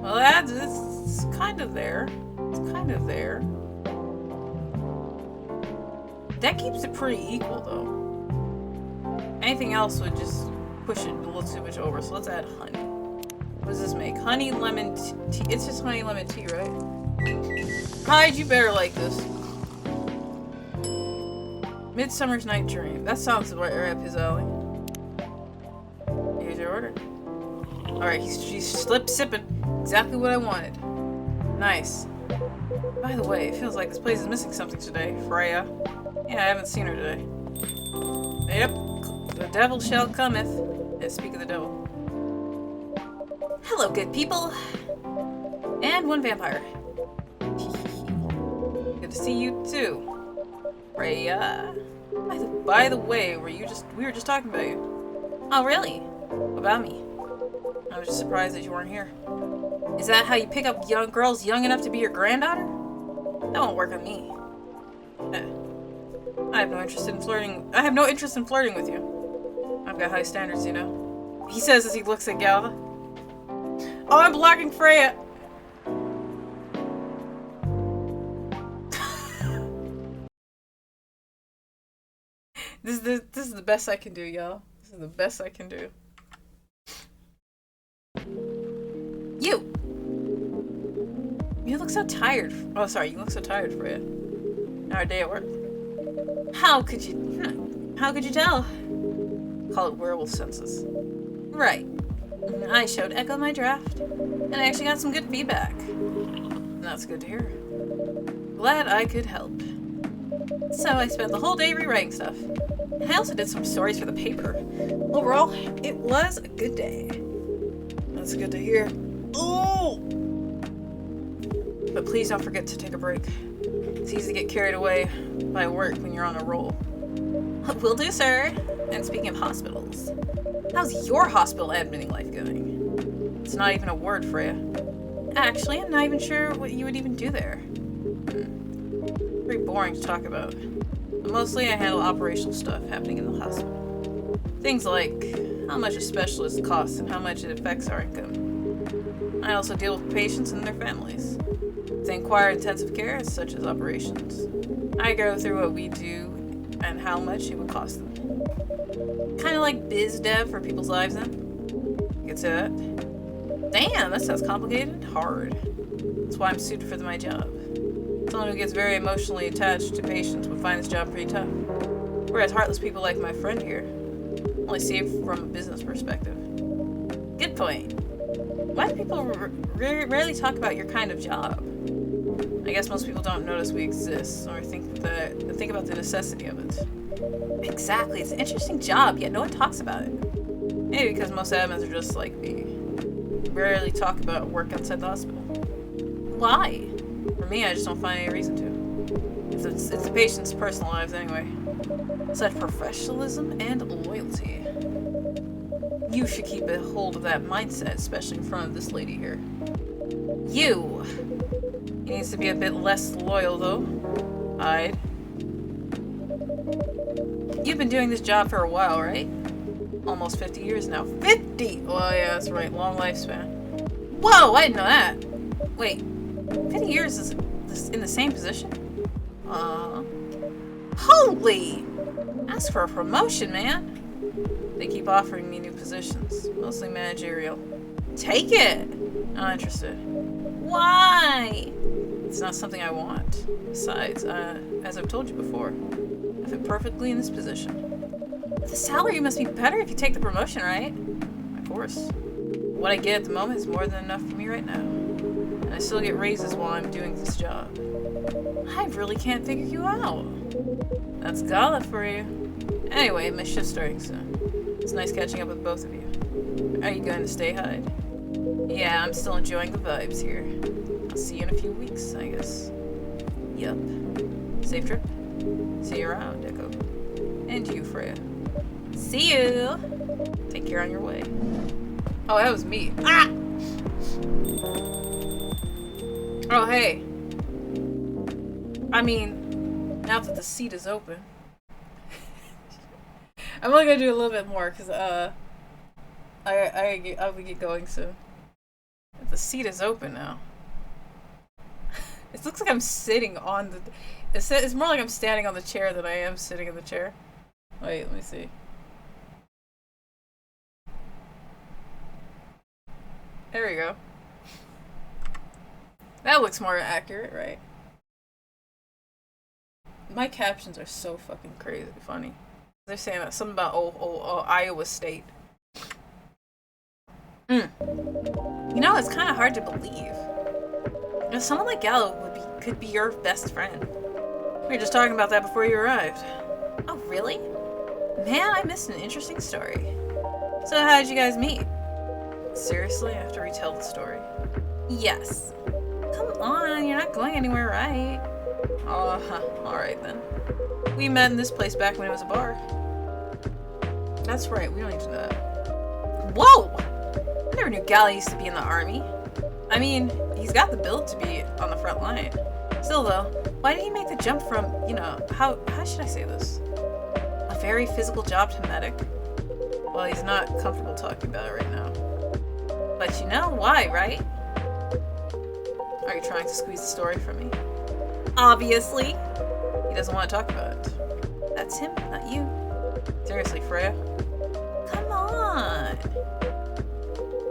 Well, it's kind of there. It's kind of there. That keeps it pretty equal, though. Anything else would just push it a little too much over, so let's add honey. What does this make? Honey, lemon, tea. It's just honey, lemon, tea, right? Hyde, you better like this. Midsummer's Night Dream. That sounds right up his alley. Here's your order. Alright, she's sipping. Exactly what I wanted. Nice. By the way, it feels like this place is missing something today. Freya. Yeah, I haven't seen her today. Yep. The devil shall cometh. Yeah, speak of the devil. Hello, good people. And one vampire. Good to see you, too. Freya. By the way, we were just talking about you. Oh, really? About me. I was just surprised that you weren't here. Is that how you pick up young girls young enough to be your granddaughter? That won't work on me. I have no interest in flirting. I have no interest in flirting with you. I've got high standards, you know. He says as he looks at Galva. Oh, I'm blocking Freya. This is the best I can do, y'all. This is the best I can do. You look so tired. Oh, sorry. You look so tired, Freya. Our day at work. How could you? How could you tell? Call it werewolf senses. Right. I showed Echo my draft, and I actually got some good feedback. That's good to hear. Glad I could help. So I spent the whole day rewriting stuff. I also did some stories for the paper. Overall, it was a good day. That's good to hear. Oh! But please don't forget to take a break. It's easy to get carried away by work when you're on a roll. Will do, sir. And speaking of hospitals, how's your hospital admitting life going? It's not even a word, Freya. Actually, I'm not even sure what you would even do there. Pretty boring to talk about. But mostly I handle operational stuff happening in the hospital. Things like how much a specialist costs and how much it affects our income. I also deal with patients and their families. They require intensive care, such as operations. I go through what we do and how much it would cost them. Kind of like biz dev for people's lives then. You could say that. Damn, that sounds complicated. Hard. That's why I'm suited for my job. Someone who gets very emotionally attached to patients would find this job pretty tough. Whereas heartless people like my friend here only see it from a business perspective. Good point. Why do people rarely talk about your kind of job? I guess most people don't notice we exist or think about the necessity of it. Exactly, it's an interesting job, yet no one talks about it. Maybe because most admins are just like me. Rarely talk about work outside the hospital. Why? For me, I just don't find any reason to. It's the patient's personal lives anyway. Such professionalism and loyalty. You should keep a hold of that mindset, especially in front of this lady here. You! He needs to be a bit less loyal, though. I'd. You've been doing this job for a while, right? Almost 50 years now. 50! Oh, yeah, that's right. Long lifespan. Whoa, I didn't know that. Wait, 50 years is in the same position? Holy! Ask for a promotion, man. They keep offering me new positions, mostly managerial. Take it! Not interested. Why? It's not something I want. Besides, as I've told you before, I fit perfectly in this position. The salary must be better if you take the promotion, right? Of course. What I get at the moment is more than enough for me right now. And I still get raises while I'm doing this job. I really can't figure you out. That's Gala for you. Anyway, my shift's starting soon. It's nice catching up with both of you. Are you going to stay hide? Yeah, I'm still enjoying the vibes here. I'll see you in a few weeks, I guess. Yup. Safe trip. See you around, Echo. And you, Freya. See you! Take care on your way. Oh, that was me. Ah! Oh, hey. I mean, now that the seat is open. I'm only gonna do a little bit more, because, I'll get going soon. The seat is open now. It looks like I'm sitting on the... It's more like I'm standing on the chair than I am sitting in the chair. Wait, let me see. There we go. That looks more accurate, right? My captions are so fucking crazy funny. They're saying that something about Iowa State. You know, it's kind of hard to believe. You know, someone like Gallo could be your best friend. We were just talking about that before you arrived. Oh, really? Man, I missed an interesting story. So how did you guys meet? Seriously, I have to retell the story. Yes. Come on, you're not going anywhere, right? Oh, alright then. We met in this place back when it was a bar. That's right, we don't need to know that. Whoa! I never knew Gal used to be in the army. I mean, he's got the build to be on the front line. Still though, why did he make the jump from, you know, how should I say this? A very physical job to medic? Well, he's not comfortable talking about it right now. But you know why, right? Are you trying to squeeze the story from me? Obviously. He doesn't want to talk about it. That's him, not you. Seriously, Freya. Come on.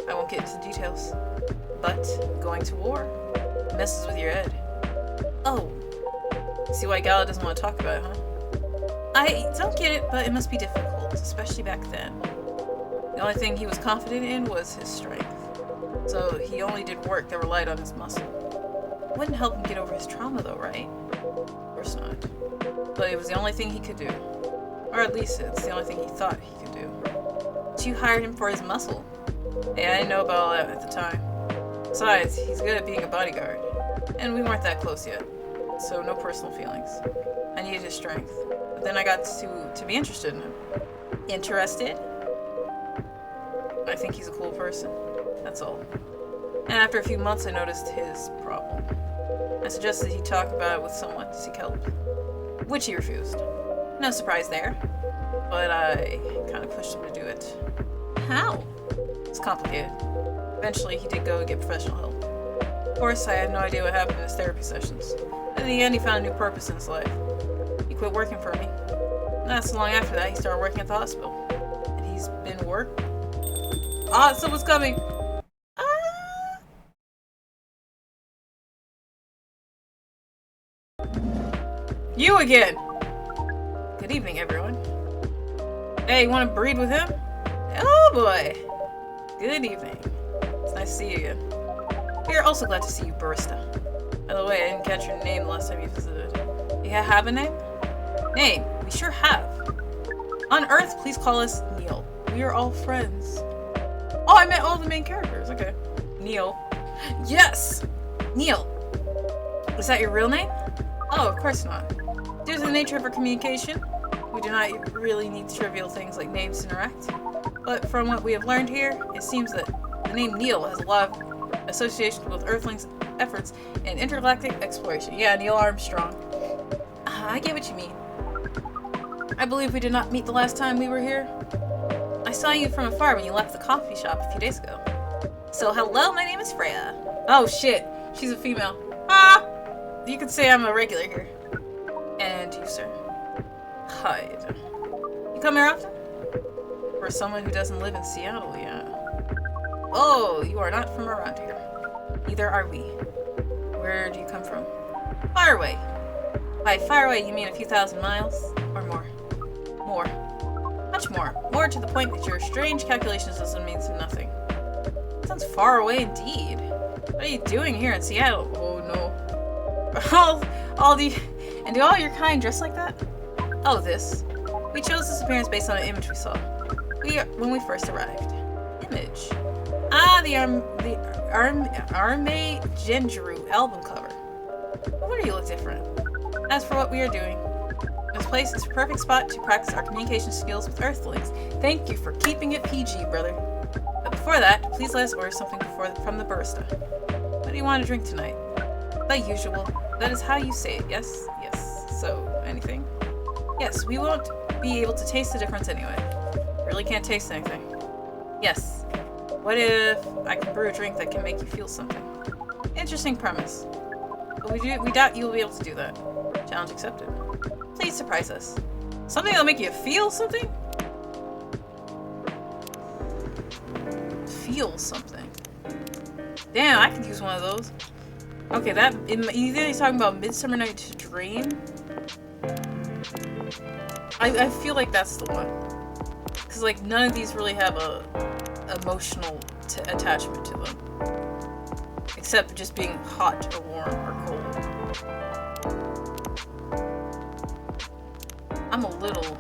I won't get into the details. But going to war messes with your head. Oh. See why Gala doesn't want to talk about it, huh? I don't get it, but it must be difficult, especially back then. The only thing he was confident in was his strength. So he only did work that relied on his muscle. Wouldn't help him get over his trauma though, right? Of course not. But it was the only thing he could do. Or at least it's the only thing he thought he could do. But you hired him for his muscle. Hey, I didn't know about all that at the time. Besides, he's good at being a bodyguard. And we weren't that close yet. So no personal feelings. I needed his strength. But then I got to be interested in him. Interested? I think he's a cool person. That's all. And after a few months I noticed his problem. I suggested he talk about it with someone to seek help. Which he refused. No surprise there. But I kind of pushed him to do it. How? It's complicated. Eventually he did go get professional help. Of course, I had no idea what happened in his therapy sessions. In the end, he found a new purpose in his life. He quit working for me. Not so long after that, he started working at the hospital. And he's been someone's coming! Ah! You again! Good evening, everyone. Hey, you want to breed with him? Oh boy! Good evening. It's nice to see you again. We are also glad to see you, Barista. By the way, I didn't catch your name the last time you visited. You have a name? Name? We sure have. On Earth, please call us Neil. We are all friends. Oh, I meant all the main characters. Okay. Neil. Yes! Neil. Is that your real name? Oh, of course not. Due to the nature of our communication, we do not really need to reveal things like names to interact. But from what we have learned here, it seems that the name Neil has a lot of association with Earthlings' efforts in intergalactic exploration. Yeah, Neil Armstrong. I get what you mean. I believe we did not meet the last time we were here. I saw you from afar when you left the coffee shop a few days ago. So hello, my name is Freya. Oh shit, she's a female. Ah! You could say I'm a regular here. And you, sir? Hide. You come here often? For someone who doesn't live in Seattle, yeah. Oh, you are not from around here. Neither are we. Where do you come from? Far away. By far away, you mean a few thousand miles? Or more? More. Much more. More to the point that your strange calculations doesn't mean nothing. Sounds far away indeed. What are you doing here in Seattle? Oh no. And do all your kind dress like that? Oh, this. We chose this appearance based on an image we saw. When we first arrived. Image. Ah, the Arme Genjuru album cover. No wonder you look different. As for what we are doing, this place is a perfect spot to practice our communication skills with Earthlings. Thank you for keeping it PG, brother. But before that, please let us order something from the barista. What do you want to drink tonight? The usual. That is how you say it, yes? Yes. So, anything? Yes, we won't be able to taste the difference anyway. Really can't taste anything. Yes. What if I can brew a drink that can make you feel something? Interesting premise. But we doubt you'll be able to do that. Challenge accepted. Please surprise us. Something that'll make you feel something? Feel something. Damn, I could use one of those. Okay, either he's talking about Midsummer Night's Dream. I feel like that's the one. Because, like, none of these really have a emotional attachment to them. Except just being hot or warm or cold. I'm a little...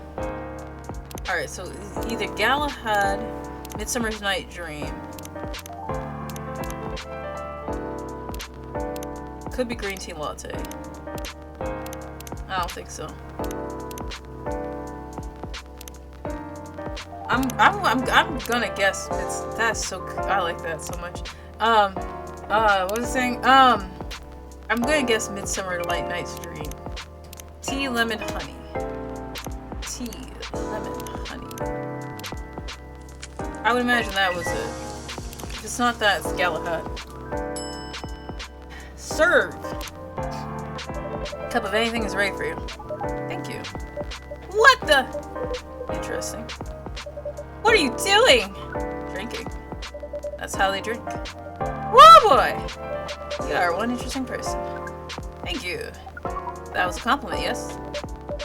Alright, so either Gala had Midsummer's Night Dream. Could be green tea latte. I don't think so. I'm gonna guess that's so I like that so much. What was I saying? I'm gonna guess Midsummer Light Night's Dream. Tea, lemon, honey. Tea, lemon, honey. I would imagine that was it. If it's not that, it's Galahad. Serve! Cup of anything is ready for you. Thank you. What the? Interesting. What are you doing? Drinking. That's how they drink. Whoa, boy! You are one interesting person. Thank you. That was a compliment, yes?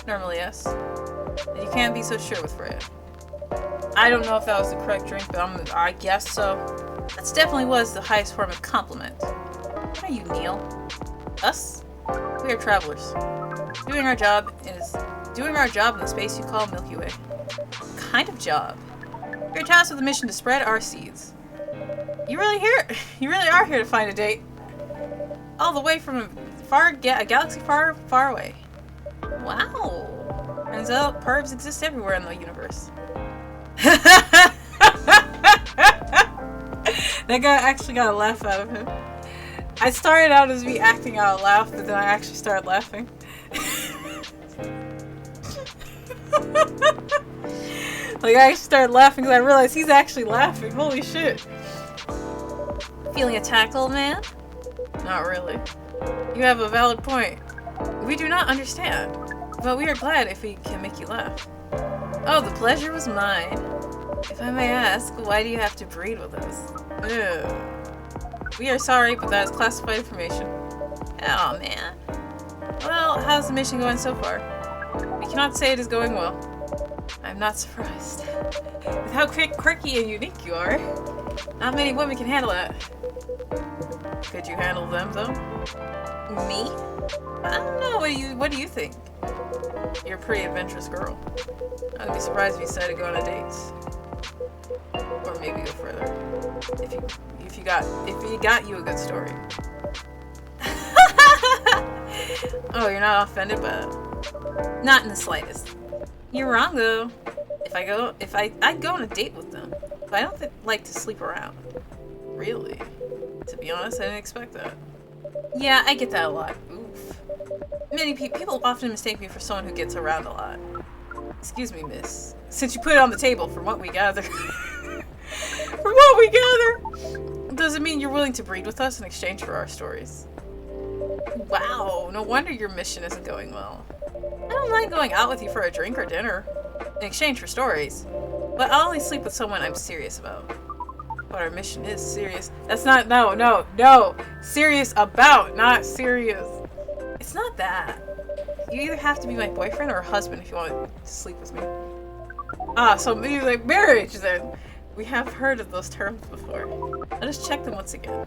Normally, yes. And you can't be so sure with Freya. I don't know if that was the correct drink, but I guess so. That definitely was the highest form of compliment. What are you, Neil? Us? We are travelers. Doing our job in the space you call Milky Way. What kind of job? We are tasked with a mission to spread our seeds. You really are here to find a date. All the way from a galaxy far, far away. Wow. Turns out pervs exist everywhere in the universe. That guy actually got a laugh out of him. I started out as me acting out loud, but then I actually started laughing. Like, I started laughing because I realized he's actually laughing. Holy shit. Feeling attacked, old man? Not really. You have a valid point. We do not understand, but we are glad if we can make you laugh. Oh, the pleasure was mine. If I may ask, why do you have to breed with us? Ugh. We are sorry, but that is classified information. Oh, man. Well, how's the mission going so far? We cannot say it is going well. I'm not surprised. With how quirky and unique you are, not many women can handle that. Could you handle them, though? Me? I don't know. What do you think? You're a pretty adventurous girl. I'd be surprised if you decided to go on a date. Or maybe go further. If you got you a good story. Oh, you're not offended by that? Not in the slightest. You're wrong though. I'd go on a date with them, but I don't like to sleep around. Really? To be honest, I didn't expect that. Yeah, I get that a lot. Oof. Many people often mistake me for someone who gets around a lot. Excuse me, miss. Since you put it on the table, from what we gather, does it mean you're willing to breed with us in exchange for our stories? Wow, no wonder your mission isn't going well. I don't mind going out with you for a drink or dinner in exchange for stories, but I'll only sleep with someone I'm serious about. But our mission is serious. That's not, no. Serious about, not serious. It's not that. You either have to be my boyfriend or husband if you want to sleep with me. Ah, so maybe like marriage then. We have heard of those terms before. I'll just check them once again.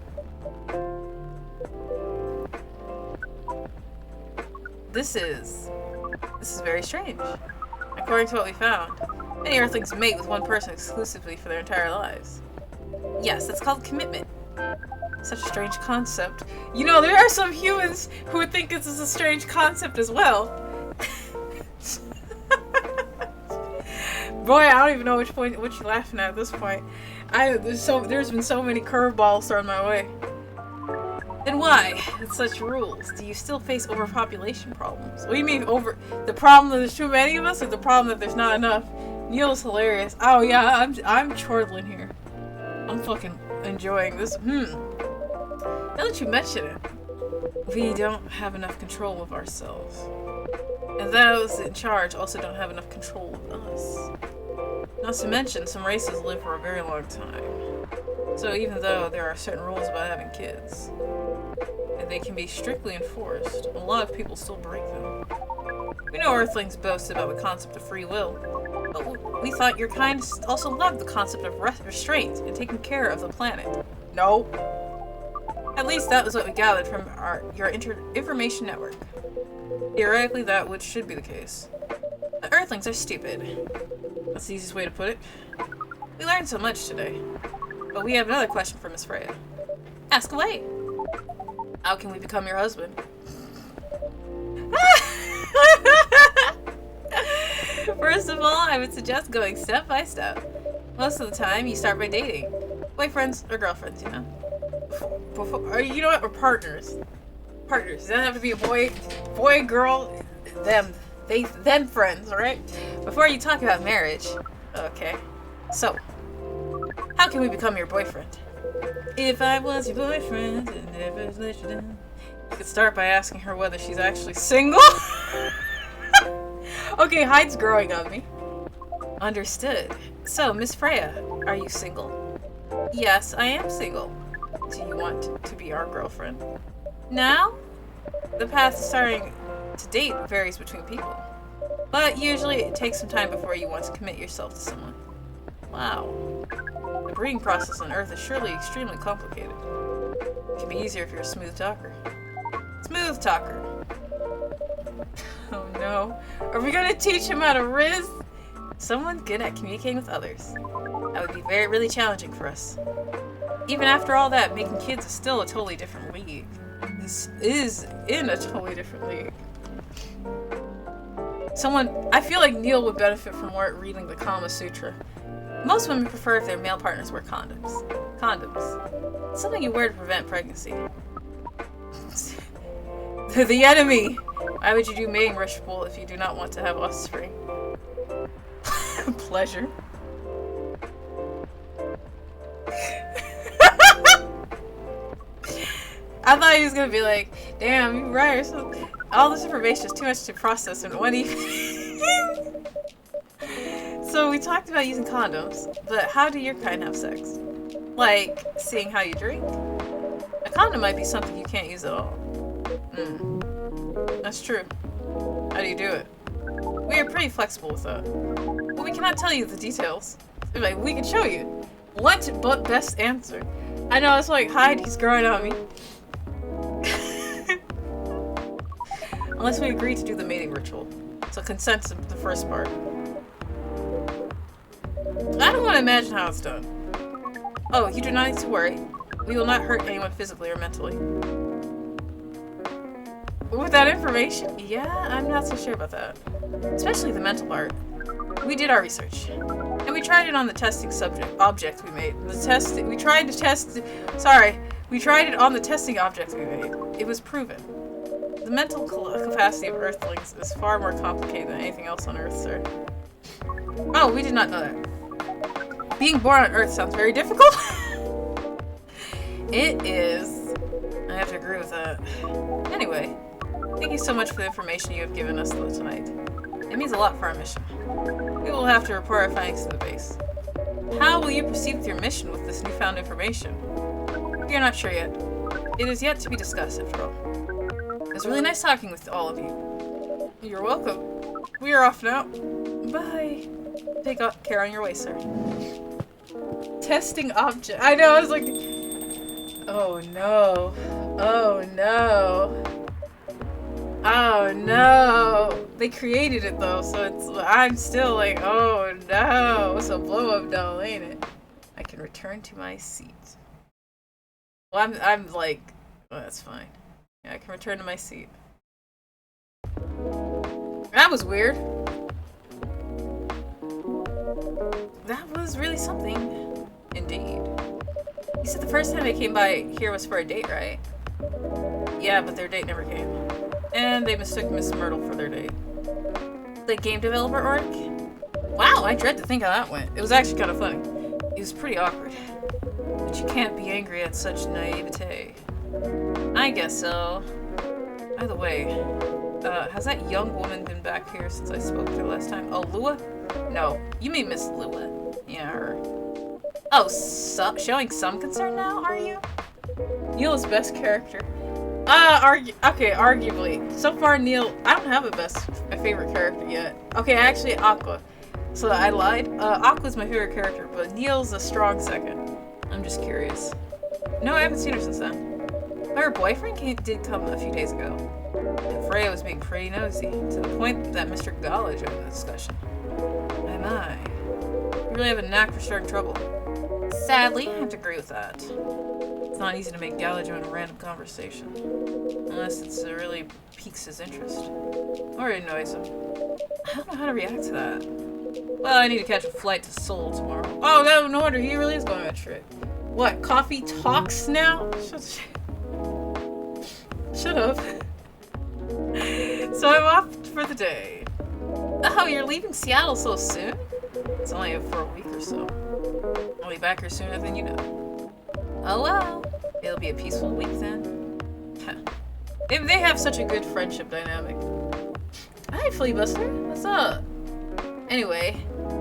This is very strange. According to what we found, many Earthlings mate with one person exclusively for their entire lives. Yes, that's called commitment. Such a strange concept. You know, there are some humans who would think this is a strange concept as well. Boy, I don't even know what you're laughing at this point. There's been so many curveballs thrown my way. Then why, with such rules, do you still face overpopulation problems? What do you mean the problem that there's too many of us, or the problem that there's not enough? Neil's hilarious. Oh yeah, I'm chortling here. I'm fucking enjoying this. Now that you mention it, we don't have enough control of ourselves. And those in charge also don't have enough control of us. Not to mention, some races live for a very long time. So even though there are certain rules about having kids, and they can be strictly enforced, a lot of people still break them. We know Earthlings boast about the concept of free will, but we thought your kind also loved the concept of restraint and taking care of the planet. No. At least that was what we gathered from your information network. Theoretically, that should be the case. The Earthlings are stupid. That's the easiest way to put it. We learned so much today. But we have another question for Miss Freya. Ask away. How can we become your husband? First of all, I would suggest going step by step. Most of the time, you start by dating. Boyfriends or girlfriends, you know? Or, you know what? Or partners. Partners. It doesn't have to be a boy, girl, them. Them friends, alright? Before you talk about marriage. Okay. So, how can we become your boyfriend? If I was your boyfriend and never let you down. You could start by asking her whether she's actually single. Okay, Hyde's growing on me. Understood. So, Miss Freya, are you single? Yes, I am single. Do you want to be our girlfriend? Now? The path to starting to date varies between people. But usually it takes some time before you want to commit yourself to someone. Wow. The breeding process on Earth is surely extremely complicated. It can be easier if you're a smooth talker. Smooth talker. Oh no. Are we gonna teach him how to riz? Someone good at communicating with others. That would be really challenging for us. Even after all that, making kids is still a totally different league. This is in a totally different league. I feel like Neil would benefit from reading the Kama Sutra. Most women prefer if their male partners wear condoms. Condoms. It's something you wear to prevent pregnancy. The enemy! Why would you do mating ritual if you do not want to have offspring? Pleasure. I thought he was gonna be like, damn, you're right. All this information is too much to process in one evening. So we talked about using condoms, but how do your kind have sex? Like, seeing how you drink? A condom might be something you can't use at all. That's true. How do you do it? We are pretty flexible with that. But we cannot tell you the details. Like, we can show you. What but best answer? I know, it's like, Hyde, he's growing on me. Unless we agree to do the mating ritual. So consent's the first part. I don't want to imagine how it's done. Oh, you do not need to worry. We will not hurt anyone physically or mentally. With that information? Yeah, I'm not so sure about that. Especially the mental part. We did our research. And we tried it on the testing object we made. We tried it on the testing object we made. It was proven. The mental capacity of Earthlings is far more complicated than anything else on Earth, sir. Oh, we did not know that. Being born on Earth sounds very difficult. It is. I have to agree with that. Anyway, thank you so much for the information you have given us tonight. It means a lot for our mission. We will have to report our findings to the base. How will you proceed with your mission with this newfound information? We are not sure yet. It is yet to be discussed, after all. It was really nice talking with all of you. You're welcome. We are off now. Bye. Take care on your way, sir. Testing object. I know, I was like... Oh no. Oh no. Oh no. They created it though, so I'm still like, oh no. It's a blow up doll, ain't it? I can return to my seat. Well, I'm like, well, that's fine. Yeah, I can return to my seat. That was weird. That was really something. Indeed. You said the first time they came by here was for a date, right? Yeah, but their date never came. And they mistook Miss Myrtle for their date. The game developer org? Wow, I dread to think how that went. It was actually kind of funny. It was pretty awkward. But you can't be angry at such naivete. I guess so. By the way, has that young woman been back here since I spoke to her last time? Oh, Lua? No, you mean Miss Lua. Yeah, her. Oh, showing some concern now, are you? Neil's best character. Okay, arguably. So far, Neil, I don't have a favorite character yet. Okay, actually, Aqua. So I lied. Aqua's my favorite character, but Neil's a strong second. I'm just curious. No, I haven't seen her since then. But her boyfriend did come a few days ago. And Freya was being pretty nosy, to the point that Mr. Gala joined the discussion. My. You really have a knack for starting trouble. Sadly, I have to agree with that. It's not easy to make Gala join a random conversation. Unless it really piques his interest. Or it annoys him. I don't know how to react to that. Well, I need to catch a flight to Seoul tomorrow. Oh, no wonder he really is going on a trip. What, coffee talks now? Shut up. So I'm off for the day. Oh, you're leaving Seattle so soon? It's only for a week or so. I'll be back here sooner than you know. Oh well. It'll be a peaceful week then. They have such a good friendship dynamic. Hi, Flea Buster. What's up? Anyway,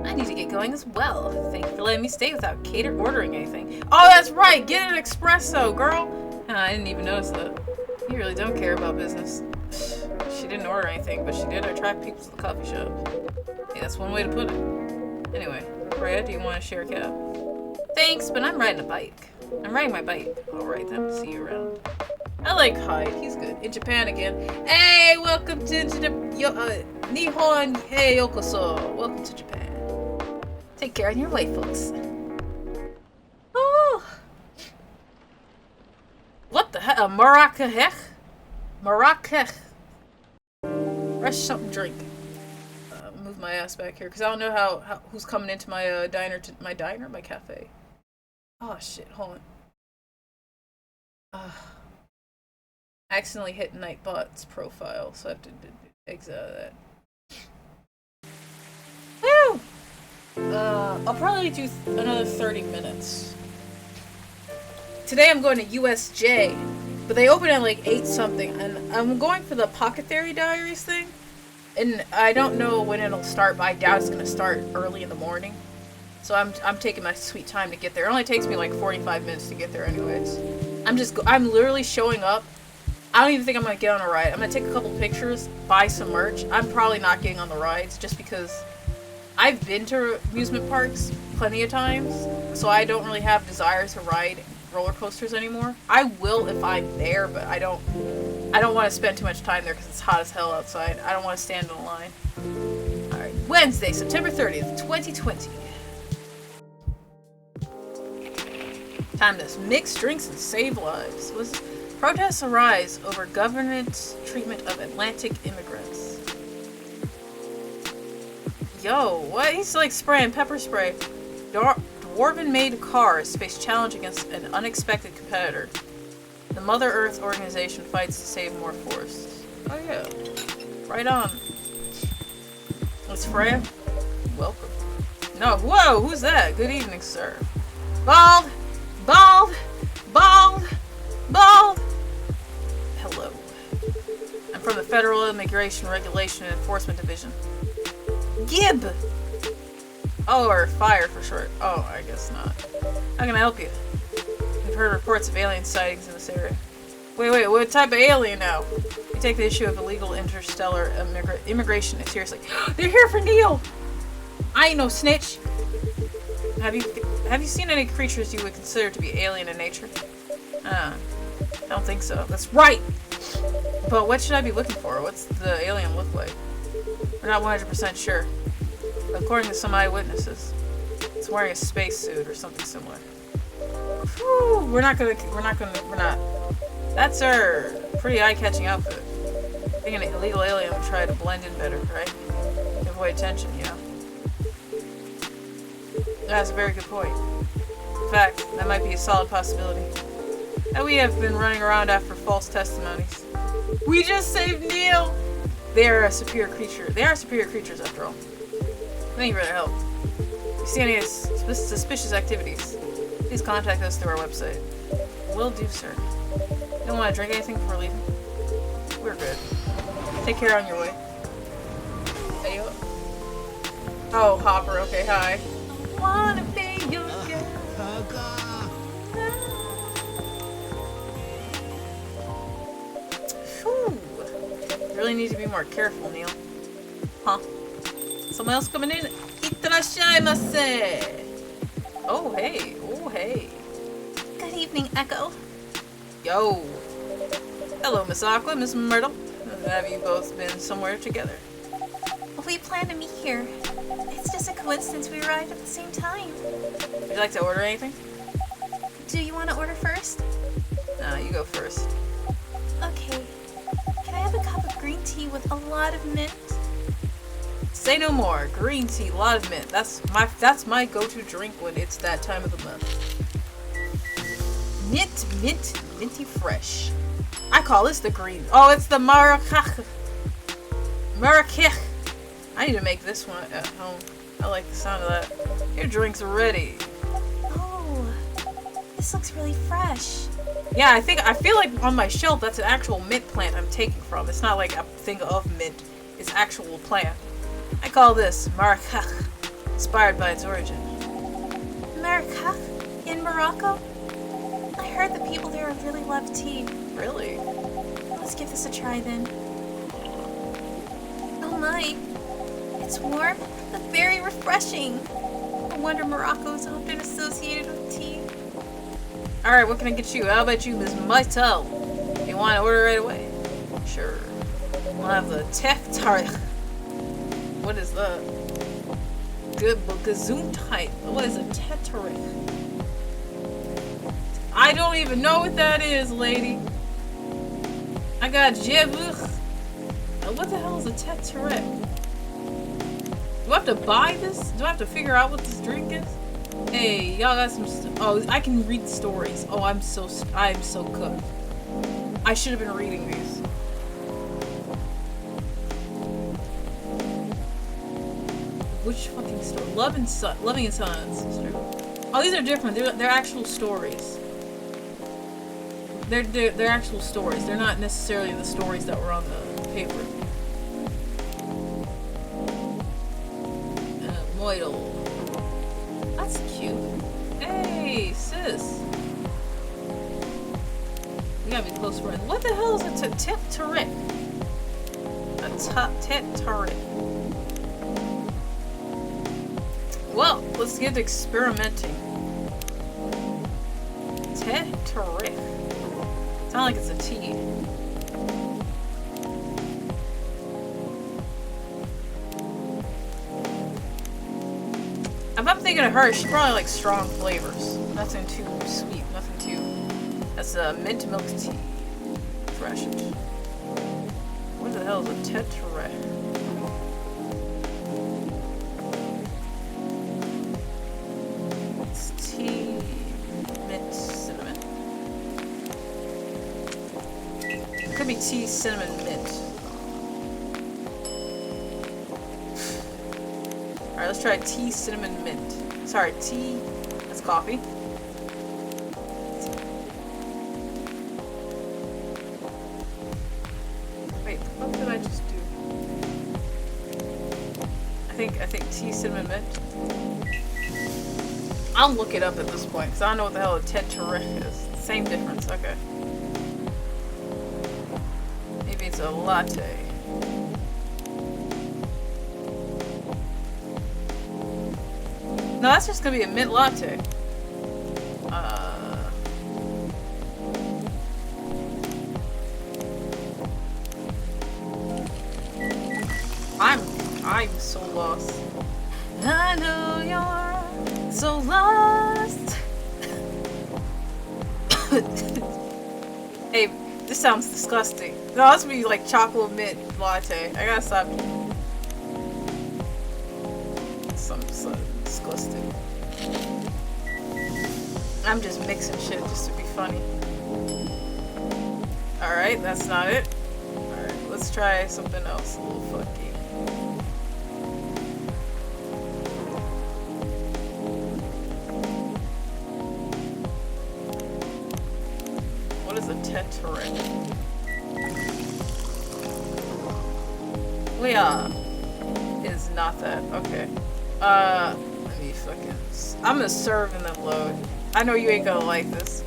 I need to get going as well. Thank you for letting me stay without ordering anything. Oh, that's right! Get an espresso, girl! I didn't even notice that. You really don't care about business. She didn't order anything, but she did attract people to the coffee shop. Yeah, that's one way to put it. Anyway, Freya, do you want to share a cab? Thanks, but I'm riding a bike. I'm riding my bike. Alright then, see you around. I like Hyde, he's good. In Japan again. Hey, welcome to Nihon Hey Yokoso. Welcome to Japan. Take care on your way, folks. Oh. What the hell? Marrakech? Marrakech. Fresh something drink. Move my ass back here because I don't know how who's coming into my my cafe. Oh shit, hold on. I accidentally hit Nightbot's profile, so I have to exit out of that. Woo! I'll probably do another 30 minutes. Today I'm going to USJ, but they open at like 8 something, and I'm going for the Pocket Theory Diaries thing. And I don't know when it'll start, but I doubt it's gonna start early in the morning. So I'm taking my sweet time to get there. It only takes me like 45 minutes to get there anyways. I'm literally showing up. I don't even think I'm gonna get on a ride. I'm gonna take a couple pictures, buy some merch. I'm probably not getting on the rides just because I've been to amusement parks plenty of times, so I don't really have desire to ride roller coasters anymore. I will if I'm there, but I don't want to spend too much time there because it's hot as hell outside. I don't want to stand in a line. Alright, Wednesday, September 30th, 2020. Time to mix drinks and save lives. Protests arise over government's treatment of Atlantic immigrants. Yo, what? He's like spraying pepper spray. Dwarven-made cars face challenge against an unexpected competitor. The Mother Earth organization fights to save more forests. Oh yeah. Right on. It's Freya. Welcome. No, whoa, who's that? Good evening, sir. Bald! Bald! Bald! Bald! Hello. I'm from the Federal Immigration Regulation and Enforcement Division. Gib! Oh, or FIRE for short. Oh, I guess not. How can I help you? We've heard reports of alien sightings in this area. Wait, what type of alien now? We take the issue of illegal interstellar immigration seriously. They're here for Neil! I ain't no snitch! Have you seen any creatures you would consider to be alien in nature? I don't think so. That's right! But what should I be looking for? What's the alien look like? We're not 100% sure. According to some eyewitnesses, it's wearing a spacesuit or something similar. Whew, we're not. That's our pretty eye-catching outfit. I think an illegal alien would try to blend in better, right? To avoid attention, you know? That's a very good point. In fact, that might be a solid possibility. And we have been running around after false testimonies. We just saved Neil! They are a superior creature. They are superior creatures, after all. Thank you for their help. If you see any suspicious activities, please contact us through our website. Will do, sir. You don't want to drink anything before leaving? We're good. Take care on your way. Hey, yo. Oh, Hopper. Okay, hi. I wanna be your girl. Whew. Really need to be more careful, Neil. Huh? Someone else coming in? Itterashaimase! Oh, hey. Oh, hey. Good evening, Echo. Yo. Hello, Miss Aqua, Miss Myrtle. Have you both been somewhere together? We plan to meet here. It's just a coincidence we arrived at the same time. Would you like to order anything? Do you want to order first? No, you go first. Okay. Can I have a cup of green tea with a lot of mint? Say no more. Green tea, a lot of mint. That's my go-to drink when it's that time of the month. Minty fresh. I call this the green. Oh, it's the maracach. I need to make this one at home. I like the sound of that. Your drink's ready. Oh, this looks really fresh. Yeah, I feel like on my shelf that's an actual mint plant I'm taking from. It's not like a thing of mint. It's actual plant. I call this maracach, inspired by its origin. Maracach? In Morocco? I heard the people there really love tea. Really? Let's give this a try then. Oh my. It's warm, but very refreshing. No wonder Morocco is often associated with tea. Alright, what can I get you? How about you, Miss Mytel? You want to order right away? Sure. We'll have the Teftarich. What is that? Good Gesundheit. What is a Tetarich? I don't even know what that is, lady. I got Jevuch. What the hell is a Tetarich? Do I have to buy this? Do I have to figure out what this drink is? Hey, y'all got some oh, I can read stories. Oh, I am so cooked. I should have been reading these. Which fucking story? Loving and Sons. Oh, these are different. They're actual stories. They're actual stories. They're not necessarily the stories that were on the paper. Moidle. That's cute. Hey, sis. We gotta be close friends. What the hell is a Tep-Tarik? A Tep-Tarik. Well, let's get experimenting. Tep-Tarik. Sound like it's a tea. If I'm thinking of her, she probably likes strong flavors. Nothing too sweet, nothing too... That's a mint milk tea. Fresh. What the hell is a tetra? It's tea, mint, cinnamon. Could be tea, cinnamon, mint. Alright, let's try tea, cinnamon, mint. Sorry, tea. That's coffee. Wait, what did I just do? I think tea, cinnamon, mint. I'll look it up at this point, because I don't know what the hell a tetra is. Same difference, okay. Maybe it's a latte. No, that's just gonna be a mint latte. I'm so lost. I know you're so lost. Hey, this sounds disgusting. No, this would be like chocolate mint latte. I gotta stop. So disgusting. I'm just mixing shit just to be funny. Alright, that's not it. Alright, let's try something else a little funky. What is a tetraret? Leah is not that. Okay. Let me fucking... I'm gonna serve and then load. I know you ain't gonna like this.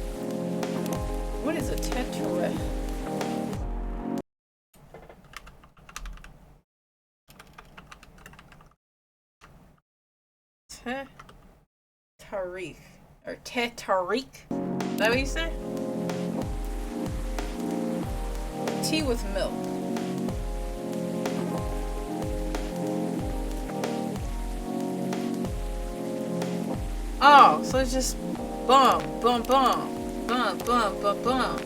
What is a tetraret? Tariq. Or Tariq? Is that what you say? Tea with milk. Oh, so it's just bum, bum, bum, bum, bum, bum, bum.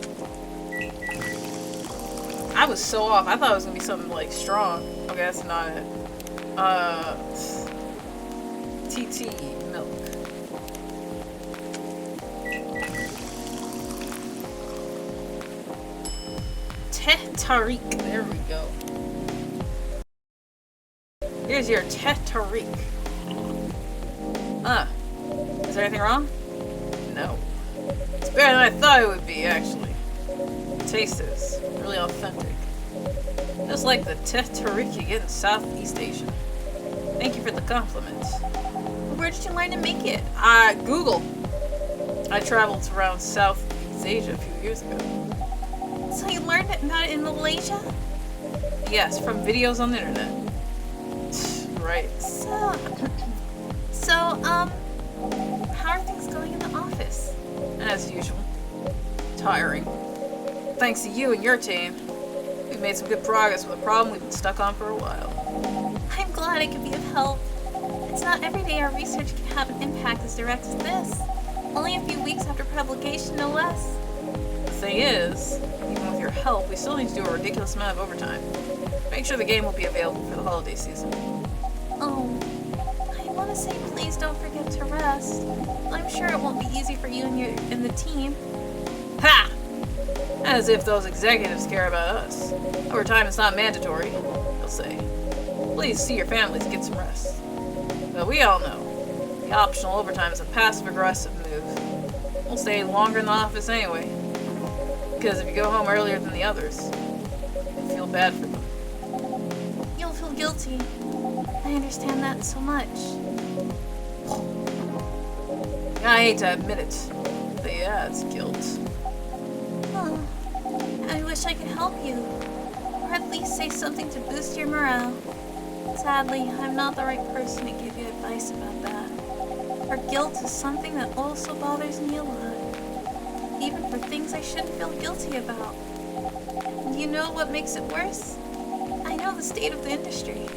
I was so off. I thought it was gonna be something like strong. Okay, that's not it. TT milk. Teh-tarik. There we go. Here's your teh-tarik. Is there anything wrong? No. It's better than I thought it would be, actually. The taste is really authentic. Just like the teh-tarik you get in Southeast Asia. Thank you for the compliment. Where did you learn to make it? Google. I traveled around Southeast Asia a few years ago. So you learned about it in Malaysia? Yes, from videos on the internet. Right. So, how are things going in the office? As usual. Tiring. Thanks to you and your team, we've made some good progress with a problem we've been stuck on for a while. I'm glad I could be of help. It's not every day our research can have an impact as direct as this. Only a few weeks after publication, no less. The thing is, even with your help, we still need to do a ridiculous amount of overtime. Make sure the game will be available for the holiday season. Oh, I want to say please don't forget to rest. I'm sure it won't be easy for you and the team. Ha! As if those executives care about us. Overtime is not mandatory, they'll say. Please see your families, get some rest. But we all know, the optional overtime is a passive-aggressive move. We'll stay longer in the office anyway. Because if you go home earlier than the others, you feel bad for them. You'll feel guilty. I understand that so much. I hate to admit it, but yeah, it's guilt. Oh, I wish I could help you. Or at least say something to boost your morale. Sadly, I'm not the right person to give you advice about that. For guilt is something that also bothers me a lot. Even for things I shouldn't feel guilty about. And you know what makes it worse? I know the state of the industry.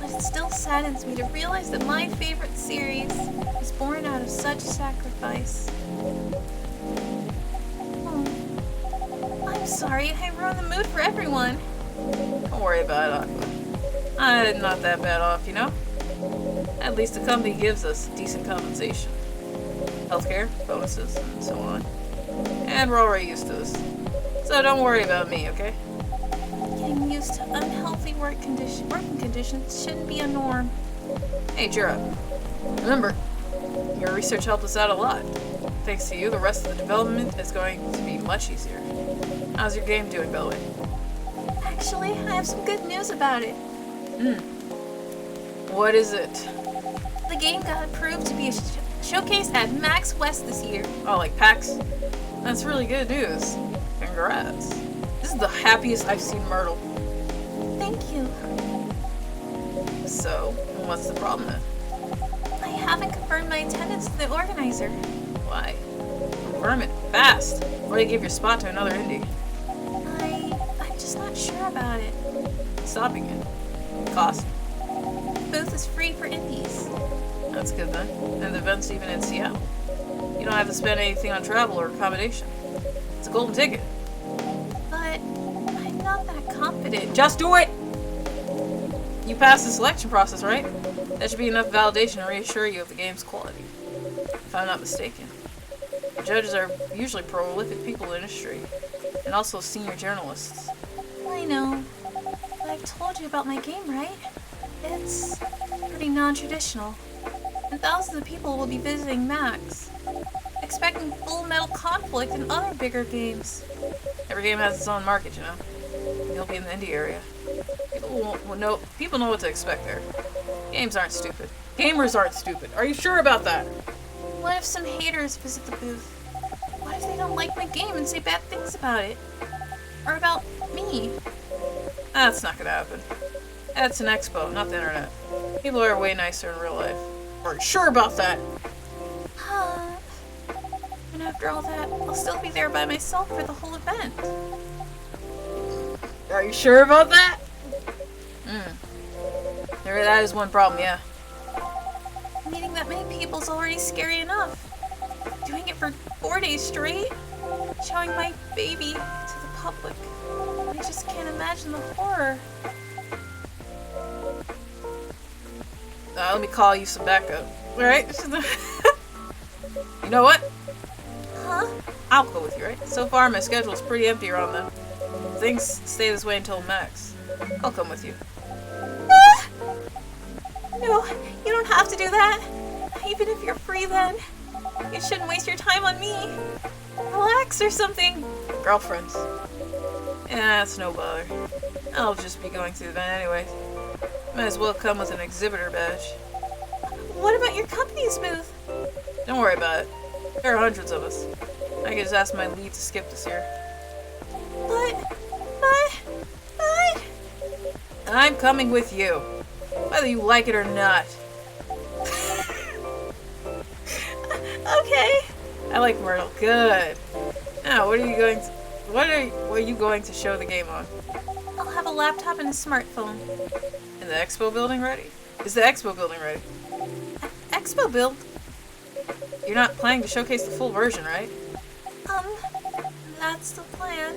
But it still saddens me to realize that my favorite series was born out of such sacrifice. Oh, I'm sorry, I ruined the mood for everyone. Don't worry about it, Aqua. I'm not that bad off, you know? At least the company gives us decent compensation. Healthcare, bonuses, and so on. And we're already used to this. So don't worry about me, okay? Getting used to unhealthy working conditions shouldn't be a norm. Hey, cheer up. Remember, your research helped us out a lot. Thanks to you, the rest of the development is going to be much easier. How's your game doing, by the way? Actually, I have some good news about it. What is it? The game got approved to be showcased at Max West this year. Oh, like PAX? That's really good news. Congrats. This is the happiest I've seen Myrtle. Thank you. So, what's the problem then? I haven't confirmed my attendance to the organizer. Why? Confirm it fast. Or you give your spot to another indie. I'm just not sure about it. Stopping it. Cost? The booth is free for indies. That's good then. And the event's even in Seattle. You don't have to spend anything on travel or accommodation. It's a golden ticket. But I'm not that confident. Just do it! You passed the selection process, right? That should be enough validation to reassure you of the game's quality. If I'm not mistaken. The judges are usually prolific people in the industry, and also senior journalists. I know. But I've told you about my game, right? It's pretty non-traditional. And thousands of people will be visiting Max, expecting Full Metal Conflict and other bigger games. Every game has its own market, you know. You'll be in the indie area. People know what to expect there. Games aren't stupid. Gamers aren't stupid. Are you sure about that? What if some haters visit the booth? What if they don't like my game and say bad things about it? Or about me? That's not gonna happen. That's an expo, not the internet. People are way nicer in real life. Are you sure about that? And after all that, I'll still be there by myself for the whole event. Are you sure about that? That is one problem, yeah. Meeting that many people's already scary enough. Doing it for 4 days straight? Showing my baby to the public. I just can't imagine the horror. Let me call you some backup. Alright? You know what? Huh? I'll go with you, right? So far, my schedule's pretty empty around then. Things stay this way until Max. I'll come with you. Ah! No, you don't have to do that. Even if you're free then. You shouldn't waste your time on me. Relax or something. Girlfriends. Yeah, it's no bother. I'll just be going through the event anyway. Might as well come with an exhibitor badge. What about your company's booth? Don't worry about it. There are hundreds of us. I can just ask my lead to skip this year. But... I'm coming with you. Whether you like it or not. Okay. I like Myrtle. Good. Now, what are you going to show the game on? I'll have a laptop and a smartphone. In the expo building ready? Is the expo building ready? Expo build? You're not planning to showcase the full version, right? That's the plan.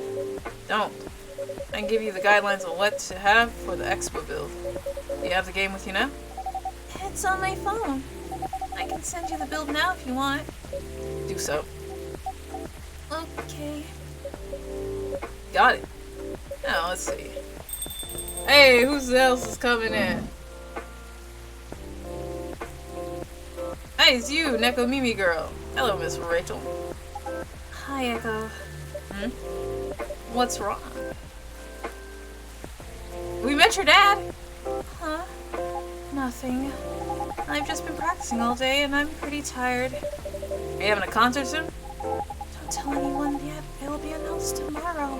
Don't. I can give you the guidelines on what to have for the expo build. Do you have the game with you now? It's on my phone. I can send you the build now if you want. Do so. Okay. Got it. Now, let's see. Hey, who else is coming in? Hey, it's you, Neko Mimi girl. Hello, Miss Rachel. Hi, Echo. What's wrong? We met your dad. Huh? Nothing. I've just been practicing all day and I'm pretty tired. Are you having a concert soon? Don't tell anyone yet. It'll be announced tomorrow.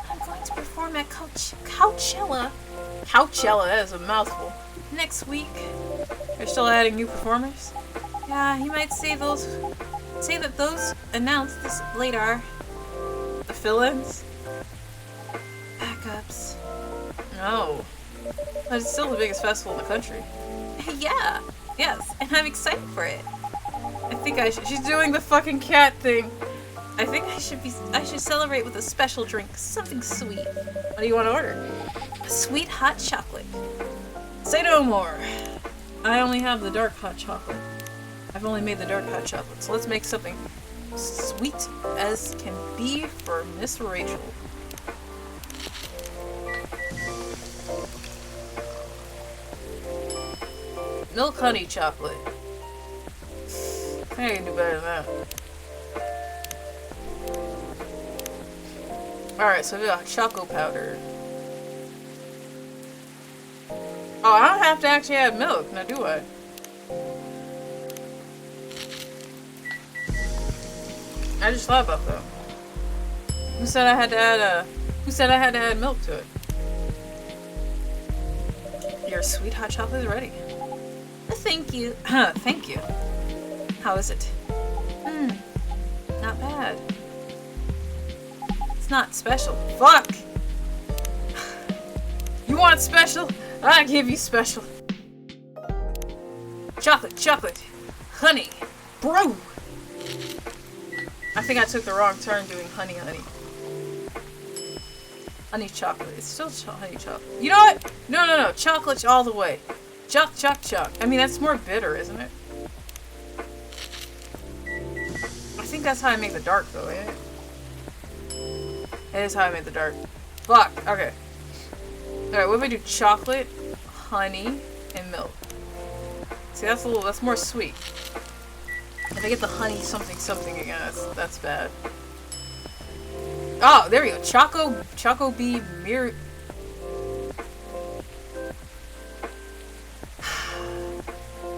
I'm going to perform at Coachella Coachella, that is a mouthful. next week. They're still adding new performers? Yeah, you might say that those announced this later. The fill-ins? Backups. No. But it's still the biggest festival in the country. Yeah. Yes, and I'm excited for it. I think I should. She's doing the fucking cat thing. I think I should celebrate with a special drink, something sweet. What do you want to order? A sweet hot chocolate. Say no more. I only have the dark hot chocolate. I've only made the dark hot chocolate, so let's make something sweet as can be for Miss Rachel. Milk honey chocolate. I think I can do better than that. Alright, so we got choco powder. Oh, I don't have to actually add milk, now do I? I just thought about that. Who said I had to add milk to it? Your sweet hot chocolate is ready. Thank you. Thank you. How is it? Not bad. It's not special. Fuck! You want special? I give you special. Chocolate, chocolate, honey, brew. I think I took the wrong turn doing honey. Honey chocolate. It's still honey chocolate. You know what? No. Chocolate all the way. Choc. I mean, that's more bitter, isn't it? I think that's how I make the dark, though, ain't it? It is how I made the dark. Fuck. Okay. Alright, what if I do chocolate, honey, and milk? See, that's more sweet. If I get the honey something again, that's bad. Oh, there we go. Choco bee mirror.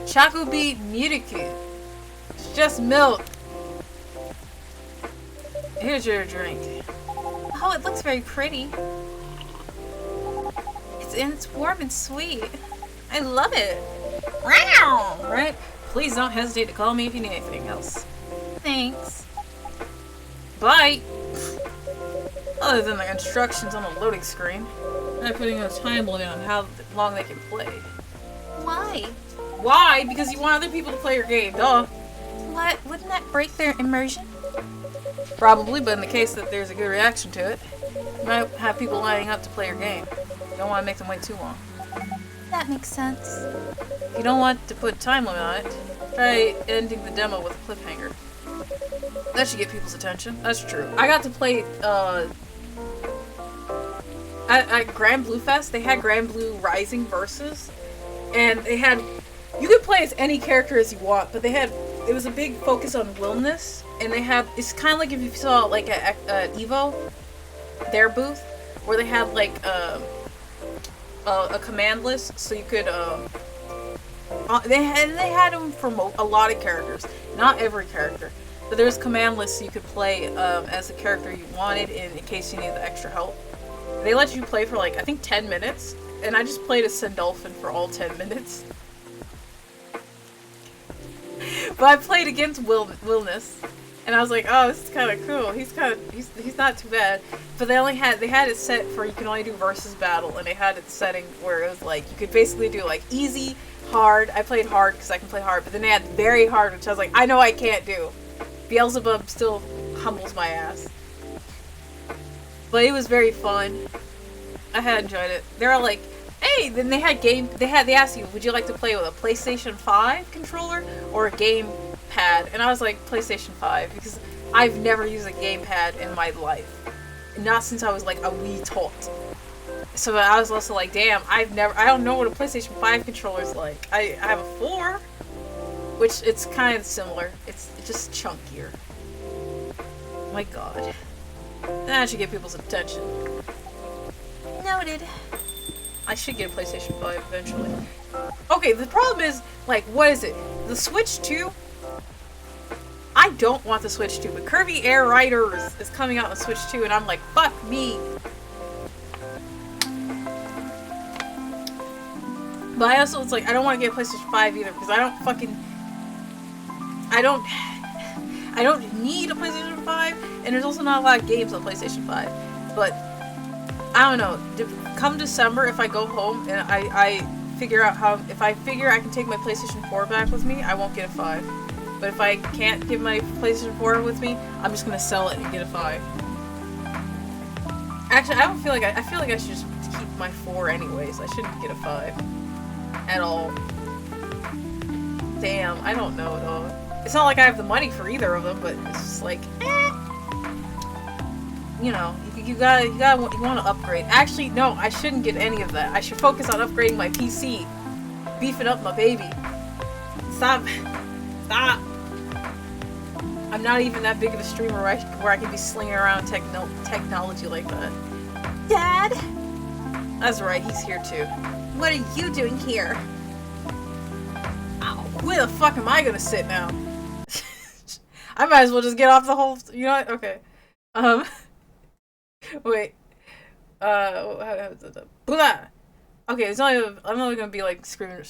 Choco bee miracle. It's just milk. Here's your drink. Oh, it looks very pretty. It's warm and sweet. I love it. Wow! Right? Please don't hesitate to call me if you need anything else. Thanks. Bye! Other than the instructions on the loading screen, I'm putting a time limit on how long they can play. Why? Why? Because you want other people to play your game, duh. What? Wouldn't that break their immersion? Probably, but in the case that there's a good reaction to it, you might have people lining up to play your game. Don't want to make them wait too long. That makes sense. If you don't want to put time limit on it, try ending the demo with a cliffhanger. That should get people's attention. That's true. I got to play, at Grand Blue Fest, they had Grand Blue Rising Versus, and they had, you could play as any character as you want, but it was a big focus on willness, and they had, it's kind of like if you saw, like, at Evo, their booth, where they had, like, a command list, so you could, they had them for a lot of characters, not every character, but there was command lists so you could play as the character you wanted in case you needed the extra help. They let you play for like, I think 10 minutes, and I just played as Sandolphin for all 10 minutes. But I played against Willness, and I was like, oh, this is kind of cool. He's not too bad. But they had it set for you can only do versus battle, and they had it setting where it was like you could basically do like easy, hard. I played hard because I can play hard, but then they had very hard, which I was like, I know I can't do. Beelzebub still humbles my ass. But it was very fun. I had enjoyed it. They were like, hey, then they asked you, would you like to play with a PlayStation 5 controller or a game pad? And I was like, PlayStation 5, because I've never used a game pad in my life. Not since I was like a wee tot. So I was also like, damn, I don't know what a PlayStation 5 controller is like. I have a 4, which it's kind of similar. It's just chunkier. Oh my god. That should get people's attention. Noted. I should get a PlayStation 5 eventually. Okay, the problem is, like, what is it? The Switch 2? I don't want the Switch 2, but Kirby Air Riders is coming out on Switch 2, and I'm like, fuck me. But I also, it's like, I don't want to get a PlayStation 5 either, because I don't need a PlayStation 5, and there's also not a lot of games on PlayStation 5. But, I don't know, come December, if I go home, and I figure out if I figure I can take my PlayStation 4 back with me, I won't get a 5. But if I can't get my PlayStation 4 with me, I'm just gonna sell it and get a 5. Actually, I feel like I should just keep my 4 anyways. I shouldn't get a 5. At all. Damn, I don't know though. It's not like I have the money for either of them, but it's just like, you know, you want to upgrade. Actually, no, I shouldn't get any of that. I should focus on upgrading my PC, beefing up my baby. Stop. I'm not even that big of a streamer where I can be slinging around technology like that. Dad? That's right, he's here too. What are you doing here? Ow, where the fuck am I gonna sit now? I might as well just get off the whole. You know what? Okay. Wait. Blah. Okay, I'm only gonna be like screaming.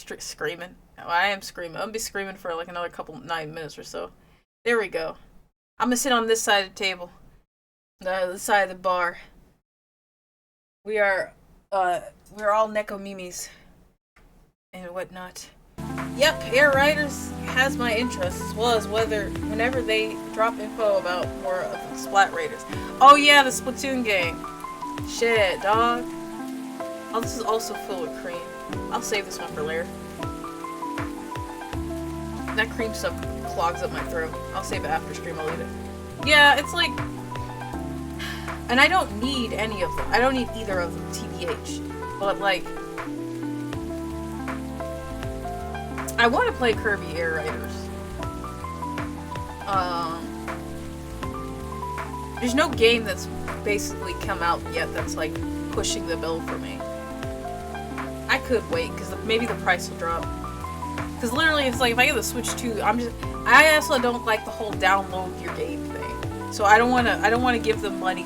Oh, I am screaming. I'm gonna be screaming for like another 9 minutes or so. There we go. I'm gonna sit on this side of the table. The side of the bar. We're all Neko Mimis and whatnot. Yep, Air Riders has my interest, as well as whenever they drop info about more of the Splat Raiders. Oh yeah, the Splatoon game. Shit, dog. Oh, this is also filled with cream. I'll save this one for later. That cream stuff clogs up my throat. I'll save it after stream, I'll eat it. Yeah, it's like... And I don't need any of them. I don't need either of them, TBH. But, like... I want to play Kirby Air Riders. There's no game that's basically come out yet that's, like, pushing the bill for me. I could wait, because maybe the price will drop. Because literally, it's like, if I get the Switch 2, I also don't like the whole download your game thing. So I don't want to give them money.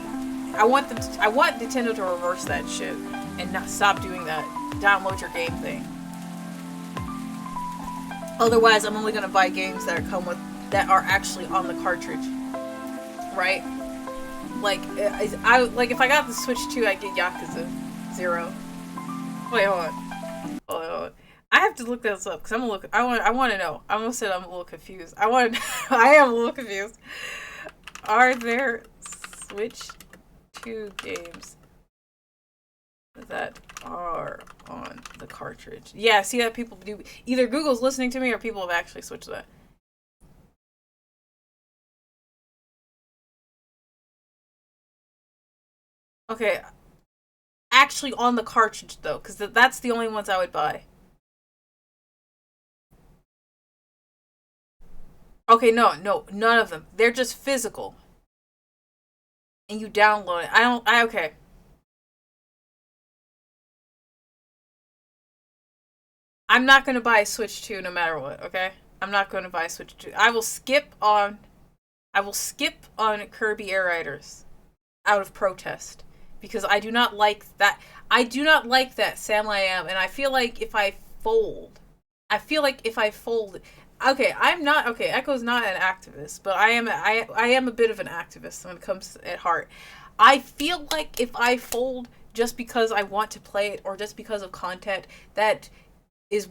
I want Nintendo to reverse that shit and not stop doing that download your game thing. Otherwise, I'm only gonna buy games that are actually on the cartridge, right? Like, if I got the Switch 2, I'd get Yakuza 0. Wait, hold on. I have to look this up because I want to know. I'm gonna say I'm a little confused. I am a little confused. Are there Switch 2 games that are on the cartridge. Yeah, see that people do. Either Google's listening to me or people have actually switched that. Okay. Actually on the cartridge, though, because that's the only ones I would buy. Okay, no, none of them. They're just physical. And you download it. Okay. I'm not going to buy a Switch 2 no matter what, okay? I'm not going to buy a Switch 2. I will skip on Kirby Air Riders out of protest because I do not like that. I do not like that Sam I am, and I feel like if I fold, okay, I'm not okay. Echo's not an activist, but I am a bit of an activist when it comes at heart. I feel like if I fold just because I want to play it or just because of content, that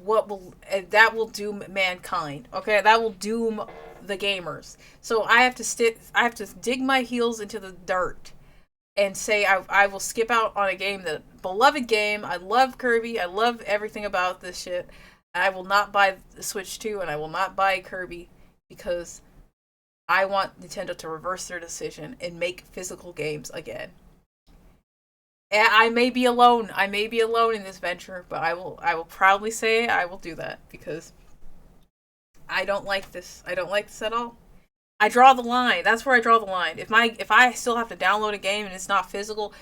will doom mankind. Okay, that will doom the gamers. So I have to dig my heels into the dirt and say I will skip out on a game, that beloved game. I love Kirby. I love everything about this shit. I will not buy the Switch 2 and I will not buy Kirby because I want Nintendo to reverse their decision and make physical games again. And I may be alone. I may be alone in this venture, but I will proudly say I will do that because I don't like this. I don't like this at all. I draw the line. That's where I draw the line. If I still have to download a game and it's not physical,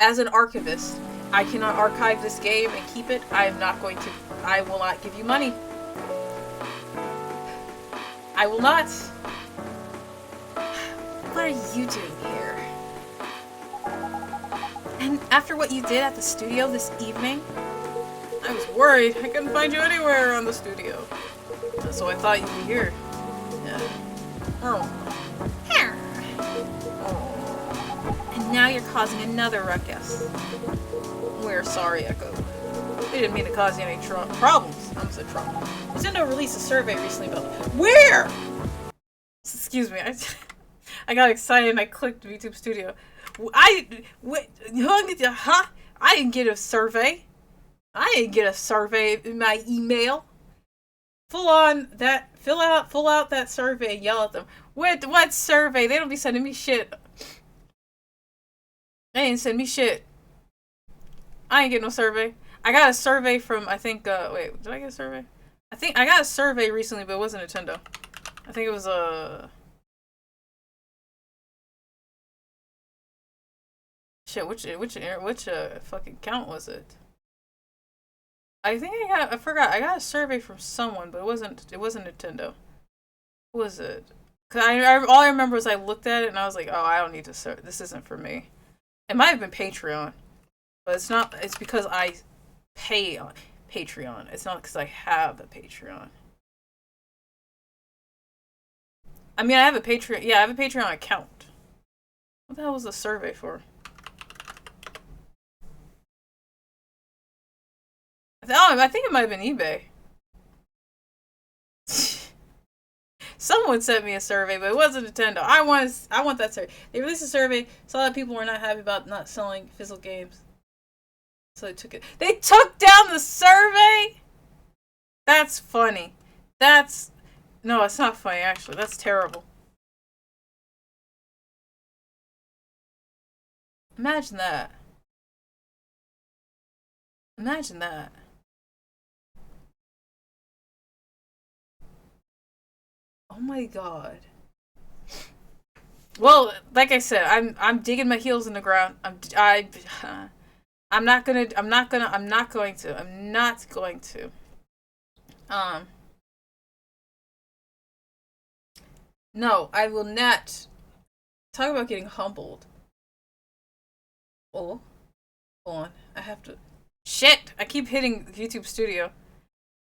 as an archivist, I cannot archive this game and keep it. I will not give you money. I will not. What are you doing here? And after what you did at the studio this evening, I was worried. I couldn't find you anywhere around the studio. So I thought you'd be here. Yeah. Oh. Here. And now you're causing another ruckus. We're sorry, Echo. We didn't mean to cause you any problems. I'm so trouble. Nintendo released a survey recently about where. Excuse me. I got excited and I clicked VTube Studio. I didn't get a survey. I didn't get a survey in my email. Fill out that survey and yell at them. What survey? They don't be sending me shit. They ain't send me shit. I ain't get no survey. I got a survey from, I think, wait, did I get a survey? I think I got a survey recently, but it wasn't Nintendo. I think it was shit, which fucking account was it? I think I forgot. I got a survey from someone, but it wasn't Nintendo. Who was it? Cause all I remember was I looked at it and I was like, oh, I don't need to this isn't for me. It might have been Patreon, but it's not. It's because I pay on Patreon. It's not because I have a Patreon. I mean, I have a Patreon. Yeah, I have a Patreon account. What the hell was the survey for? I think it might have been eBay. Someone sent me a survey, but it wasn't Nintendo. I want that survey. They released a survey, saw that people were not happy about not selling physical games. So they took it. They took down the survey? That's funny. No, it's not funny, actually. That's terrible. Imagine that. Imagine that. Oh my god. Well, like I said, I'm digging my heels in the ground. I'm not going to. No, I will not. Talk about getting humbled. Oh, hold on. I have to. Shit! I keep hitting YouTube Studio.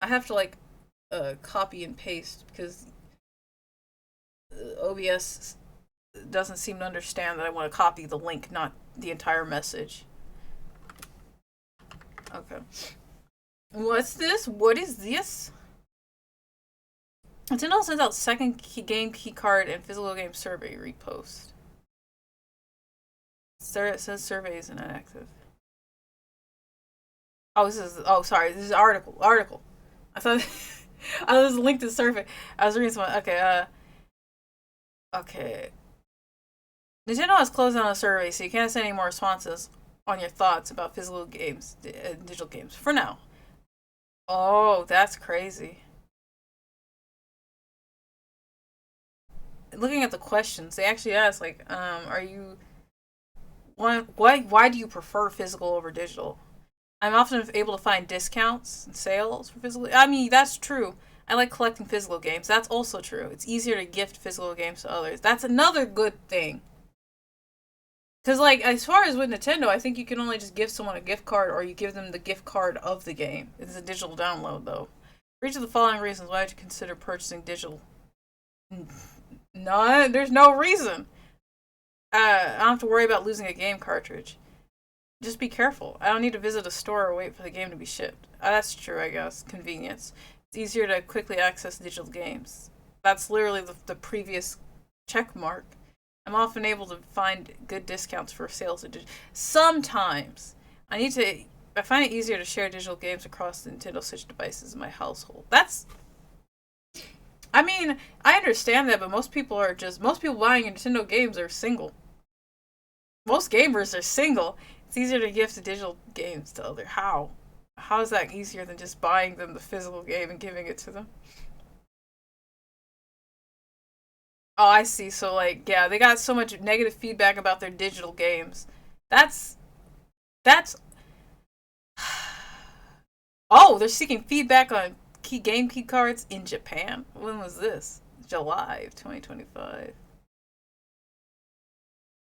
I have to, like, copy and paste because OBS doesn't seem to understand that I want to copy the link, not the entire message. Okay. What's this? What is this? Nintendo sends out second game key card and physical game survey repost. It says survey is inactive. Oh, sorry, this is article. I thought, I was linked to survey. I was reading something. Okay. Nintendo has closed down a survey, so you can't send any more responses on your thoughts about physical games, digital games, for now. Oh, that's crazy. Looking at the questions, they actually ask, like, are you... Why do you prefer physical over digital? I'm often able to find discounts and sales for physical... I mean, that's true. I like collecting physical games. That's also true. It's easier to gift physical games to others. That's another good thing. Because, like, as far as with Nintendo, I think you can only just give someone a gift card or you give them the gift card of the game. It's a digital download, though. For each of the following reasons, why would you consider purchasing digital? No, there's no reason. I don't have to worry about losing a game cartridge. Just be careful. I don't need to visit a store or wait for the game to be shipped. That's true, I guess. Convenience. It's easier to quickly access digital games. That's literally the previous check mark. I'm often able to find good discounts for sales. Sometimes. I find it easier to share digital games across the Nintendo Switch devices in my household. I mean, I understand that, but most people buying Nintendo games are single. Most gamers are single. It's easier to gift the digital games to others. How? How is that easier than just buying them the physical game and giving it to them? Oh, I see. So, like, yeah, they got so much negative feedback about their digital games. That's... Oh, they're seeking feedback on game key cards in Japan? When was this? July of 2025.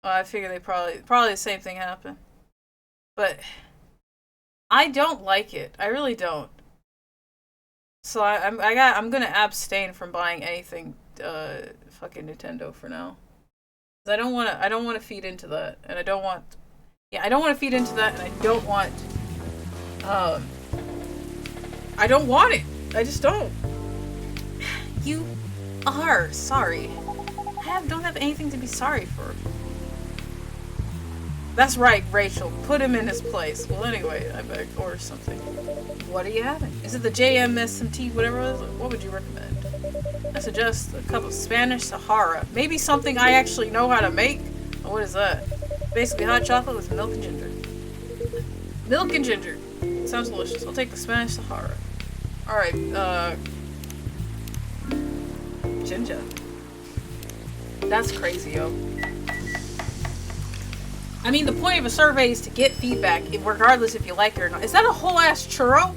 Oh, I figure they probably the same thing happened. But I don't like it. I really don't. So I'm gonna abstain from buying anything fucking Nintendo for now. I don't want to feed into that, and I don't want to feed into that, and I don't want it. I just don't. You are sorry. I don't have anything to be sorry for. That's right, Rachel. Put him in his place. Well, anyway, I better order something. What are you having? Is it the JMSMT, whatever it is? What would you recommend? I suggest a cup of Spanish Sahara. Maybe something I actually know how to make? Oh, what is that? Basically hot chocolate with milk and ginger. Milk and ginger. Sounds delicious. I'll take the Spanish Sahara. Alright, ginger. That's crazy, yo. I mean, the point of a survey is to get feedback, regardless if you like it or not. Is that a whole ass churro?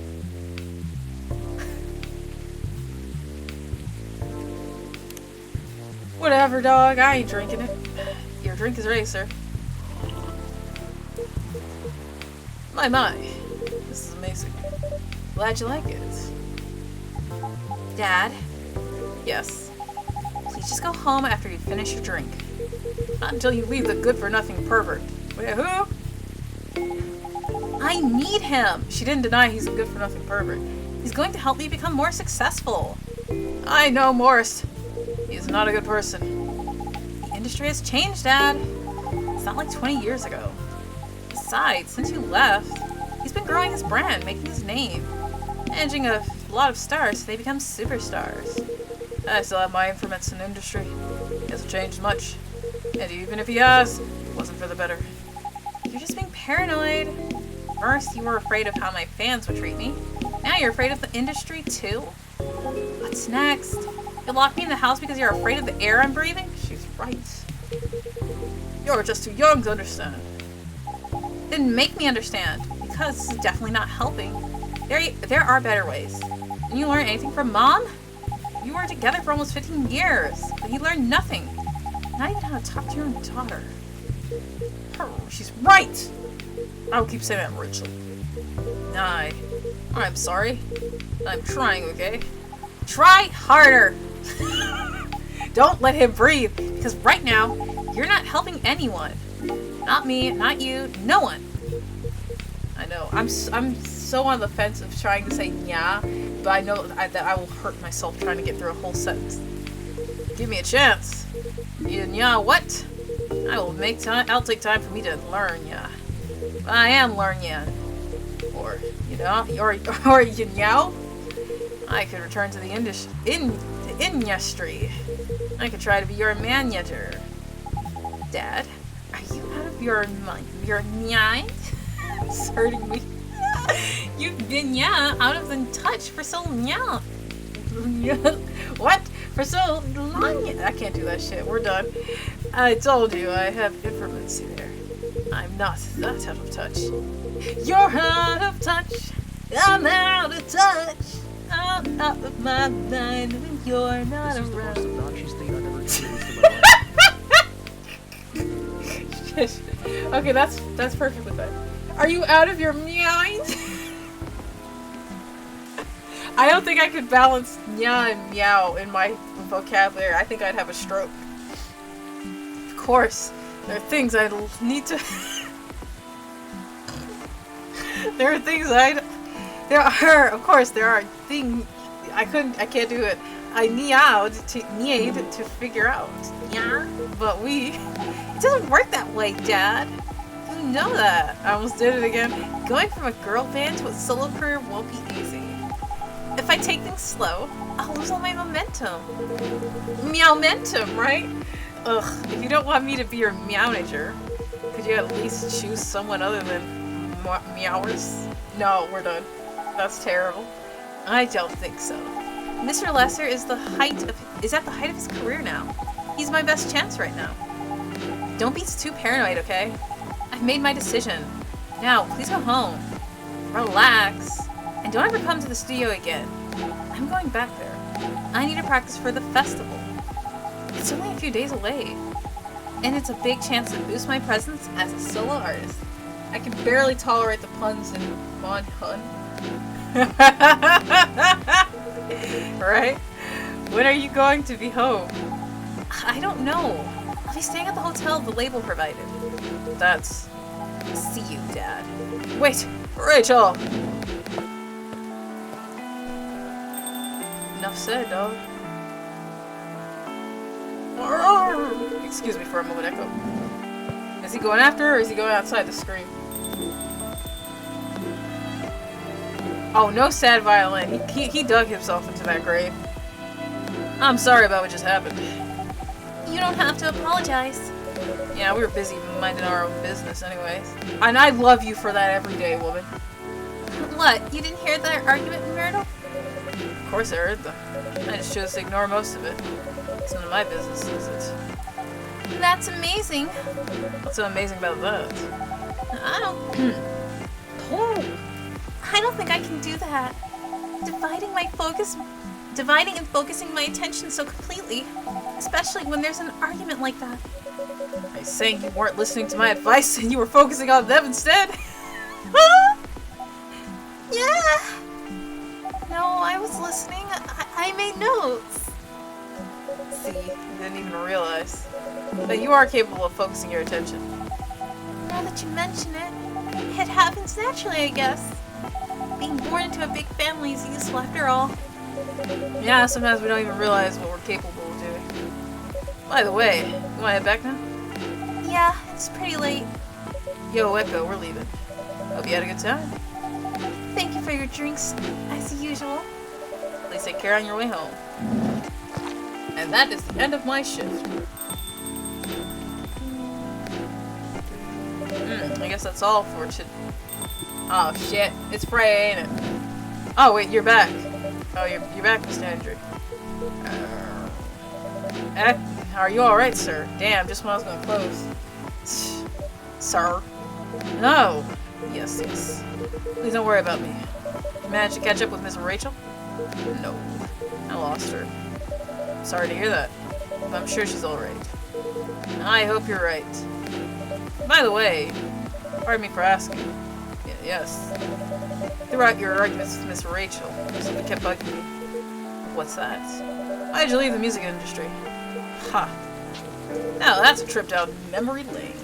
Whatever, dog. I ain't drinking it. Your drink is ready, sir. My. This is amazing. Glad you like it. Dad? Yes. Please just go home after you finish your drink. Not until you leave the good-for-nothing pervert. Wait, who? I need him! She didn't deny he's a good-for-nothing pervert. He's going to help me become more successful. I know Morris. He's not a good person. The industry has changed, Dad. It's not like 20 years ago. Besides, since you left, he's been growing his brand, making his name. Managing a lot of stars so they become superstars. I still have my influence in the industry. He hasn't changed much. And even if he has, it wasn't for the better. You're just being paranoid. First, you were afraid of how my fans would treat me. Now you're afraid of the industry, too? What's next? You'll lock me in the house because you're afraid of the air I'm breathing? She's right. You're just too young to understand. Then make me understand, because this is definitely not helping. There are better ways. Didn't you learn anything from Mom? You were together for almost 15 years, but you learned nothing. Not even how to talk to your own daughter. She's right! I'll keep saying that, Rachel. I'm sorry. I'm trying, okay? Try harder! Don't let him breathe! Because right now, you're not helping anyone. Not me, not you, no one. I know. I'm so on the fence of trying to say yeah, but I know that I will hurt myself trying to get through a whole sentence. Give me a chance. Yeah, what? I'll take time for me to learn, yeah. I am learn, yeah. Or You know, or you know, I could return to the industry. I could try to be your manager. Dad, are you out of your mind? Your mind? It's hurting me. You've been out of the touch for so long. What? For so long? I can't do that shit. We're done. I told you I have information here. I'm not that out of touch. You're out of touch. I'm out of touch. I'm out of my mind when you're not around. Okay, that's perfectly fine. Are you out of your mind? I don't think I could balance nya and meow in my vocabulary. I think I'd have a stroke. Of course, there are things I'd need to. There are things of course, there are things I can't do it. I need to figure out. Yeah, but it doesn't work that way, Dad. You know that. I almost did it again. Going from a girl band to a solo career won't be easy. If I take things slow, I'll lose all my momentum. Meow-mentum, right? Ugh, if you don't want me to be your meownager, could you at least choose someone other than meowers? No, we're done. That's terrible. I don't think so. Mr. Lesser is at the height of his career now. He's my best chance right now. Don't be too paranoid, okay? I've made my decision. Now, please go home. Relax. And don't ever come to the studio again. I'm going back there. I need to practice for the festival. It's only a few days away. And it's a big chance to boost my presence as a solo artist. I can barely tolerate the puns in Mon Hun. Right? When are you going to be home? I don't know. I'll be staying at the hotel the label provided. See you, Dad. Wait, Rachel! Enough said, dog. Excuse me for a moment, Echo. Is he going after her or is he going outside to scream? Oh, no sad violin. He dug himself into that grave. I'm sorry about what just happened. You don't have to apologize. Yeah, we were busy minding our own business anyways. And I love you for that every day, woman. What? You didn't hear that argument in Myrtle? Of course I heard them. I just chose to ignore most of it. It's none of my business, is it? That's amazing. What's so amazing about that? I don't think I can do that. Dividing and focusing my attention so completely, especially when there's an argument like that. Are you saying you weren't listening to my advice and you were focusing on them instead? Yeah. No, I was listening. I made notes. See, you didn't even realize. But you are capable of focusing your attention. Now that you mention it, it happens naturally, I guess. Being born into a big family is useful after all. Yeah, sometimes we don't even realize what we're capable of doing. By the way, you want to head back now? Yeah, it's pretty late. Yo, Echo, we're leaving. Hope you had a good time. Thank you for your drinks, as usual. Please take care on your way home. And that is the end of my shift. I guess that's all for today. Oh shit, it's Friday, ain't it? Oh wait, you're back. Oh, you're back, Mr. Hendrick. Are you alright, sir? Damn, just when I was gonna close. Sir? No! Yes. Please don't worry about me. You managed to catch up with Miss Rachel? No. I lost her. Sorry to hear that. But I'm sure she's alright. I hope you're right. By the way, pardon me for asking. Yes. Throughout your arguments with Miss Rachel, something kept bugging me. What's that? Why did you leave the music industry? Ha. Now that's a trip down memory lane.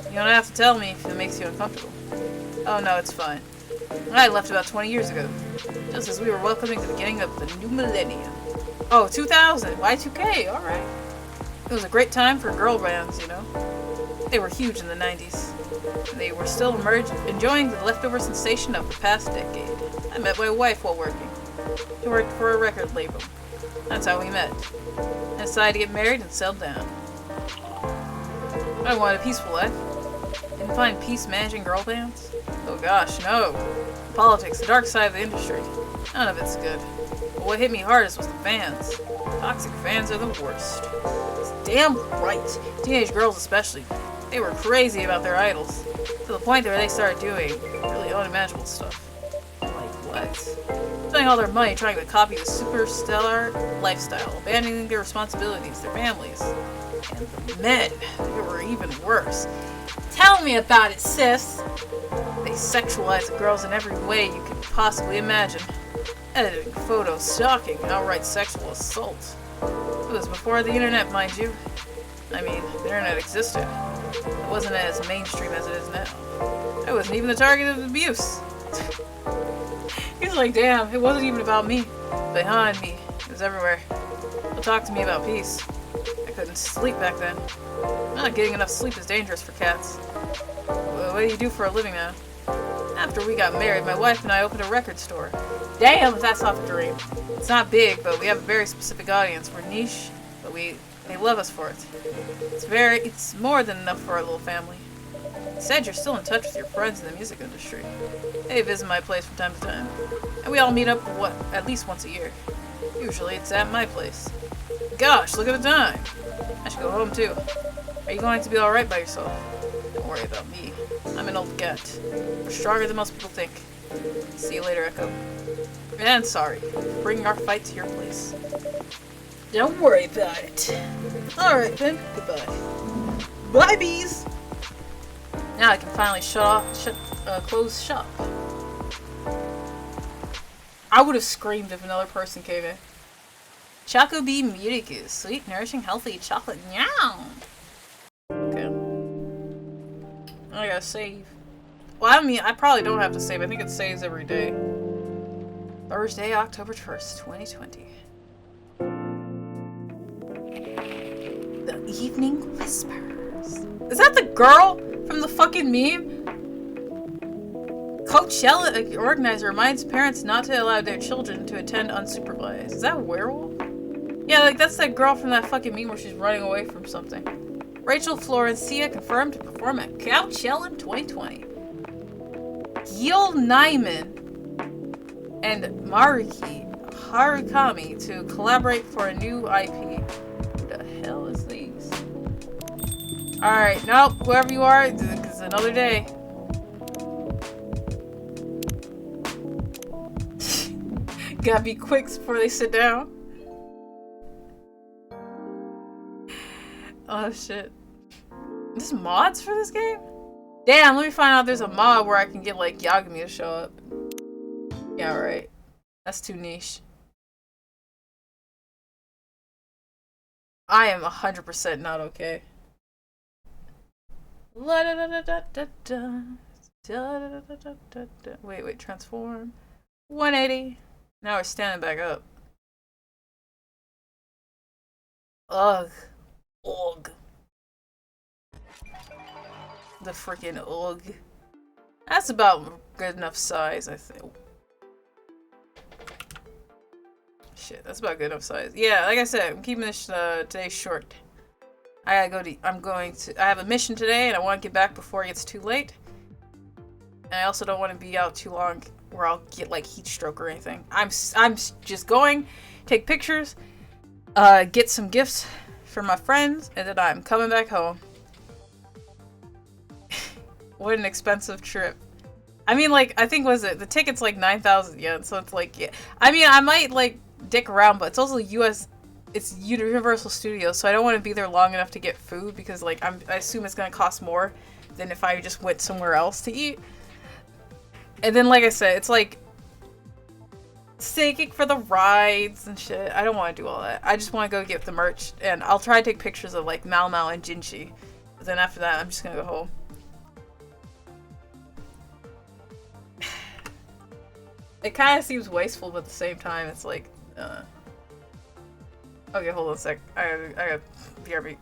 You don't have to tell me if it makes you uncomfortable. Oh no, it's fine. I left about 20 years ago, just as we were welcoming the beginning of the new millennium. Oh, 2000! Y2K, alright. It was a great time for girl bands, you know? They were huge in the 90s. They were still enjoying the leftover sensation of the past decade. I met my wife while working. She worked for a record label. That's how we met. I decided to get married and settle down. I wanted a peaceful life. Didn't find peace managing girl bands. Oh gosh, no. Politics, the dark side of the industry. None of it's good. But what hit me hardest was the fans. Toxic fans are the worst. It's damn right. Teenage girls especially. They were crazy about their idols. To the point where they started doing really unimaginable stuff. Like what? Spending all their money trying to copy the superstar lifestyle, abandoning their responsibilities, their families. And the men, they were even worse. Tell me about it, sis! They sexualize the girls in every way you could possibly imagine. Editing photos, stalking, outright sexual assault. It was before the internet, mind you. I mean, the internet existed. It wasn't as mainstream as it is now. I wasn't even the target of abuse. He's like, damn, it wasn't even about me. Behind me, it was everywhere. They'll talk to me about peace. I couldn't sleep back then. Not getting enough sleep is dangerous for cats. What do you do for a living now? After we got married, my wife and I opened a record store. Damn, that's off a dream. It's not big, but we have a very specific audience. We're niche, but they love us for it. It's more than enough for our little family. You said you're still in touch with your friends in the music industry. They visit my place from time to time. And we all meet up, at least once a year. Usually it's at my place. Gosh, look at the time. I should go home too. Are you going to be alright by yourself? Don't worry about me. I'm an old cat. We're stronger than most people think. See you later, Echo. And sorry for bringing our fight to your place. Don't worry about it. Alright then, goodbye. Bye, bees! Now I can finally close shop. I would have screamed if another person came in. Choco Bee Mutiku, sweet, nourishing, healthy chocolate. Meow! Okay. I gotta save. Well, I mean, I probably don't have to save. I think it saves every day. Thursday, October 1st, 2020. The Evening Whispers. Is that the girl from the fucking meme? Coachella organizer reminds parents not to allow their children to attend unsupervised. Is that a werewolf? Yeah, like that's that girl from that fucking meme where she's running away from something. Rachel Florencia confirmed to perform at Coachella in 2020. Gil Nyman and Maruki Harukami to collaborate for a new IP. Who the hell is these? Alright, nope, whoever you are, it's another day. Gotta be quick before they sit down. Oh shit. There's mods for this game? Damn, let me find out if there's a mod where I can get like Yagami to show up. Yeah, right. That's too niche. I am 100% not okay. Wait, transform. 180. Now we're standing back up. Ugh. Ugh. The freaking ugh. That's about good enough size, I think. Shit, that's about good enough size. Yeah, like I said, I'm keeping this today short. I have a mission today, and I want to get back before it gets too late. And I also don't want to be out too long where I'll get like heat stroke or anything. I'm just going, take pictures, get some gifts for my friends, and then I'm coming back home. What an expensive trip. I mean, like, I think the ticket's like 9,000 yen, so it's like, yeah. I mean, I might like dick around, but it's also it's Universal Studios, so I don't want to be there long enough to get food because like I assume it's gonna cost more than if I just went somewhere else to eat. And then, like I said, it's like staking for the rides and shit. I don't want to do all that. I just want to go get the merch, and I'll try to take pictures of like Mao Mao and Jinchi. But then after that, I'm just gonna go home. It kind of seems wasteful, but at the same time, it's like, okay, hold on a sec. I got BRB.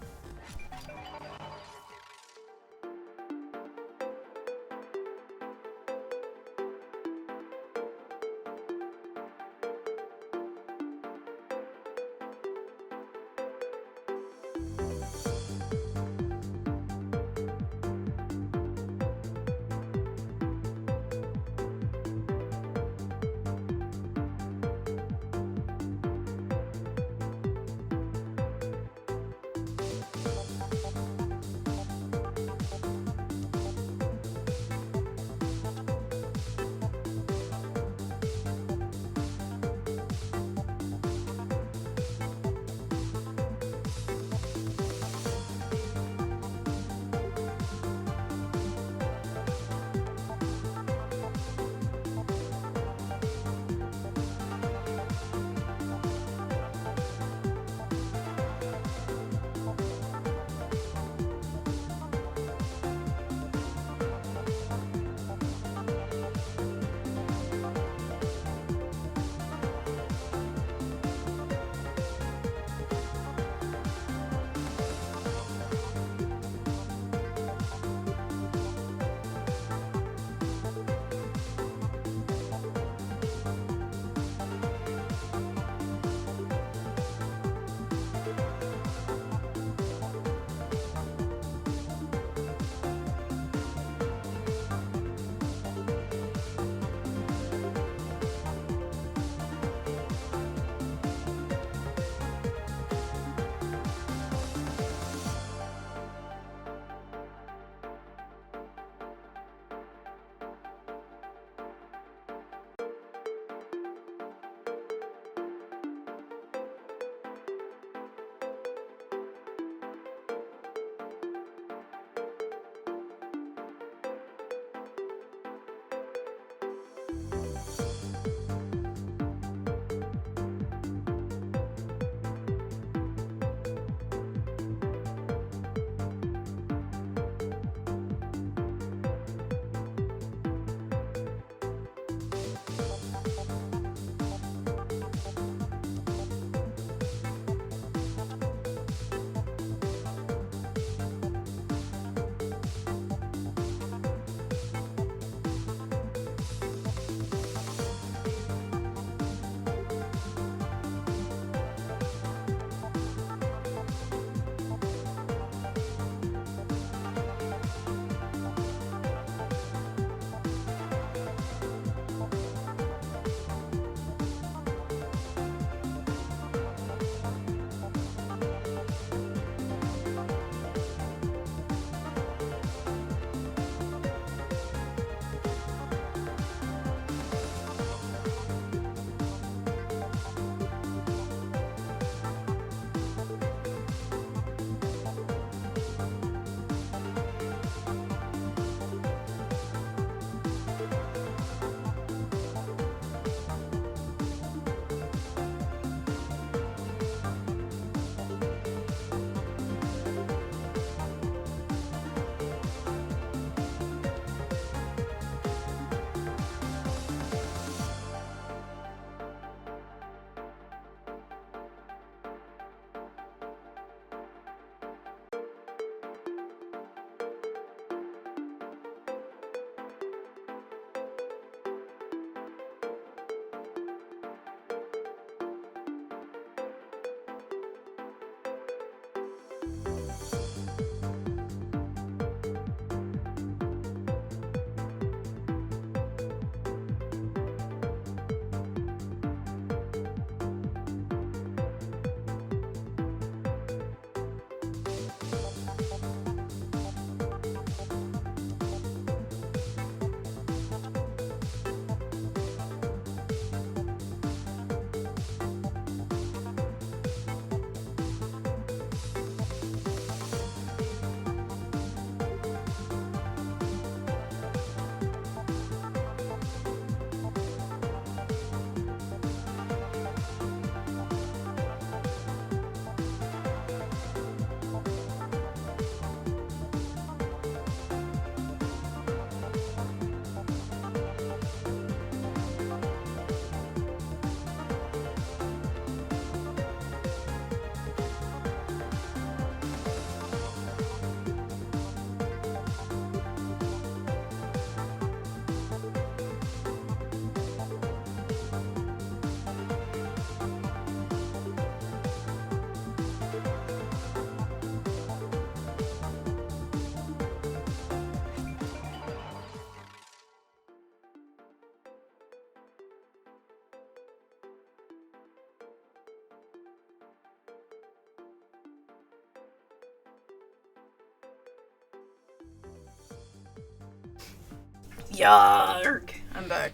Yarg! I'm back.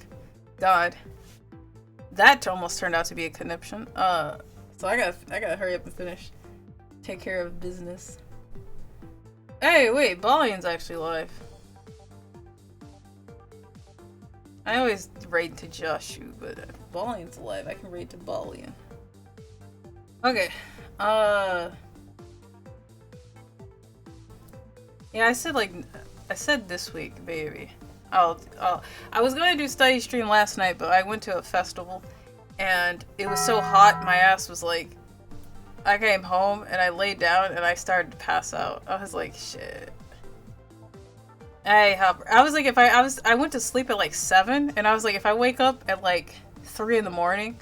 God. That almost turned out to be a conniption. So I gotta hurry up and finish. Take care of business. Hey, wait, Balian's actually live. I always raid to Joshu, but if Balian's alive, I can raid to Balian. Okay. Yeah, I said this week, baby. I was gonna do study stream last night, but I went to a festival, and it was so hot, my ass was like, I came home, and I laid down, and I started to pass out. I was like, shit. I was like, I went to sleep at like 7, and I was like, if I wake up at like 3 in the morning,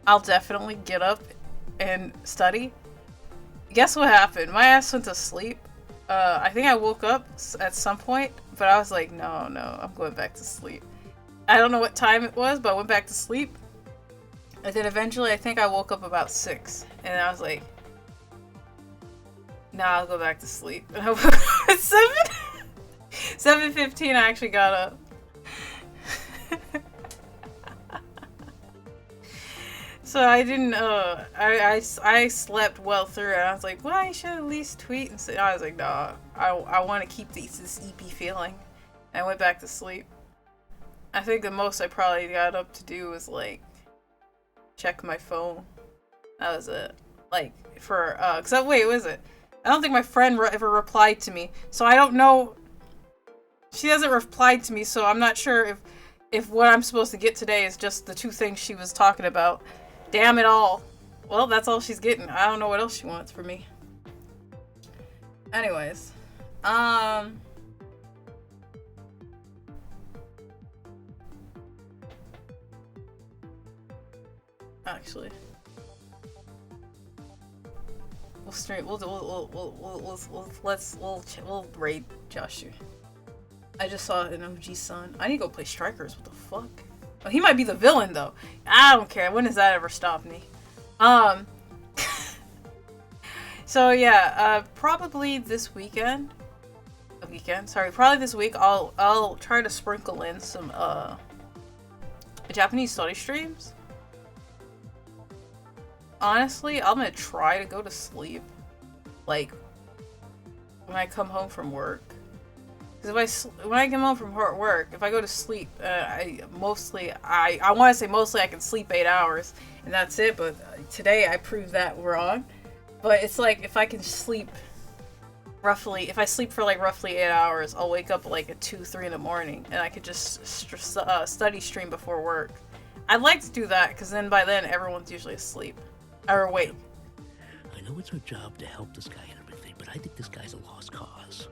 I'll definitely get up and study. Guess what happened? My ass went to sleep. I think I woke up at some point, but I was like, no, I'm going back to sleep. I don't know what time it was, but I went back to sleep. And then eventually, I think I woke up about 6, and I was like, nah, I'll go back to sleep. And I woke up at 7:15, I actually got up. So I didn't, I slept well through it. I was like, well, I should at least tweet and say, I was like, nah, I want to keep this EP feeling. And I went back to sleep. I think the most I probably got up to do was, like, check my phone. That was it. Like, for, wait, was it? I don't think my friend ever replied to me. So I don't know. She hasn't replied to me, so I'm not sure if what I'm supposed to get today is just the 2 things she was talking about. Damn it all. Well, that's all she's getting. I don't know what else she wants from me. Anyways. Actually. We'll stream. We'll raid Joshu. I just saw an OG-san. I need to go play Strikers. What the fuck? Oh, he might be the villain, though. I don't care. When does that ever stop me? So yeah, probably this weekend. Probably this week. I'll try to sprinkle in some Japanese study streams. Honestly, I'm gonna try to go to sleep, like, when I come home from work. Because when I come home from work, if I go to sleep, I want to say mostly I can sleep 8 hours, and that's it, but today I proved that wrong. But it's like, if I can sleep if I sleep for like roughly 8 hours, I'll wake up like at 2, 3 in the morning, and I could just study stream before work. I'd like to do that, because then by then everyone's usually asleep. Or awake. I know it's our job to help this guy and everything, but I think this guy's a lost cause.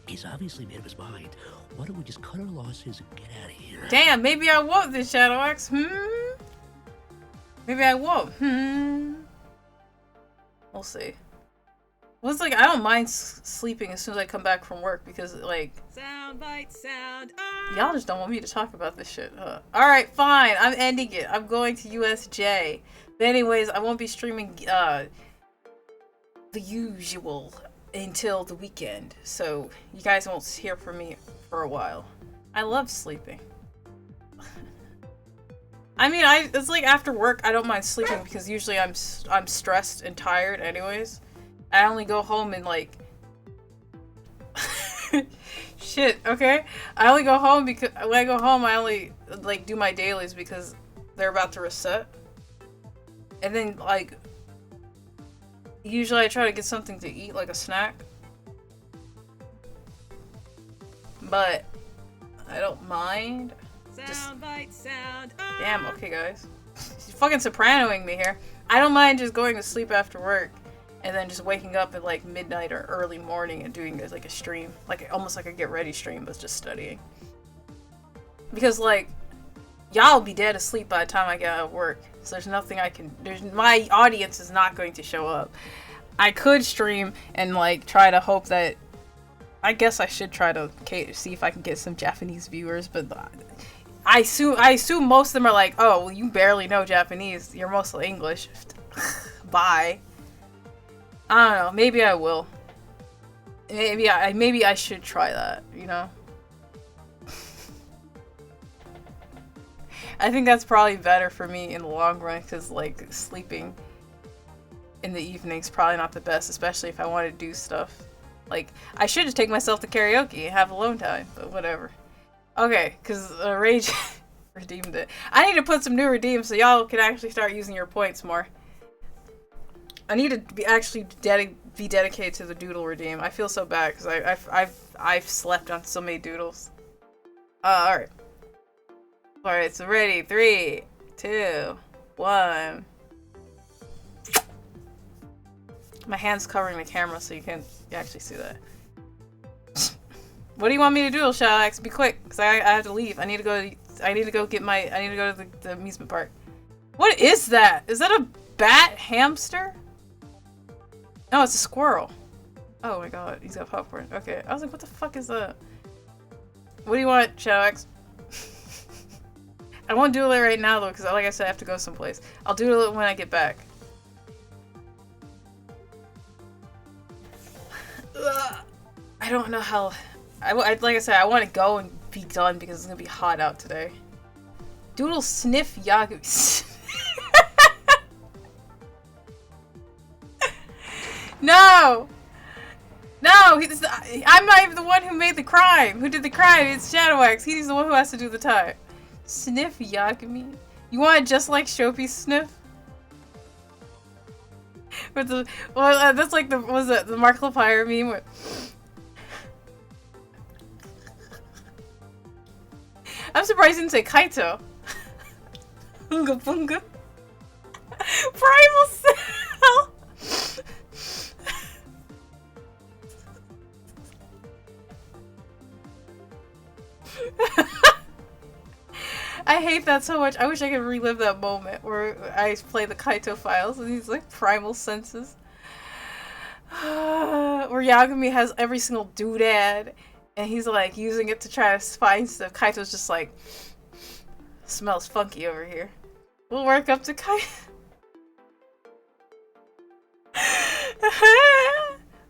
He's obviously made up his mind. Why don't we just cut our losses and get out of here? Damn, maybe I won't this Shadow X. Maybe I won't. We'll see. Well, it's like, I don't mind sleeping as soon as I come back from work, because, like... Soundbite sound. Y'all just don't want me to talk about this shit, huh? Alright, fine. I'm ending it. I'm going to USJ. But anyways, I won't be streaming, the usual until the weekend. So, you guys won't hear from me for a while. I love sleeping. I mean, it's like after work, I don't mind sleeping because usually I'm stressed and tired anyways. I only go home and like... Shit, okay? I only go home because when I go home, I only like do my dailies because they're about to reset. And then like, usually I try to get something to eat, like a snack. But I don't mind. Soundbite sound. Damn, okay guys. She's fucking sopranoing me here. I don't mind just going to sleep after work and then just waking up at like midnight or early morning and doing like a stream. Like almost like a get ready stream, but just studying. Because like, y'all will be dead asleep by the time I get out of work. So there's nothing I can, my audience is not going to show up. I could stream and like try to hope that, I guess I should try to see if I can get some Japanese viewers, but I assume most of them are like, oh, well, you barely know Japanese. You're mostly English. Bye. I don't know. Maybe I will. Maybe I should try that, you know? I think that's probably better for me in the long run, because like sleeping in the evening's probably not the best, especially if I want to do stuff. Like, I should just take myself to karaoke and have alone time, but whatever. Okay, because Rage redeemed it. I need to put some new redeems so y'all can actually start using your points more. I need to be be dedicated to the doodle redeem. I feel so bad because I've slept on so many doodles. Alright. Alright, so ready. 3, 2, 1. My hand's covering the camera so you can't actually see that. What do you want me to do, Shadow X? Be quick, because I have to leave. I need to go to the amusement park. What is that? Is that a bat hamster? No, it's a squirrel. Oh my god, he's got popcorn. Okay, I was like, what the fuck is that? What do you want, Shadow X? I won't do it right now though, because like I said, I have to go someplace. I'll do it when I get back. I don't know how. Like I said, I want to go and be done because it's gonna be hot out today. Doodle sniff Yagu. No! No! I'm not even the one who made the crime. Who did the crime? It's Shadow X. He's the one who has to do the time. Sniff Yagami? You want it just like Shopi's sniff? With the that's like the the Markiplier meme with. I'm surprised you didn't say Kaito. Unga bunga. Primal Cell. I hate that so much. I wish I could relive that moment where I play the Kaito files and he's like primal senses. Where Yagami has every single doodad and he's like using it to try to find stuff. Kaito's just like, smells funky over here. We'll work up to Kaito.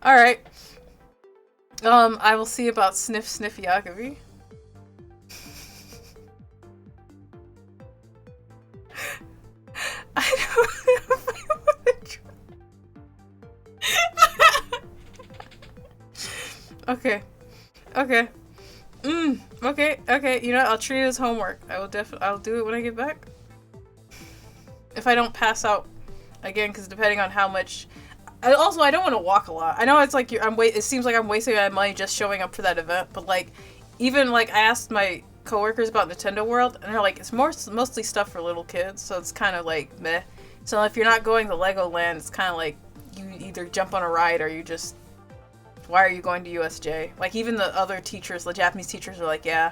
Alright. I will see about Sniff Yagami. I don't know if I want to try. Okay. Okay. Okay. You know what? I'll treat it as homework. I'll do it when I get back. If I don't pass out again, because depending on how much. Also, I don't want to walk a lot. I know it's like it seems like I'm wasting my money just showing up for that event, but like, even like I asked my coworkers about Nintendo World, and they're like, it's mostly stuff for little kids, so it's kind of like meh. So if you're not going to Legoland, it's kind of like you either jump on a ride or you just. Why are you going to USJ? Like even the other teachers, the Japanese teachers, are like, yeah,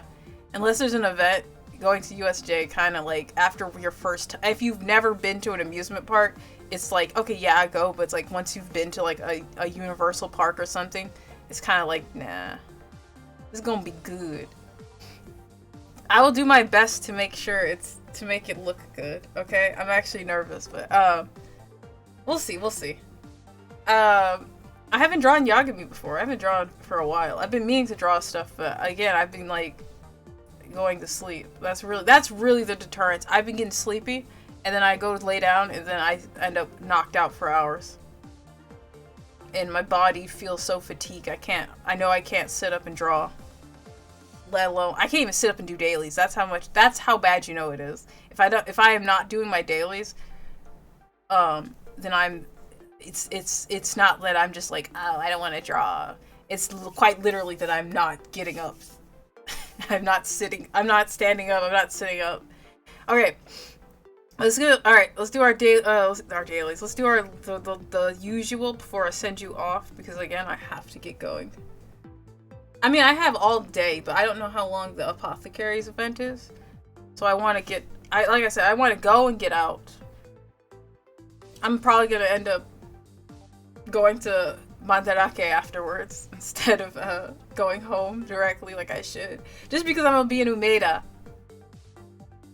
unless there's an event, going to USJ kind of like after your first. If you've never been to an amusement park, it's like okay, yeah, I go, but it's like once you've been to like a Universal park or something, it's kind of like nah, it's gonna be good. I will do my best to make sure to make it look good, okay? I'm actually nervous, but, we'll see. I haven't drawn Yagami before. I haven't drawn for a while. I've been meaning to draw stuff, but again, I've been, like, going to sleep. That's really the deterrence. I've been getting sleepy, and then I go to lay down, and then I end up knocked out for hours. And my body feels so fatigued. I know I can't sit up and draw. Let alone, I can't even sit up and do dailies. That's how bad you know it is. If I am not doing my dailies, then it's not that I'm just like, oh, I don't want to draw. It's quite literally that I'm not getting up. I'm not standing up, I'm not sitting up. Okay. Let's do our dailies. Let's do the usual before I send you off, because again, I have to get going. I mean, I have all day, but I don't know how long the Apothecary's event is. So I want to like I said, I want to go and get out. I'm probably going to end up going to Mandarake afterwards instead of going home directly like I should. Just because I'm going to be in Umeda.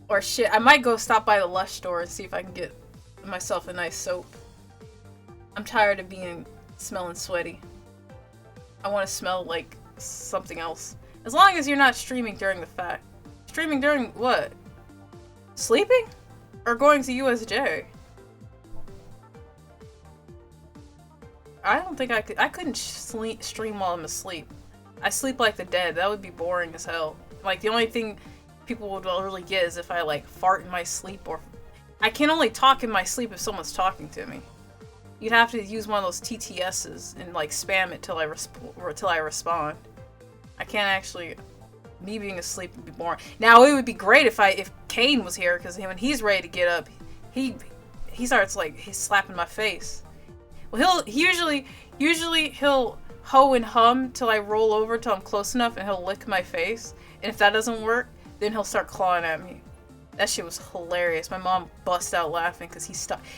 Or shit, I might go stop by the Lush store and see if I can get myself a nice soap. I'm tired of smelling sweaty. I want to smell like something else. As long as you're not streaming during the fact. Streaming during what? Sleeping? Or going to USJ? I don't think I could. I couldn't stream while I'm asleep. I sleep like the dead. That would be boring as hell. Like, the only thing people would really get is if I, like, fart in my sleep, or... I can only talk in my sleep if someone's talking to me. You'd have to use one of those TTSs and, like, spam it till I respond. I can't actually... Me being asleep would be boring. Now, it would be great if Kane was here, because when he's ready to get up, he starts, like, he's slapping my face. Well, usually he'll ho and hum till I roll over till I'm close enough, and he'll lick my face. And if that doesn't work, then he'll start clawing at me. That shit was hilarious. My mom bust out laughing because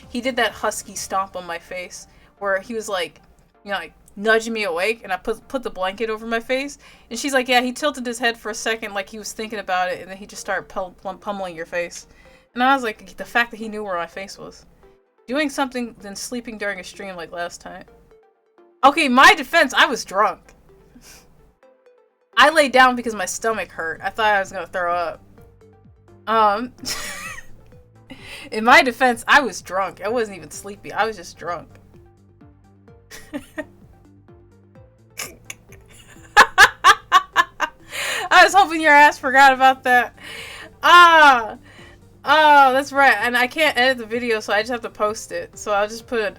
he did that husky stomp on my face where he was like, you know, like nudging me awake, and I put the blanket over my face, and she's like, yeah, he tilted his head for a second like he was thinking about it, and then he just started pummeling your face. And I was like, the fact that he knew where my face was. Doing something than sleeping during a stream like last time. Okay, my defense, I was drunk. I laid down because my stomach hurt. I thought I was gonna throw up. In my defense, I was drunk. I wasn't even sleepy. I was just drunk. I was hoping your ass forgot about that. Oh, that's right. And I can't edit the video, so I just have to post it. So I'll just put a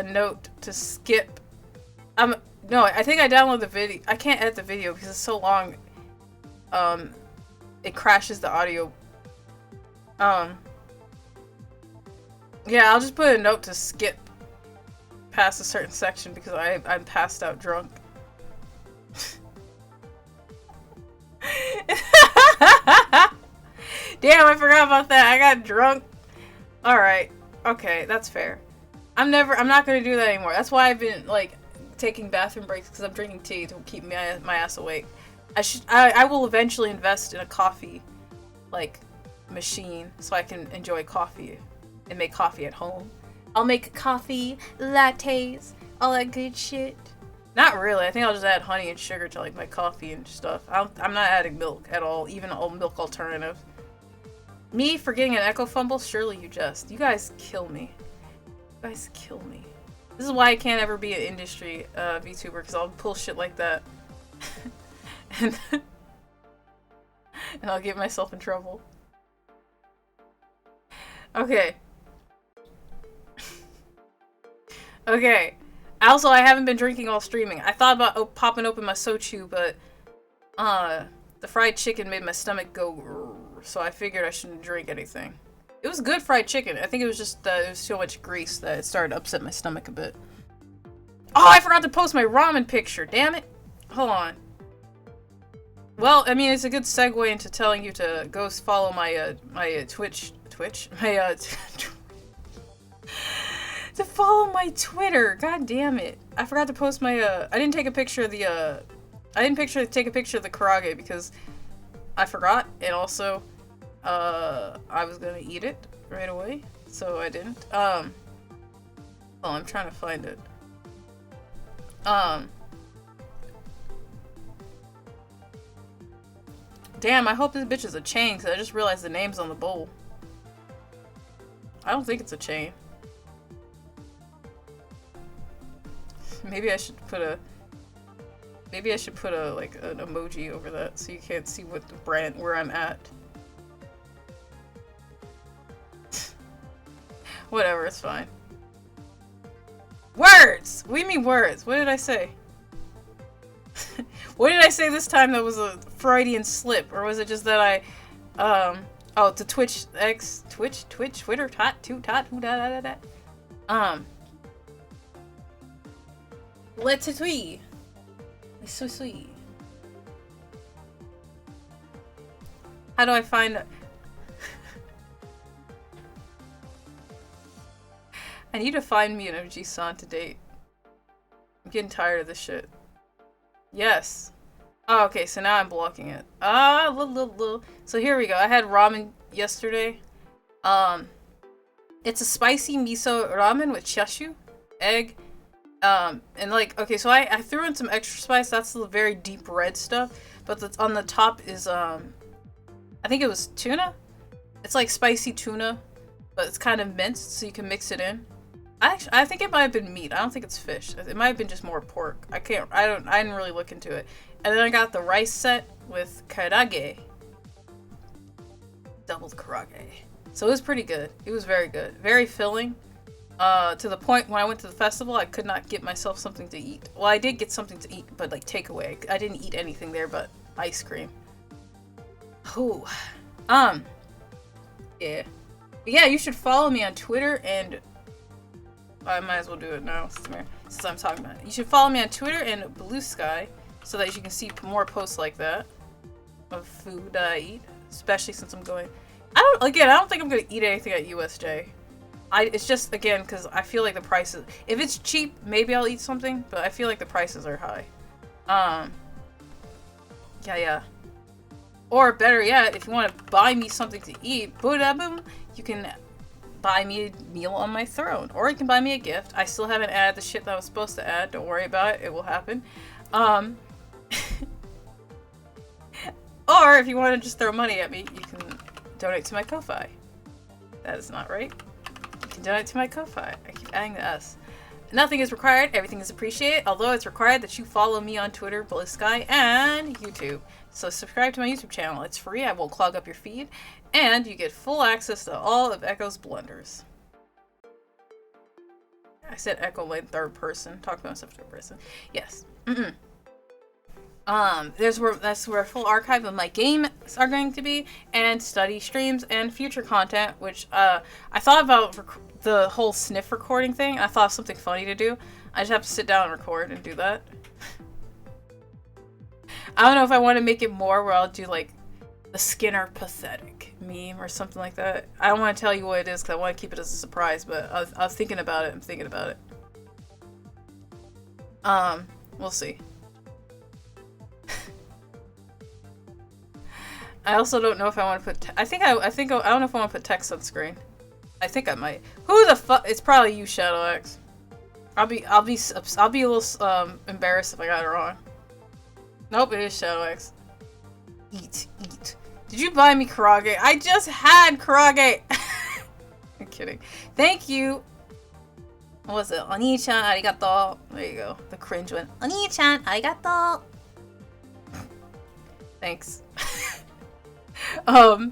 note to skip. No, I think I downloaded the video. I can't edit the video because it's so long. It crashes the audio. Yeah, I'll just put a note to skip past a certain section because I'm passed out drunk. Damn, I forgot about that. I got drunk. Alright. Okay, that's fair. I'm not gonna do that anymore. That's why I've been, like, taking bathroom breaks, because I'm drinking tea to keep my ass awake. I will eventually invest in a coffee, like, machine so I can enjoy coffee and make coffee at home. I'll make coffee, lattes, all that good shit. Not really. I think I'll just add honey and sugar to, like, my coffee and stuff. I'm not adding milk at all, even a milk alternative. Me forgetting an echo fumble? Surely you just. You guys kill me. You guys kill me. This is why I can't ever be an industry VTuber, because I'll pull shit like that. and I'll get myself in trouble. Okay. Okay. Also, I haven't been drinking while streaming. I thought about popping open my sochu, but the fried chicken made my stomach go, so I figured I shouldn't drink anything. It was good fried chicken. I think it was just there was so much grease that it started to upset my stomach a bit. Oh, I forgot to post my ramen picture. Damn it. Hold on. Well, I mean, it's a good segue into telling you to go follow my Twitch, to follow my Twitter. God damn it. I forgot to post my I didn't take a picture of the I didn't take a picture of the karage because I forgot, and also I was gonna eat it right away, so I didn't. Oh, I'm trying to find it. Damn, I hope this bitch is a chain, because I just realized the name's on the bowl. I don't think it's a chain. Maybe I should put a like an emoji over that so you can't see what the brand where I'm at. Whatever, it's fine. Words! What do you mean words? What did I say? What did I say this time that was a Freudian slip? Or was it just that I, oh, to Twitch, Twitter, let's tweet. It's so sweet. How do I find I need to find me an OG-san to date. I'm getting tired of this shit. Yes. Oh, okay, so now I'm blocking it. So here we go. I had ramen yesterday. It's a spicy miso ramen with chashu, egg, and like, okay, so I threw in some extra spice. That's the very deep red stuff. But on the top is, I I think it was tuna. It's like spicy tuna, but it's kind of minced, so you can mix it in. I think it might have been meat. I don't think it's fish. It might have been just more pork. I didn't really look into it. And then I got the rice set with karage. Doubled karage. So it was pretty good. It was very good. Very filling. To the point when I went to the festival, I could not get myself something to eat. Well, I did get something to eat, but like takeaway. I didn't eat anything there but ice cream. Oh. Yeah. But yeah, you should follow me on Twitter and I might as well do it now since I'm talking about it. You should follow me on Twitter and Blue Sky so that you can see more posts like that of food that I eat, especially since I'm going. I don't think I'm gonna eat anything at USJ. It's just again because I feel like the prices. If it's cheap, maybe I'll eat something, but I feel like the prices are high. Yeah. Or better yet, if you want to buy me something to eat, boom, you can buy me a meal on my throne, or you can buy me a gift. I still haven't added the shit that I was supposed to add. Don't worry about it; it will happen. Or if you want to just throw money at me, you can donate to my Ko-Fi. That is not right. You can donate to my Ko-Fi. I keep adding the S. Nothing is required. Everything is appreciated. Although it's required that you follow me on Twitter, Blue Sky, and YouTube. So subscribe to my YouTube channel. It's free. I won't clog up your feed. And you get full access to all of Echo's blunders. I said Echo like third person. Talk about myself third person. Yes. That's where a full archive of my games are going to be, and study streams and future content, which I thought about the whole sniff recording thing. I thought of something funny to do. I just have to sit down and record and do that. I don't know if I want to make it more where I'll do like the Skinner pathetic meme or something like that. I don't want to tell you what it is because I want to keep it as a surprise, but I was thinking about it. I'm thinking about it. We'll see. I also don't know if I want to put. I don't know if I want to put text on screen. I think I might. Who the fuck? It's probably you, Shadow X. I'll be a little embarrassed if I got it wrong. Nope, it is Shadow X. Eat. Did you buy me karage? I just had karage. I'm kidding. Thank you. What was it? Oni-chan, arigato. There you go. The cringe one. Oni-chan, arigato. Thanks. I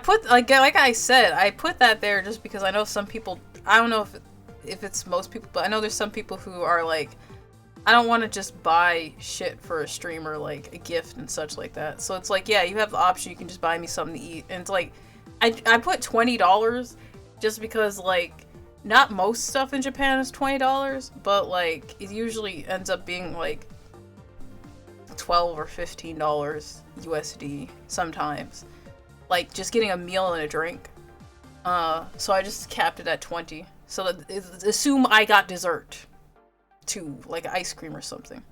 put like I said, I put that there just because I know some people. I don't know if it's most people, but I know there's some people who are like, I don't want to just buy shit for a streamer, like a gift and such like that. So it's like, yeah, you have the option. You can just buy me something to eat, and it's like, I put $20 just because like not most stuff in Japan is $20, but like it usually ends up being like $12 or $15 USD sometimes. Like just getting a meal and a drink. So I just capped it at 20. So assume I got dessert too, like ice cream or something.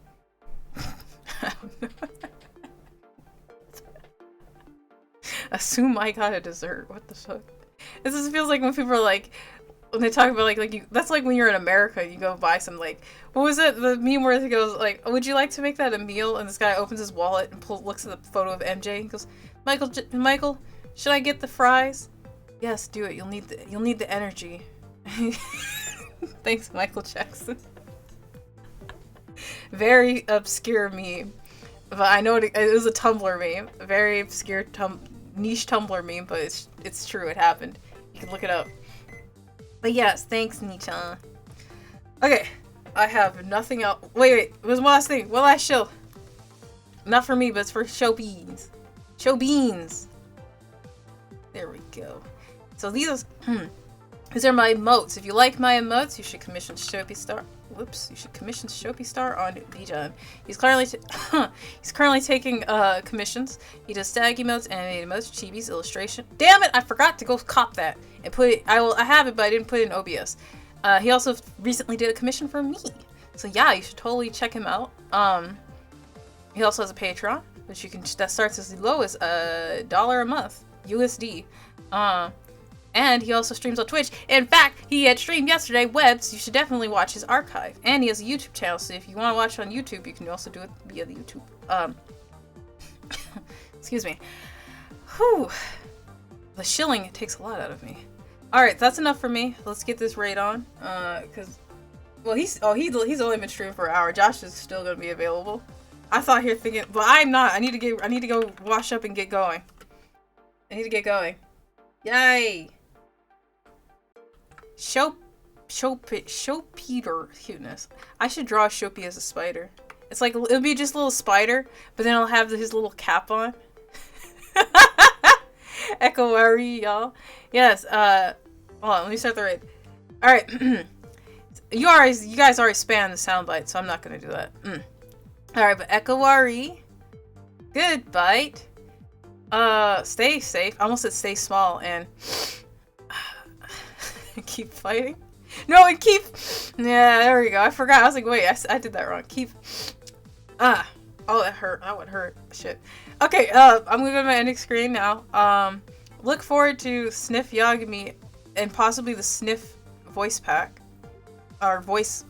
I don't know. Assume I got a dessert. What the fuck? This just feels like when people are like, when they talk about like you, that's like when you're in America, you go buy some like, what was it? The meme where it goes like, would you like to make that a meal? And this guy opens his wallet and looks at the photo of MJ. He goes, Michael, should I get the fries? Yes, do it. You'll need the energy. Thanks, Michael Jackson. Very obscure meme, but I know it was a Tumblr meme. A very obscure niche Tumblr meme, but it's true. It happened. You can look it up. But yes, thanks, Nichan. Okay, I have nothing else. Wait, there's one last thing. One last show. Not for me, but it's for Show Beans. Show Beans. There we go. So these are my emotes. If you like my emotes, you should commission Shoppy Star. Whoops! You should commission Shoppy Star on Bijan. He's currently taking commissions. He does stag emotes, animated emotes, chibis, illustration. Damn it! I forgot to go cop that and put it. I have it, but I didn't put it in OBS. He also recently did a commission for me. So yeah, you should totally check him out. He also has a Patreon, which that starts as low as $1 a month USD. And he also streams on Twitch. In fact, he had streamed yesterday, Webs. You should definitely watch his archive. And he has a YouTube channel, so if you want to watch on YouTube, you can also do it via the YouTube. Excuse me. Whew. The shilling, it takes a lot out of me. Alright, that's enough for me. Let's get this raid on. Cause well he's only been streaming for an hour. Josh is still gonna be available. I thought here thinking, but I'm not. I need to go wash up and get going. I need to get going. Yay! Show Peter cuteness. I should draw Shopi as a spider. It's like it'll be just a little spider, but then I'll have his little cap on. Echo worry, y'all. Yes. Hold on. Let me start the raid. All right. You guys already spammed the soundbite, so I'm not gonna do that. All right, but Echo worry. Good bite. Stay safe. I almost said stay small and keep fighting. No, and keep. Yeah, there we go. I forgot. I was like, wait, I did that wrong. Keep. Oh, that hurt. That would hurt. Shit. Okay. I'm gonna go to my ending screen now. Look forward to Sniff Yagami and possibly the Sniff voice pack, or voice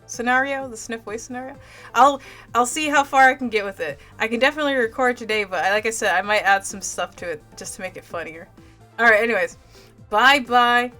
scenario. The Sniff voice scenario. I'll see how far I can get with it. I can definitely record today, but like I said, I might add some stuff to it just to make it funnier. All right. Anyways, bye.